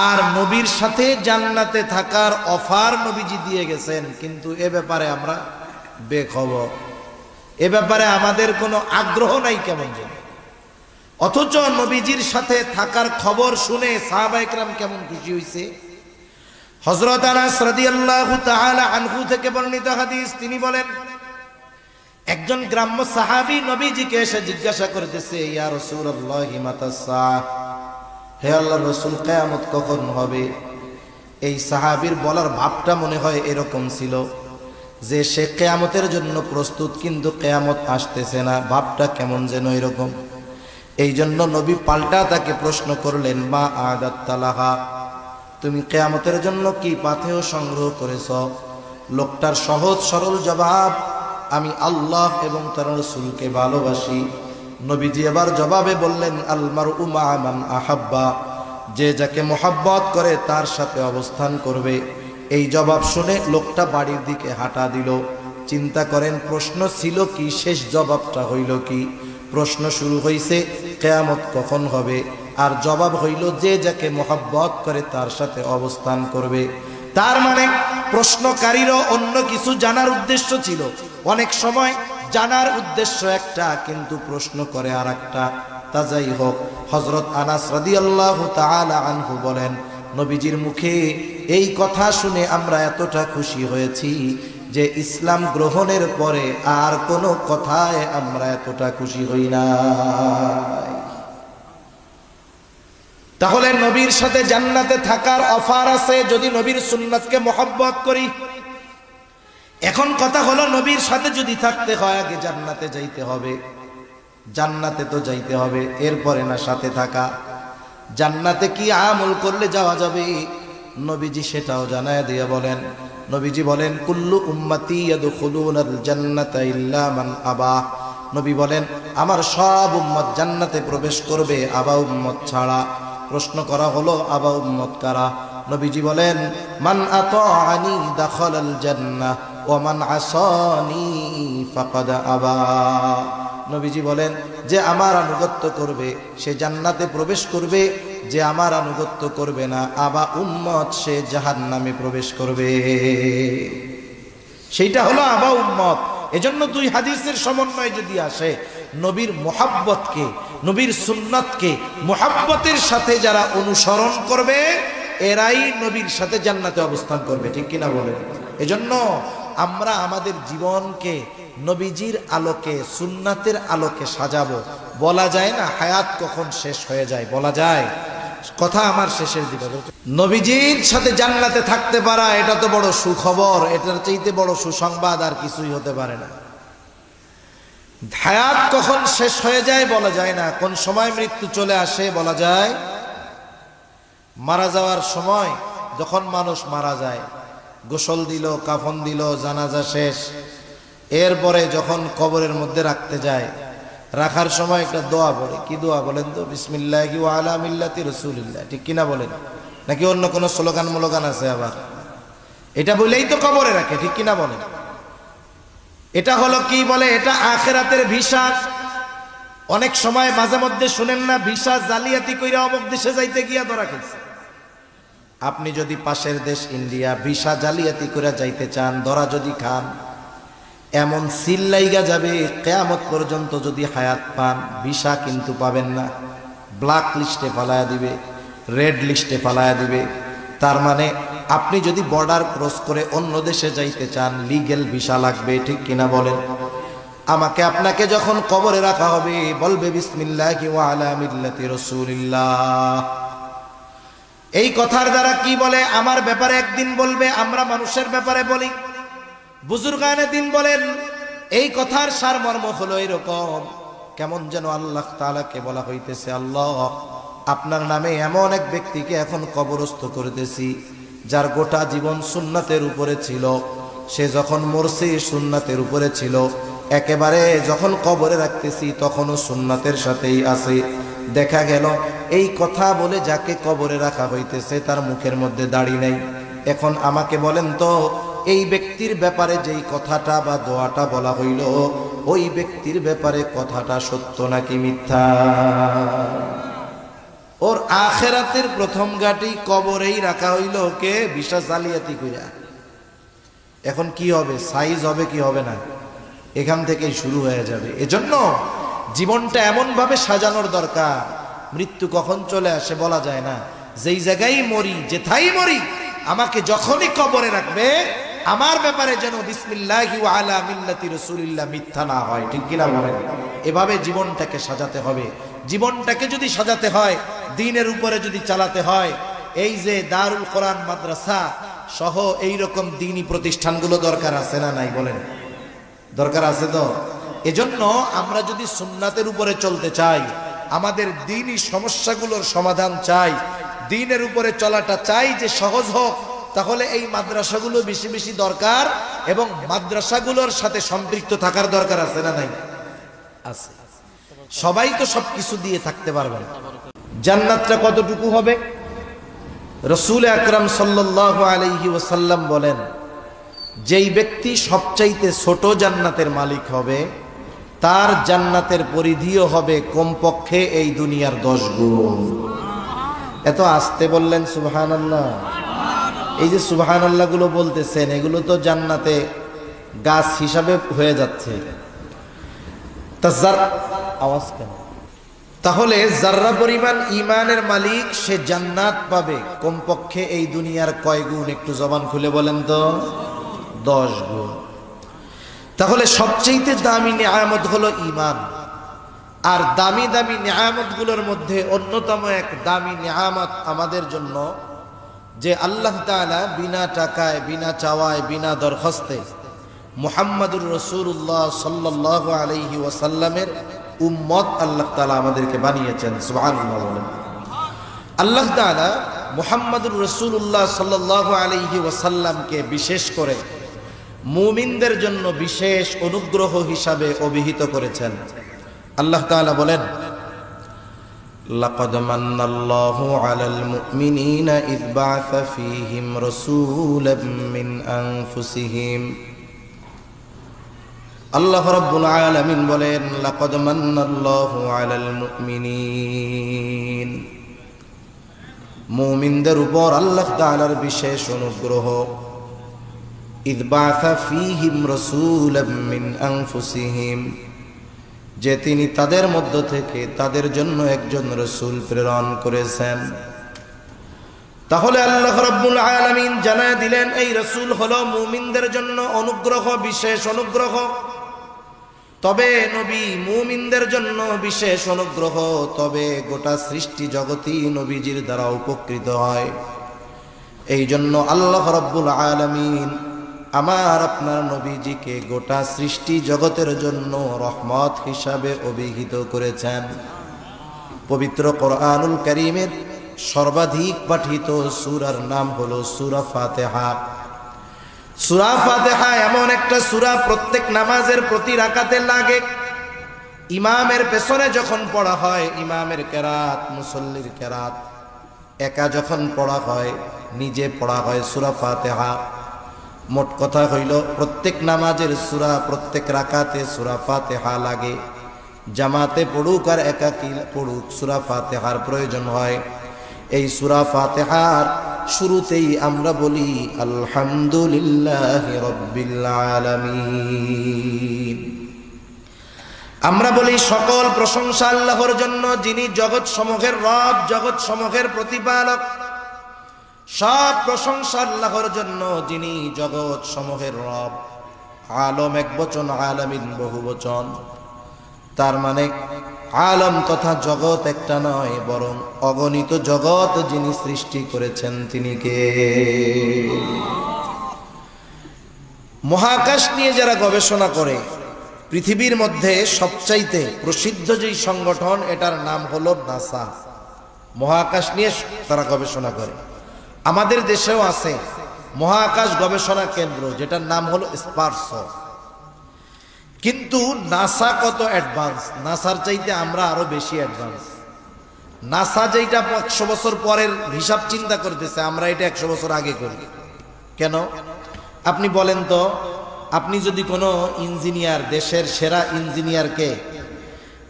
আর নবীর সাথে জান্নাতে থাকার অফার নবীজি দিয়ে গেছেন, কিন্তু এ ব্যাপারে আমরা বেখবর, এ ব্যাপারে আমাদের কোনো আগ্রহ নাই কেমন যেন। অথচ নবীজির সাথে থাকার খবর শুনে সাহাবায়ে কেরাম কেমন খুশি হয়েছে। হযরত আনাস রাদিয়াল্লাহু তাআলা আনহু থেকে বর্ণিত হাদিস, তিনি বলেন, একজন গ্রাম্য সাহাবী নবীজিকে এসে জিজ্ঞাসা করতেছে, ইয়া রাসূলুল্লাহ মাতাস সাআহ, হে আল্লাহর রাসূল কিয়ামত কখন হবে? এই সাহাবীর বলার ভাবটা মনে হয় এরকম ছিল যে সে কিয়ামতের জন্য প্রস্তুত, কিন্তু কিয়ামত আসতেছে না, ভাবটা কেমন যেন এরকম। এই জন্য নবী পাল্টা তাকে প্রশ্ন করলেন, মা আদাত্তালাহা, তুমি কিয়ামতের জন্য কি পাথেয় সংগ্রহ করেছ? লোকটার সহজ সরল জবাব, আমি আল্লাহ এবং তার রাসূলকে ভালোবাসি। নবীজি এবার জবাবে বললেন, আল মারউ মা মান আহাব্বা, যে যাকে মোহাব্বত করে তার সাথে অবস্থান করবে। এই জবাব শুনে লোকটা বাড়ির দিকে হাঁটা দিল। চিন্তা করেন, প্রশ্ন ছিল কি, শেষ জবাবটা হইল কি? প্রশ্ন শুরু হইছে কিয়ামত কখন হবে, আর জবাব হইল যে যাকে মোহাব্বত করে তার সাথে অবস্থান করবে। তার মানে প্রশ্নকারীরও অন্য কিছু জানার উদ্দেশ্য ছিল। অনেক সময় জানার উদ্দেশ্য একটা, কিন্তু প্রশ্ন করে আর একটা। তা যাই হোক, হযরত আনাস রাদিয়াল্লাহু তাআলা আনহু বলেন, নবীজির মুখে এই কথা শুনে আমরা এতটা খুশি হয়েছি যে ইসলাম গ্রহণের পরে আর কোনো কথায় আমরা এতটা খুশি হই না। তাহলে নবীর সাথে জান্নাতে থাকার অফার আছে যদি নবীর সুন্নাতকে মোহাব্বত করি। এখন কথা হলো, নবীর সাথে যদি থাকতে হয় আগে জান্নাতে যাইতে হবে। জান্নাতে তো যাইতে হবে, এরপরে না সাথে থাকা। জান্নাতে কি আমল করলে যাওয়া যাবে? নবীজি সেটাও জানায় দিয়ে বলেন, নবীজি বলেন, কুল্লু উম্মতি ইয়াদখুলুনাল জান্নাতা ইল্লা মান আবা। নবী বলেন, আমার সব উম্মত জান্নাতে প্রবেশ করবে, আবা উম্মত ছাড়া। প্রশ্ন করা হলো, আবা উম্মত কারা? নবীজি বলেন, মান আতাআনি দাখালাল জান্নাহ ওয়া মান আসানি ফাকাদ আবা। নবীজি বলেন, যে আমার আনুগত্য করবে সে জান্নাতে প্রবেশ করবে, যে আমার আনুগত্য করবে না, আবা উম্মত, সে জাহান্নামে প্রবেশ করবে। সেইটা হলো আবা উম্মত। এজন্য দুই হাদিসের সমন্বয় যদি আসে, নবীর মোহাব্বতকে, নবীর সুন্নাতকে মোহাব্বতের সাথে যারা অনুসরণ করবে এরাই নবীর সাথে জান্নাতে অবস্থান করবে, ঠিক কিনা বলেন? এজন্য আমরা আমাদের জীবনকে নবীজির আলোকে, সুন্নাতের আলোকে সাজাবো। বলা যায় না হায়াত কখন শেষ হয়ে যায়, বলা যায়? কথা আমার শেষের দিকে, নবীজির সাথে জান্নাতে থাকতে পারা, এটা তো বড় সুখবর। এটার চাইতে বড় সুসংবাদ আর কিছুই হতে পারে না। হায়াত কখন শেষ হয়ে যায় বলা যায় না, কোন সময় মৃত্যু চলে আসে বলা যায়। মারা যাওয়ার সময় যখন মানুষ মারা যায়, গোসল দিল, কাফন দিল, জানাজা শেষ, এরপরে যখন কবরের মধ্যে রাখতে যায়, রাখার সময় একটা দোয়া পড়ে। কি দোয়া বলেন তো? বিসমিল্লাহি ওয়া আলা মিল্লাতি রাসূলিল্লাহ, ঠিক কিনা বলেন? নাকি অন্য কোনো স্লোগান মোলোগান আছে আবার? এটা বলেই তো কবরে রাখে, ঠিক কিনা বলেন? এটা হলো কি বলে, এটা আখিরাতের ভিসা। অনেক সময় মাঝে মধ্যে শুনেন না, ভিসা জালিয়াতি কইরা অমুক দেশে যাইতে গিয়া ধরা খেয়েছে। আপনি যদি পাশের দেশ ইন্ডিয়া ভিসা জালিয়াতি করে যাইতে চান, ধরা যদি খান, এমন সিল লাইগা যাবে কিয়ামত পর্যন্ত যদি হায়াত পান, ভিসা কিন্তু পাবেন না। ব্ল্যাক লিস্টে ফালায়া দিবে, রেড লিস্টে ফালায়া দিবে। তার মানে আপনি যদি বর্ডার ক্রস করে অন্য দেশে যাইতে চান লিগ্যাল ভিসা লাগবে, ঠিক কিনা বলেন? আমাকে আপনাকে যখন কবরে রাখা হবে বলবে বিসমিল্লাহি ওয়া আলা মিল্লাতি রাসূলিল্লাহ। এই কথার দ্বারা কি বলে? আমার ব্যাপারে একদিন বলবে, আমরা মানুষের ব্যাপারে বলি। বুজুর্গানে দিন বলেন এই কথার সারমর্ম হলো এরকম, কেমন যেন আল্লাহ তাআলাকে বলা হইতেছে, আল্লাহ আপনার নামে এমন এক ব্যক্তিকে এখন কবরস্থ করতেছি যার গোটা জীবন সুন্নাতের উপরে ছিল, সে যখন মরছে সুন্নাতের উপরে ছিল, একেবারে যখন কবরে রাখতেছি তখনও সুন্নাতের সাথেই আছে। দেখা গেল এই কথা বলে যাকে কবরে রাখা হইতেছে তার মুখের মধ্যে দাড়ি নেই। এখন আমাকে বলেন তো, এই ব্যক্তির ব্যাপারে যেই কথাটা বা দোয়াটা বলা হইল, ওই ব্যক্তির ব্যাপারে কথাটা সত্য নাকি মিথ্যা? ওর আখেরাতের প্রথম গাটি কবরেই রাখা হইল, কে? ভিসা জালিয়াতি কইরা। এখন কি হবে? সাইজ হবে কি হবে না? এখান থেকেই শুরু হয়ে যাবে। এজন্য জীবনটা এমন ভাবে সাজানোর দরকার, মৃত্যু কখন চলে আসে বলা যায় না। যেই জায়গায় মরি, যেথাই মরি, আমাকে যখনই কবরে রাখবে আমার ব্যাপারে যেন বিসমিল্লাহি ওয়া আলা মিল্লাতি রাসূলিল্লাহ মিথ্যা না হয়, ঠিক কিনা বলেন? এভাবে জীবনটাকে সাজাতে হবে। জীবনটাকে যদি সাজাতে হয়, দ্বীনের উপরে যদি চালাতে হয়, এই যে দারুল কোরআন মাদ্রাসা সহ এইরকম দ্বীনি প্রতিষ্ঠানগুলো দরকার আছে না নাই বলেন? দরকার আছে তো। এজন্য আমরা যদি সুন্নাতের উপরে চলতে চাই, আমাদের দ্বীনি সমস্যাগুলোর সমাধান চাই, দ্বীনের উপরে চলাটা চাই যে সহজ হোক, তাহলে এই মাদ্রাসাগুলো বেশি বেশি দরকার এবং মাদ্রাসাগুলোর সাথে সম্পৃক্ত থাকার দরকার আছে না নাই? আছে। সবাই তো সবকিছু দিয়ে থাকতে পারবে না। জান্নাতটা কতটুকু হবে? রাসূল আকরাম সাল্লাল্লাহু আলাইহি ওয়াসাল্লাম বলেন, যেই ব্যক্তি সবচাইতে ছোট জান্নাতের মালিক হবে তার জান্নাতের পরিধিও হবে কমপক্ষে এই দুনিয়ার 10 গুণ। এত আস্তে বললেন সুবহানাল্লাহ। এই যে সুবহানাল্লাহ গুলো বলতেছেন, এগুলো তো জান্নাতে গাছ হিসাবে হয়ে যাচ্ছে। আওয়াজ কেন? তাহলে যাররা পরিমাণ ঈমানের মালিক সে জান্নাত পাবে কমপক্ষে এই দুনিয়ার কয় গুণ? একটু জবান খুলে বলেন তো। 10 গুণ। তাহলে সবচেয়ে দামি নিয়ামত হলো ঈমান। আর দামি দামি নিয়ামতগুলোর মধ্যে অন্যতম এক দামি নিয়ামত আমাদের জন্য যে আল্লাহ তাআলা বিনা টাকায়, বিনা চাওয়ায়, বিনা দরখাস্তে মুহাম্মাদুর রাসূলুল্লাহ সাল্লাল্লাহু আলাইহি ওয়াসাল্লামের উম্মত আল্লাহ তাআলা আমাদেরকে বানিয়েছেন। সুবহানাল্লাহ বলেন। আল্লাহ তাআলা মুহাম্মাদুর রাসূলুল্লাহ সাল্লাল্লাহু আলাইহি ওয়াসাল্লামকে বিশেষ করে মুমিনদের জন্য বিশেষ অনুগ্রহ হিসাবে অভিহিত করেছেন। আল্লাহ তাআলা বলেন, লাকাদ মান্নাল্লাহু আলাল মুমিনিনা ইয বা'আসা ফীহিম রাসূলাম মিন আনফুসিহিম। আল্লাহ রাব্বুল আলামিন বলেন, লাকাদ মান্নাল্লাহু আলাল মুমিনিন, মুমিনদের উপর আল্লাহ তাআলার বিশেষ অনুগ্রহ। ইয বা'আসা ফীহিম রাসূলাম মিন আনফুসিহিম, যে তিনি তাদের মধ্য থেকে তাদের জন্য একজন রাসূল প্রেরণ করেছেন। তাহলে আল্লাহ রাব্বুল আলামিন জানায় দিলেন এই রাসূল হলো মুমিনদের জন্য অনুগ্রহ, বিশেষ অনুগ্রহ। তবে নবী মুমিনদের জন্য বিশেষ অনুগ্রহ, তবে গোটা সৃষ্টি জগতই নবীজির দ্বারা উপকৃত হয়। এই জন্য আল্লাহ রাব্বুল আলামিন আমার আপনার নবীজিকে গোটা সৃষ্টি জগতের জন্য রহমত হিসাবে অভিহিত করেছেন। পবিত্র কোরআনুল কারীমের সর্বাধিক পাঠিত সূরার নাম হলো সূরা ফাতিহা। সূরা ফাতিহা এমন একটা সূরা প্রত্যেক নামাজের প্রতি রাকাতে লাগে। ইমামের পেছনে যখন পড়া হয়, ইমামের কেরাত, মুসল্লির কেরাত একা যখন পড়া হয়, নিজে পড়া হয় সূরা ফাতিহা। মোট কথা হইল প্রত্যেক নামাজের সূরা, প্রত্যেক রাকাতে সূরা ফাতিহা লাগে। জামাতে পড়ুক আর একাকী পড়ুক, সূরা ফাতিহার প্রয়োজন হয়। এই সূরা ফাতিহার শুরুতেই আমরা বলি আলহামদুলিল্লাহি রাব্বিল আলামিন। আমরা বলি সকল প্রশংসা আল্লাহর জন্য, যিনি জগৎ সমূহের রব, জগৎ সমূহের প্রতিপালক। সব প্রশংসা আল্লাহর জন্য, যিনি জগৎ সমূহের রব। আলম একবচন, আলামিন বহুবচন। তার মানে আলম তথা জগৎ একটা নয়, বরং অগণিত জগৎ যিনি সৃষ্টি করেছেন তিনি কে? মহাকাশ নিয়ে যারা গবেষণা করে, পৃথিবীর মধ্যে সবচাইতে প্রসিদ্ধ যেই সংগঠন, এটার নাম হলো নাসা। মহাকাশ নিয়ে তারা গবেষণা করে। আমাদের দেশেও আছে মহাকাশ গবেষণা কেন্দ্র, যেটার নাম হলো স্পার্স। কিন্তু নাসা কত অ্যাডভান্স, নাসার চাইতে আমরা আরো বেশি অ্যাডভান্স। নাসা যেটা 100 বছর পরের হিসাব চিন্তা করতেছে, আমরা এটা 100 বছর আগে করি। কেন আপনি বলেন তো? আপনি যদি কোনো ইঞ্জিনিয়ার, দেশের সেরা ইঞ্জিনিয়ারকে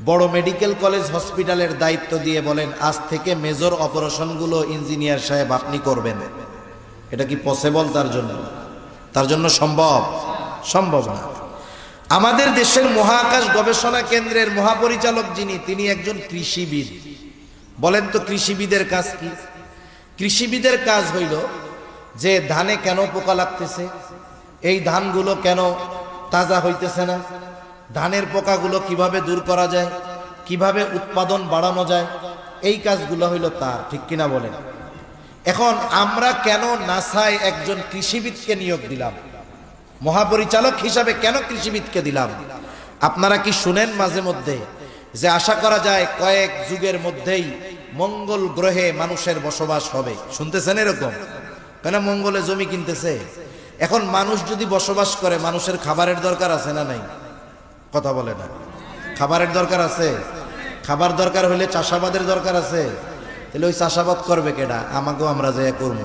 বড় মেডিকেল কলেজ হসপিটালের দায়িত্ব দিয়ে বলেন আজ থেকে মেজর অপারেশনগুলো ইঞ্জিনিয়ার সাহেব আপনি করবেন, এটা কি পসিবল? তার জন্য সম্ভব? সম্ভব না। আমাদের দেশের মহাকাশ গবেষণা কেন্দ্রের মহাপরিচালক যিনি, তিনি একজন কৃষিবিদ। বলেন তো কৃষিবিদের কাজ কি? কৃষিবিদের কাজ হইল যে ধানে কেন পোকা লাগতেছে, এই ধানগুলো কেন তাজা হইতেছে না, ধানের পোকাগুলো কিভাবে দূর করা যায়, কিভাবে উৎপাদন বাড়ানো যায়, এই কাজগুলো হইল তার। ঠিক কিনা বলেন? এখন আমরা কেন নাসায় একজন কৃষিবিদকে নিয়োগ দিলাম? মহাপরিচালক হিসাবে কেন কৃষিবিদকে দিলাম? আপনারা কি শুনেন মাঝে মধ্যে যে আশা করা যায় কয়েক যুগের মধ্যেই মঙ্গল গ্রহে মানুষের বসবাস হবে? শুনতেছেন এরকম? কেন? মঙ্গলে জমি কিনতেছে। এখন মানুষ যদি বসবাস করে, মানুষের খাবারের দরকার আছে না নাই? কথা বলে না। খাবারের দরকার আছে। খাবার দরকার হলে চাষাবাদের দরকার আছে। তাহলে ওই চাষাবাদ করবে কেডা? আমাকেও আমরা যে করব।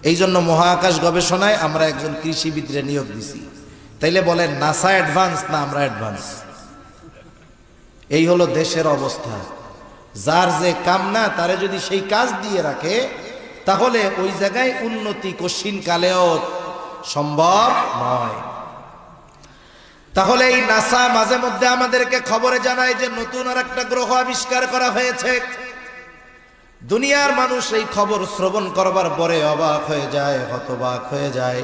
এই জন্য মহাকাশ গবেষণায় আমরা একজন কৃষিবিদরে নিয়োগ দিছি। তাইলে বলেন নাসা অ্যাডভান্স না আমরা অ্যাডভান্স? এই হলো দেশের অবস্থা। যার যে কাম না, তারে যদি সেই কাজ দিয়ে রাখে, তাহলে ওই জায়গায় উন্নতি কশিন কালেও সম্ভব নয়। তাহলে এই নাসা মাঝে মধ্যে আমাদেরকে খবরে জানায় যে নতুন আর একটা গ্রহ আবিষ্কার করা হয়েছে। দুনিয়ার মানুষ এই খবর শ্রবণ করবার পরে অবাক হয়ে যায়, হতবাক হয়ে যায়।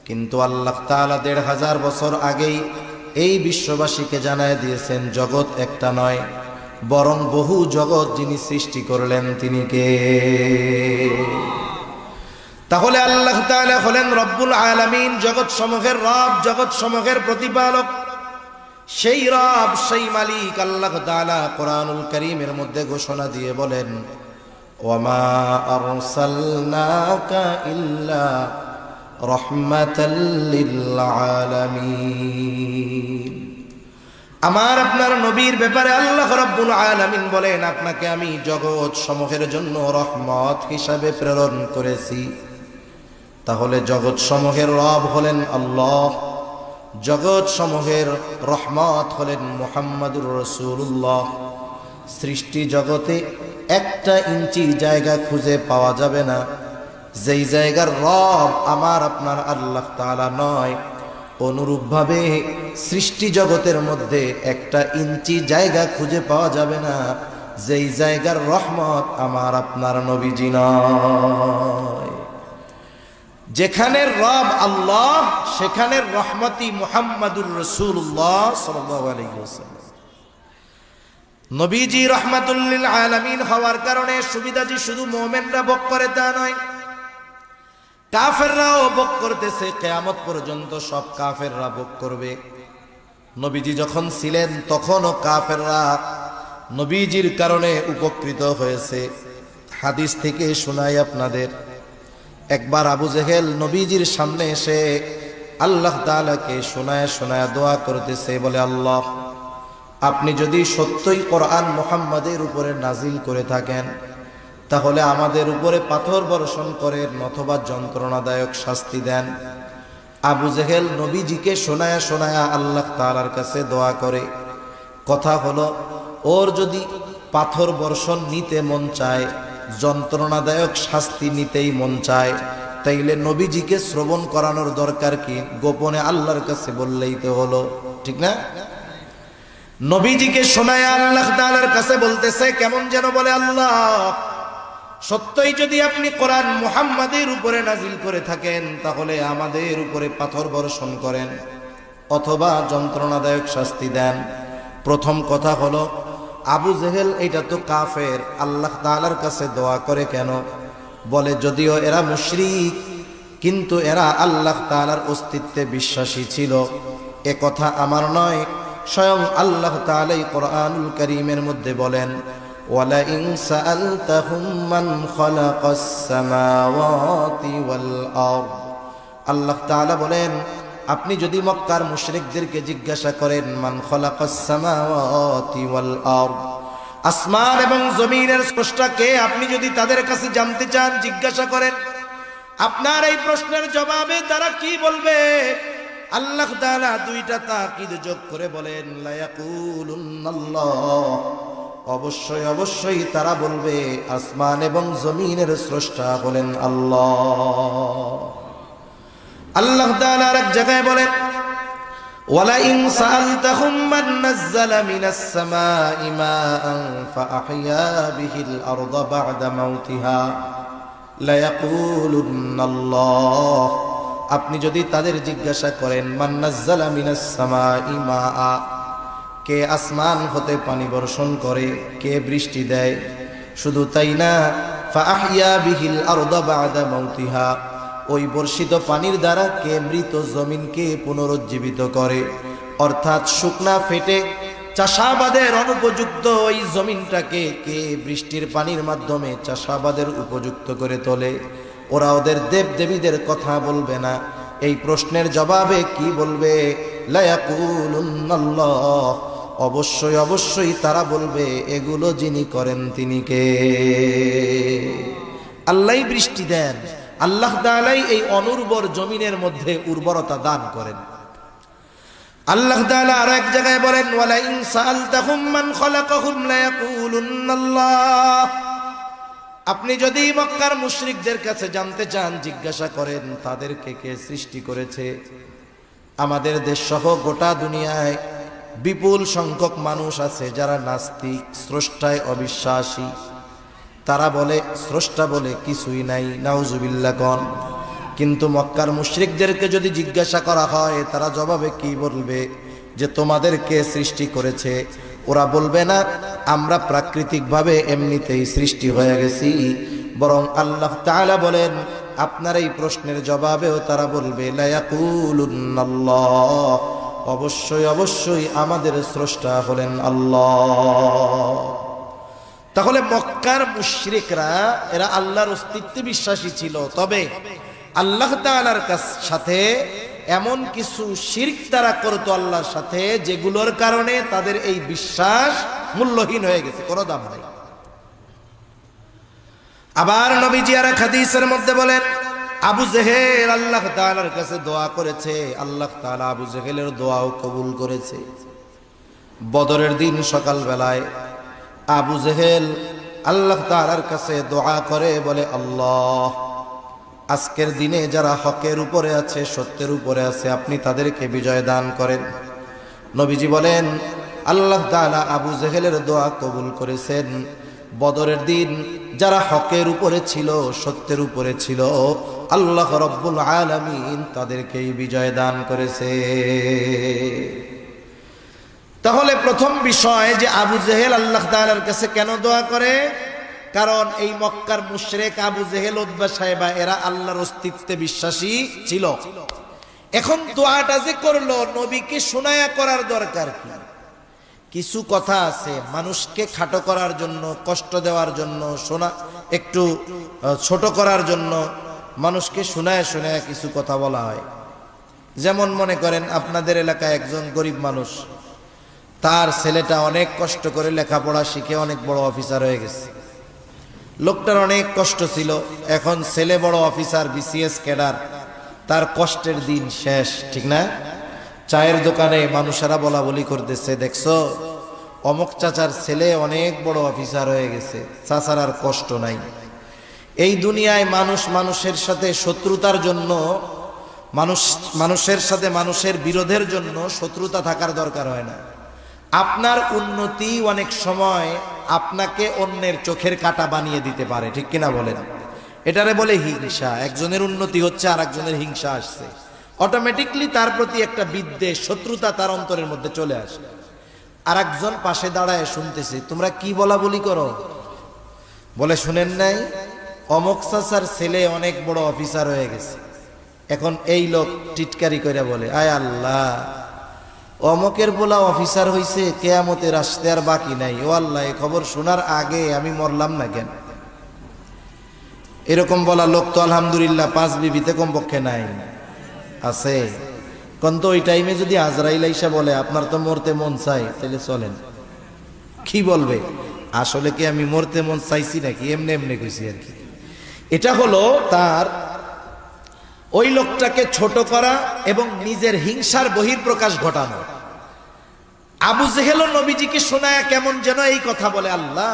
কিন্তু আল্লাহ তাআলা ১৫০০ বছর আগেই এই বিশ্ববাসীকে জানায় দিয়েছেন জগৎ একটা নয়, বরং বহু জগৎ যিনি সৃষ্টি করলেন তিনি কে? তাহলে আল্লাহ তাআলা হলেন রব্বুল আলামিন, জগৎ সমূহের রব, জগৎ সমূহের প্রতিপালক। সেই রব, সেই মালিক আল্লাহ তাআলা কোরআনুল কারীমের মধ্যে ঘোষণা দিয়ে বলেন, ওয়ামা আরসালনাকা ইল্লা রাহমাতাল লিল আলামিন। আমার আপনার নবীর ব্যাপারে আল্লাহ রাব্বুল আলামিন বলেন, আপনাকে আমি জগৎ সমূহের জন্য রহমত হিসাবে প্রেরণ করেছি। তাহলে জগৎ সমূহের রব হলেন আল্লাহ, জগৎ সমূহের রহমত হলেন মুহাম্মাদুর রাসূলুল্লাহ। সৃষ্টি জগতে একটা ইঞ্চি জায়গা খুঁজে পাওয়া যাবে না যেই জায়গার রব আমার আপনার আল্লাহ তাআলা নয়। অনুরূপভাবে সৃষ্টি জগতের মধ্যে একটা ইঞ্চি জায়গা খুঁজে পাওয়া যাবে না যেই জায়গার রহমত আমার আপনার নবীজি নয়। যেখানে রব আল্লাহ, সেখানে রহমতি মুহাম্মাদুর রাসূলুল্লাহ সাল্লাল্লাহু আলাইহি ওয়াসাল্লাম। নবীজি রাহমাতুল লিল আলামিন হওয়ার কারণে সুবিধাজি শুধু মুমিনরা ভোগ করে তা নয়, কাফেররাও ভোগ করতেছে। কিয়ামত পর্যন্ত সব কাফেররা ভোগ করবে। নবীজি যখন ছিলেন তখনও কাফেররা নবীজির কারণে উপকৃত হয়েছে। হাদিস থেকে শোনাই আপনাদের। একবার আবু জেহেল নবীজির সামনে এসে আল্লাহ তাআলাকে শোনায় শোনায় দোয়া করতেছে, বলে আল্লাহ, আপনি যদি সত্যই কোরআন মুহাম্মাদের উপরে নাজিল করে থাকেন তাহলে আমাদের উপরে পাথর বর্ষণ করেন অথবা যন্ত্রণাদায়ক শাস্তি দেন। আবু জেহেল নবীজিকে শোনায়া শোনায়া আল্লাহ তাআলার কাছে দোয়া করে। কথা হলো, ওর যদি পাথর বর্ষণ নিতে মন চায়, যন্ত্রণাদায়ক শাস্তি নিতেই মন চায়, তাইলে নবীজিকে শ্রবণ করানোর দরকার কি? গোপনে আল্লাহর কাছে বললেই তো হলো, ঠিক না? নবীজিকে শোনায়া আল্লাহ তাআলার কাছে বলতেছে, কেমন যেন বলে, আল্লাহ, সত্যই যদি আপনি কোরআন মুহাম্মাদের উপরে নাজিল করে থাকেন তাহলে আমাদের উপরে পাথর বর্ষণ করেন অথবা যন্ত্রণাদায়ক শাস্তি দেন। প্রথম কথা হলো আবু জেহেল এটা তো কাফের, আল্লাহ তাআলার কাছে দোয়া করে কেন? বলে যদিও এরা মুশরিক কিন্তু এরা আল্লাহ তাআলার অস্তিত্বে বিশ্বাসী ছিল। এ কথা আমার নয়, স্বয়ং আল্লাহ তাআলাই কোরআনুল কারীমের মধ্যে বলেন ওয়ালা ইন সাআলতাহুম মান খালাকাস সামাওয়াতি ওয়াল আরদ। আল্লাহ তাআলা বলেন আপনি যদি মক্কার মুশরিকদেরকে জিজ্ঞাসা করেন মান খালাকাস সামাওয়াতি ওয়াল আরদ, আসমান এবং জমিনের স্রষ্টা কে, আপনি যদি তাদের কাছে জানতে চান জিজ্ঞাসা করেন, আপনার এই প্রশ্নের জবাবে তারা কি বলবে? আল্লাহ তাআলা দুইটা তাকিদ যোগ করে বলেন লা ইয়াকুলুনাল্লাহ, অবশ্যই অবশ্যই তারা বলবে আসমান এবং জমিনের স্রষ্টা হলেন আল্লাহ। আল্লাহ তাআলা আরেক জায়গায় বলেন ওয়ালা ইন সাআলতাহুম মান নাযালা মিনাস সামাই মাআন ফাআহইয়া বিহিল আরদা বা'দা মাউতিহা লা ইয়াকুলুনাল্লাহ। আপনি যদি তাদের জিজ্ঞাসা করেন মান নাযালা মিনাস সামাই মাআ, কে আসমান হতে পানি বর্ষণ করে, কে বৃষ্টি দেয়, শুধু তাই না ফাআহইয়া বিহিল আরদা বা'দা মাউতিহা, ওই বর্ষিত পানির দ্বারা কে মৃত জমিনকে পুনরুজ্জীবিত করে, অর্থাৎ শুকনা ফেটে চাষাবাদের অনুপযুক্ত ওই জমিনটাকে কে বৃষ্টির পানির মাধ্যমে চাষাবাদের উপযুক্ত করে তোলে। ওরা ওদের দেবদেবীদের কথা বলবে না। এই প্রশ্নের জবাবে কি বলবে? লা ইয়াকুলুনাল্লাহ, অবশ্যই অবশ্যই তারা বলবে এগুলো যিনি করেন তিনি কে? আল্লাহই বৃষ্টি দেন, আল্লাহ তাআলাই এই অনুর্বর জমিনের মধ্যে উর্বরতা দান করেন। আল্লাহ তাআলা আর এক জায়গায় বলেন ওয়ালা ইন সাআলতাহুম মান খালাকাহুম লা ইয়াকুলুনাল্লাহ। আপনি যদি মক্কার মুশরিকদের কাছে জানতে চান জিজ্ঞাসা করেন তাদেরকে কে সৃষ্টি করেছে, আমাদের দেশ সহ গোটা দুনিয়ায় বিপুল সংখ্যক মানুষ আছে যারা নাস্তিক, স্রষ্টায় অবিশ্বাসী। তারা বলে স্রষ্টা বলে কিছুই নাই, নাউজুবিল্লাহ কোন। কিন্তু মক্কার মুশরিকদেরকে যদি জিজ্ঞাসা করা হয় তারা জবাবে কি বলবে? যে তোমাদেরকে সৃষ্টি করেছে। ওরা বলবে না আমরা প্রাকৃতিকভাবে এমনিতেই সৃষ্টি হয়ে গেছি, বরং আল্লাহ তাআলা বলেন আপনার এই প্রশ্নের জবাবেও তারা বলবে লা ইয়াকুলুনাল্লাহ, অবশ্যই অবশ্যই আমাদের স্রষ্টা হলেন আল্লাহ। তাহলে মক্কার মুশরিকরা এরা আল্লাহর অস্তিত্বে বিশ্বাসী ছিল, তবে আল্লাহ তাআলার সাথে এমন কিছু শিরক তারা করতো আল্লাহর সাথে যেগুলোর কারণে তাদের এই বিশ্বাস মূল্যহীন হয়ে গেছে, কোনো দাম নাই। আবার নবীজি আর হাদিসের মধ্যে বলেন আবু জেহেল আল্লাহ তাআলার কাছে দোয়া করেছে, আল্লাহ তাআলা আবু জেহেলের দোয়াও কবুল করেছে। বদরের দিন সকাল বেলায় আবু জেহেল আল্লাহ তাআলার কাছে দোয়া করে বলে আল্লাহ, আজকের দিনে যারা হকের উপরে আছে, সত্যের উপরে আছে, আপনি তাদেরকে বিজয় দান করেন। নবীজি বলেন আল্লাহ তাআলা আবু জেহেলের দোয়া কবুল করেছেন। বদরের দিন যারা হকের উপরে ছিল, সত্যের উপরে ছিল, আল্লাহ রব্বুল আলামিন তাদেরকেই বিজয় দান করেছে। তাহলে প্রথম বিষয় যে আবু জেহেল আল্লাহ তাআলার কাছে কেন দোয়া করে? কারণ এই মক্কার মুশরিক আবু জেহেল, উতবা, সাইবা এরা আল্লাহর অস্তিত্বে বিশ্বাসী ছিল। এখন দোয়াটা যে করলো নবীকে শোনায়া করার দরকার কি? কিছু কথা আছে মানুষকে খাটো করার জন্য, কষ্ট দেওয়ার জন্য, শোনা একটু ছোট করার জন্য মানুষকে শোনায় শোনায় কিছু কথা বলা হয়। যেমন মনে করেন আপনাদের এলাকায় একজন গরিব মানুষ, তার ছেলেটা অনেক কষ্ট করে লেখাপড়া শিখে অনেক বড় অফিসার হয়ে গেছে। লোকটার অনেক কষ্ট ছিল, এখন ছেলে বড় অফিসার, বিসিএস ক্যাডার, তার কষ্টের দিন শেষ, ঠিক না? চায়ের দোকানে মানুষেরা বলা বলি করতেছে, দেখছো অমুক চাচার ছেলে অনেক বড় অফিসার হয়ে গেছে, চাচার আর কষ্ট নাই। এই দুনিয়ায় মানুষ মানুষের সাথে শত্রুতার জন্য, মানুষের সাথে মানুষের বিরোধের জন্য শত্রুতা থাকার দরকার হয় না। আপনার উন্নতি অনেক সময় আপনাকে অন্যের চোখের কাঁটা বানিয়ে দিতে পারে, ঠিক কিনা বলেন? এটারে বলে হিংসা। একজনের উন্নতি হচ্ছে আর একজনের হিংসা আসছে, অটোমেটিকলি তার প্রতি একটা বিদ্বেষ, শত্রুতা তার অন্তরের মধ্যে চলে আসে। আর একজন পাশে দাঁড়ায় শুনতেছে, তোমরা কি বলা বলি করো? বলে শুনেন নাই, অমুক চাচার ছেলে অনেক বড় অফিসার হয়ে গেছে। এখন এই লোক টিটকারি করে বলে, আয় আল্লাহ, অমুকের বলা অফিসার হইছে, কেয়ামতের আসতে আর বাকি নাই। ও আল্লাহ, এই খবর শোনার আগে আমি মরলাম না কেন? এরকম বলা লোক তো আলহামদুলিল্লাহ 5 বিবিতে কমপক্ষে নাই, আছে। কিন্তু ওই টাইমে যদি আজরাইল আইসা বলে আপনার তো মরতে মন চাই, তাহলে চলেন, কি বলবে? আসলে কি আমি মরতে মন চাইছি নাকি এমনি এমনি কইছি আর কি। এটা হলো তার ওই লোকটাকে ছোট করা এবং নিজের হিংসার বহিঃপ্রকাশ ঘটানো। আবু জেহেল নবীজিকে শোনায় কেমন যেন এই কথা বলে, আল্লাহ,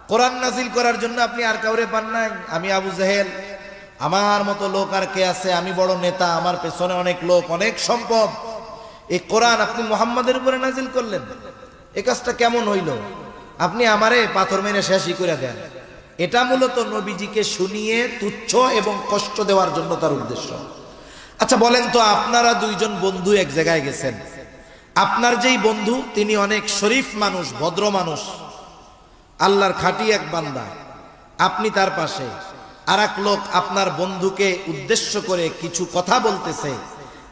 কোরআন নাজিল করার জন্য আপনি আর কাউরে পান নাই? আমি আবু জেহেল, আমার মতো লোক আর কে আছে? আমি বড় নেতা, আমার পেছনে অনেক লোক, অনেক সম্পদ। এই কোরআন আপনি মুহাম্মাদের উপরে নাজিল করলেন, এই কাজটা কেমন হইল? আপনি আমারে পাথর মেরে শেষই করে দেন। এটা মূলত নবীজিকে শুনিয়ে তুচ্ছ এবং কষ্ট দেওয়ার জন্য তার উদ্দেশ্য। আচ্ছা বলেন তো, আপনারা দুইজন বন্ধু এক জায়গায় গেছেন, আপনার যেই বন্ধু তিনি অনেক শরীফ মানুষ, ভদ্র মানুষ, আল্লাহর খাঁটি এক বান্দা, আপনি তার পাশে, আর এক লোক আপনার বন্ধুকে উদ্দেশ্য করে কিছু কথা বলতেছে,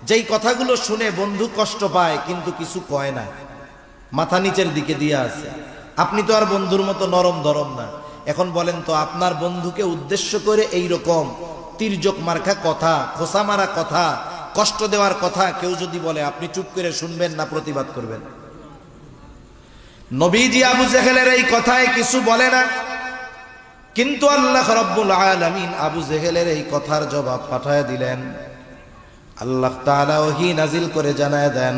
যেই কথাগুলো শুনে বন্ধু কষ্ট পায় কিন্তু কিছু কয় না, মাথা নিচের দিকে দিয়ে আছে। আপনি তো আর বন্ধুর মতো নরম ধরম না। এখন বলেন তো, আপনার বন্ধুকে উদ্দেশ্য করে এই রকম তির্যক মার্কা কথা, খোসা মারা কথা, কষ্ট দেওয়ার কথা কেউ যদি বলে, আপনি চুপ করে শুনবেন না প্রতিবাদ করবেন? নবীজি আবু জেহেলের এই কথায় কিছু বলে না, কিন্তু আল্লাহ রাব্বুল আলামিন আবু জেহেলের এই কথার জবাব পাঠায় দিলেন। আল্লাহ তাআলা ওহী নাজিল করে জানায় দেন,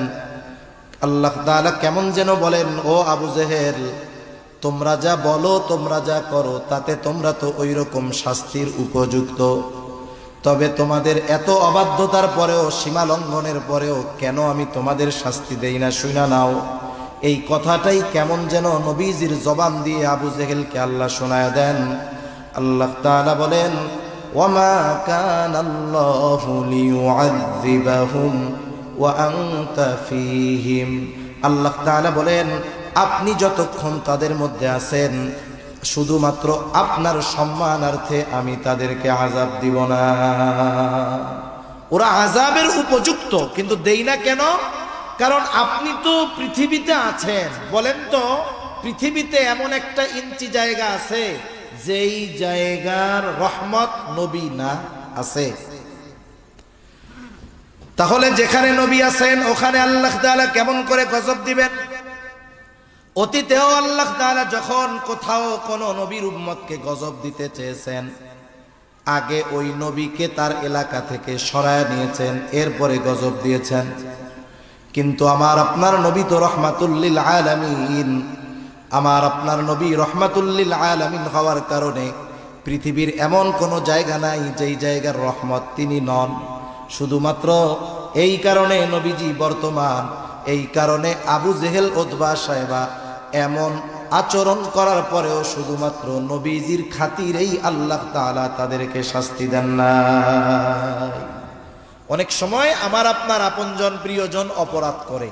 আল্লাহ তাআলা কেমন যেন বলেন, ও আবু জেহেল, তোমরা যা বলো, তোমরা যা করো, তাতে তোমরা তো ওই রকম শাস্তির উপযুক্ত। তবে তোমাদের এত অবাধ্যতার পরেও, সীমা লঙ্ঘনের পরেও কেন আমি তোমাদের শাস্তি দেই না, শুনা নাও। এই কথাটাই কেমন যেন নবীজির জবান দিয়ে আবু জেহেলকে আল্লাহ শোনায় দেন। আল্লাহ তাআলা বলেন, ওয়ামা কানাল্লাহু লিয়ুআযযিবাহুম ওয়া আনতা ফীহিম। আল্লাহ তাআলা বলেন, আপনি যতক্ষণ তাদের মধ্যে আছেন, শুধুমাত্র আপনার সম্মানার্থে আমি তাদেরকে আযাব দিব না। ওরা আযাবের উপযুক্ত, কিন্তু দেই না কেন? কারণ আপনি তো পৃথিবীতে আছেন। বলেন তো, পৃথিবীতে এমন একটা ইঞ্চি জায়গা আছে যেই জায়গার রহমত নবী না আছে? তাহলে যেখানে নবী আছেন ওখানে আল্লাহ তাআলা কেমন করে গজব দিবেন? অতীতেও আল্লাহ তাআলা যখন কোথাও কোনো নবীর উম্মতকে গজব দিতে চেয়েছেন, আগে ওই নবীকে তার এলাকা থেকে সরায় নিয়েছেন, এরপরে গজব দিয়েছেন। কিন্তু আমার আপনার নবী তো রহমাতুল লিল আলামিন। আমার আপনার নবী রহমাতুল লিল আলামিন হওয়ার কারণে পৃথিবীর এমন কোনো জায়গা নাই যেই জায়গার রহমত তিনি নন। শুধুমাত্র এই কারণে নবীজি বর্তমান, এই কারণে আবু জেহেল, উতবা, সাইবা এমন আচরণ করার পরেও শুধুমাত্র নবীজির খাতিরেই আল্লাহ তাআলা তাদেরকে শাস্তি দেন না। অনেক সময় আমার আপনার আপনজন, প্রিয়জন অপরাধ করে,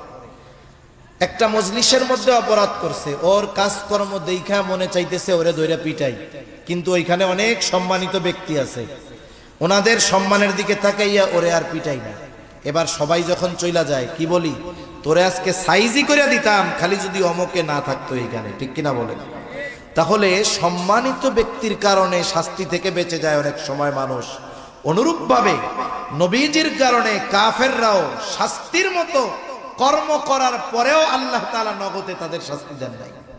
একটা মজলিসের মধ্যে অপরাধ করছে, ওর কাজকর্ম দেখা মনে চাইতেছে ওরে ধইরা পিটাই, কিন্তু ওইখানে অনেক সম্মানিত ব্যক্তি আছে, ওনাদের সম্মানের দিকে তাকাইয়া ওরে আর পিটাই না। এবার সবাই যখন চইলা যায়, কি বলি, তোরে আজকে সাইজি করে দিতাম খালি যদি অমকে না থাকতো এইখানে, ঠিক কিনা বলেন? তাহলে সম্মানিত ব্যক্তির কারণে শাস্তি থেকে বেঁচে যায় অনেক সময় মানুষ। অনুরূপভাবে নবীজির কারণে কাফেররাও শাস্তির মতো কর্ম করার পরেও আল্লাহ তাআলা নগদে তাদের শাস্তি দেন নাই।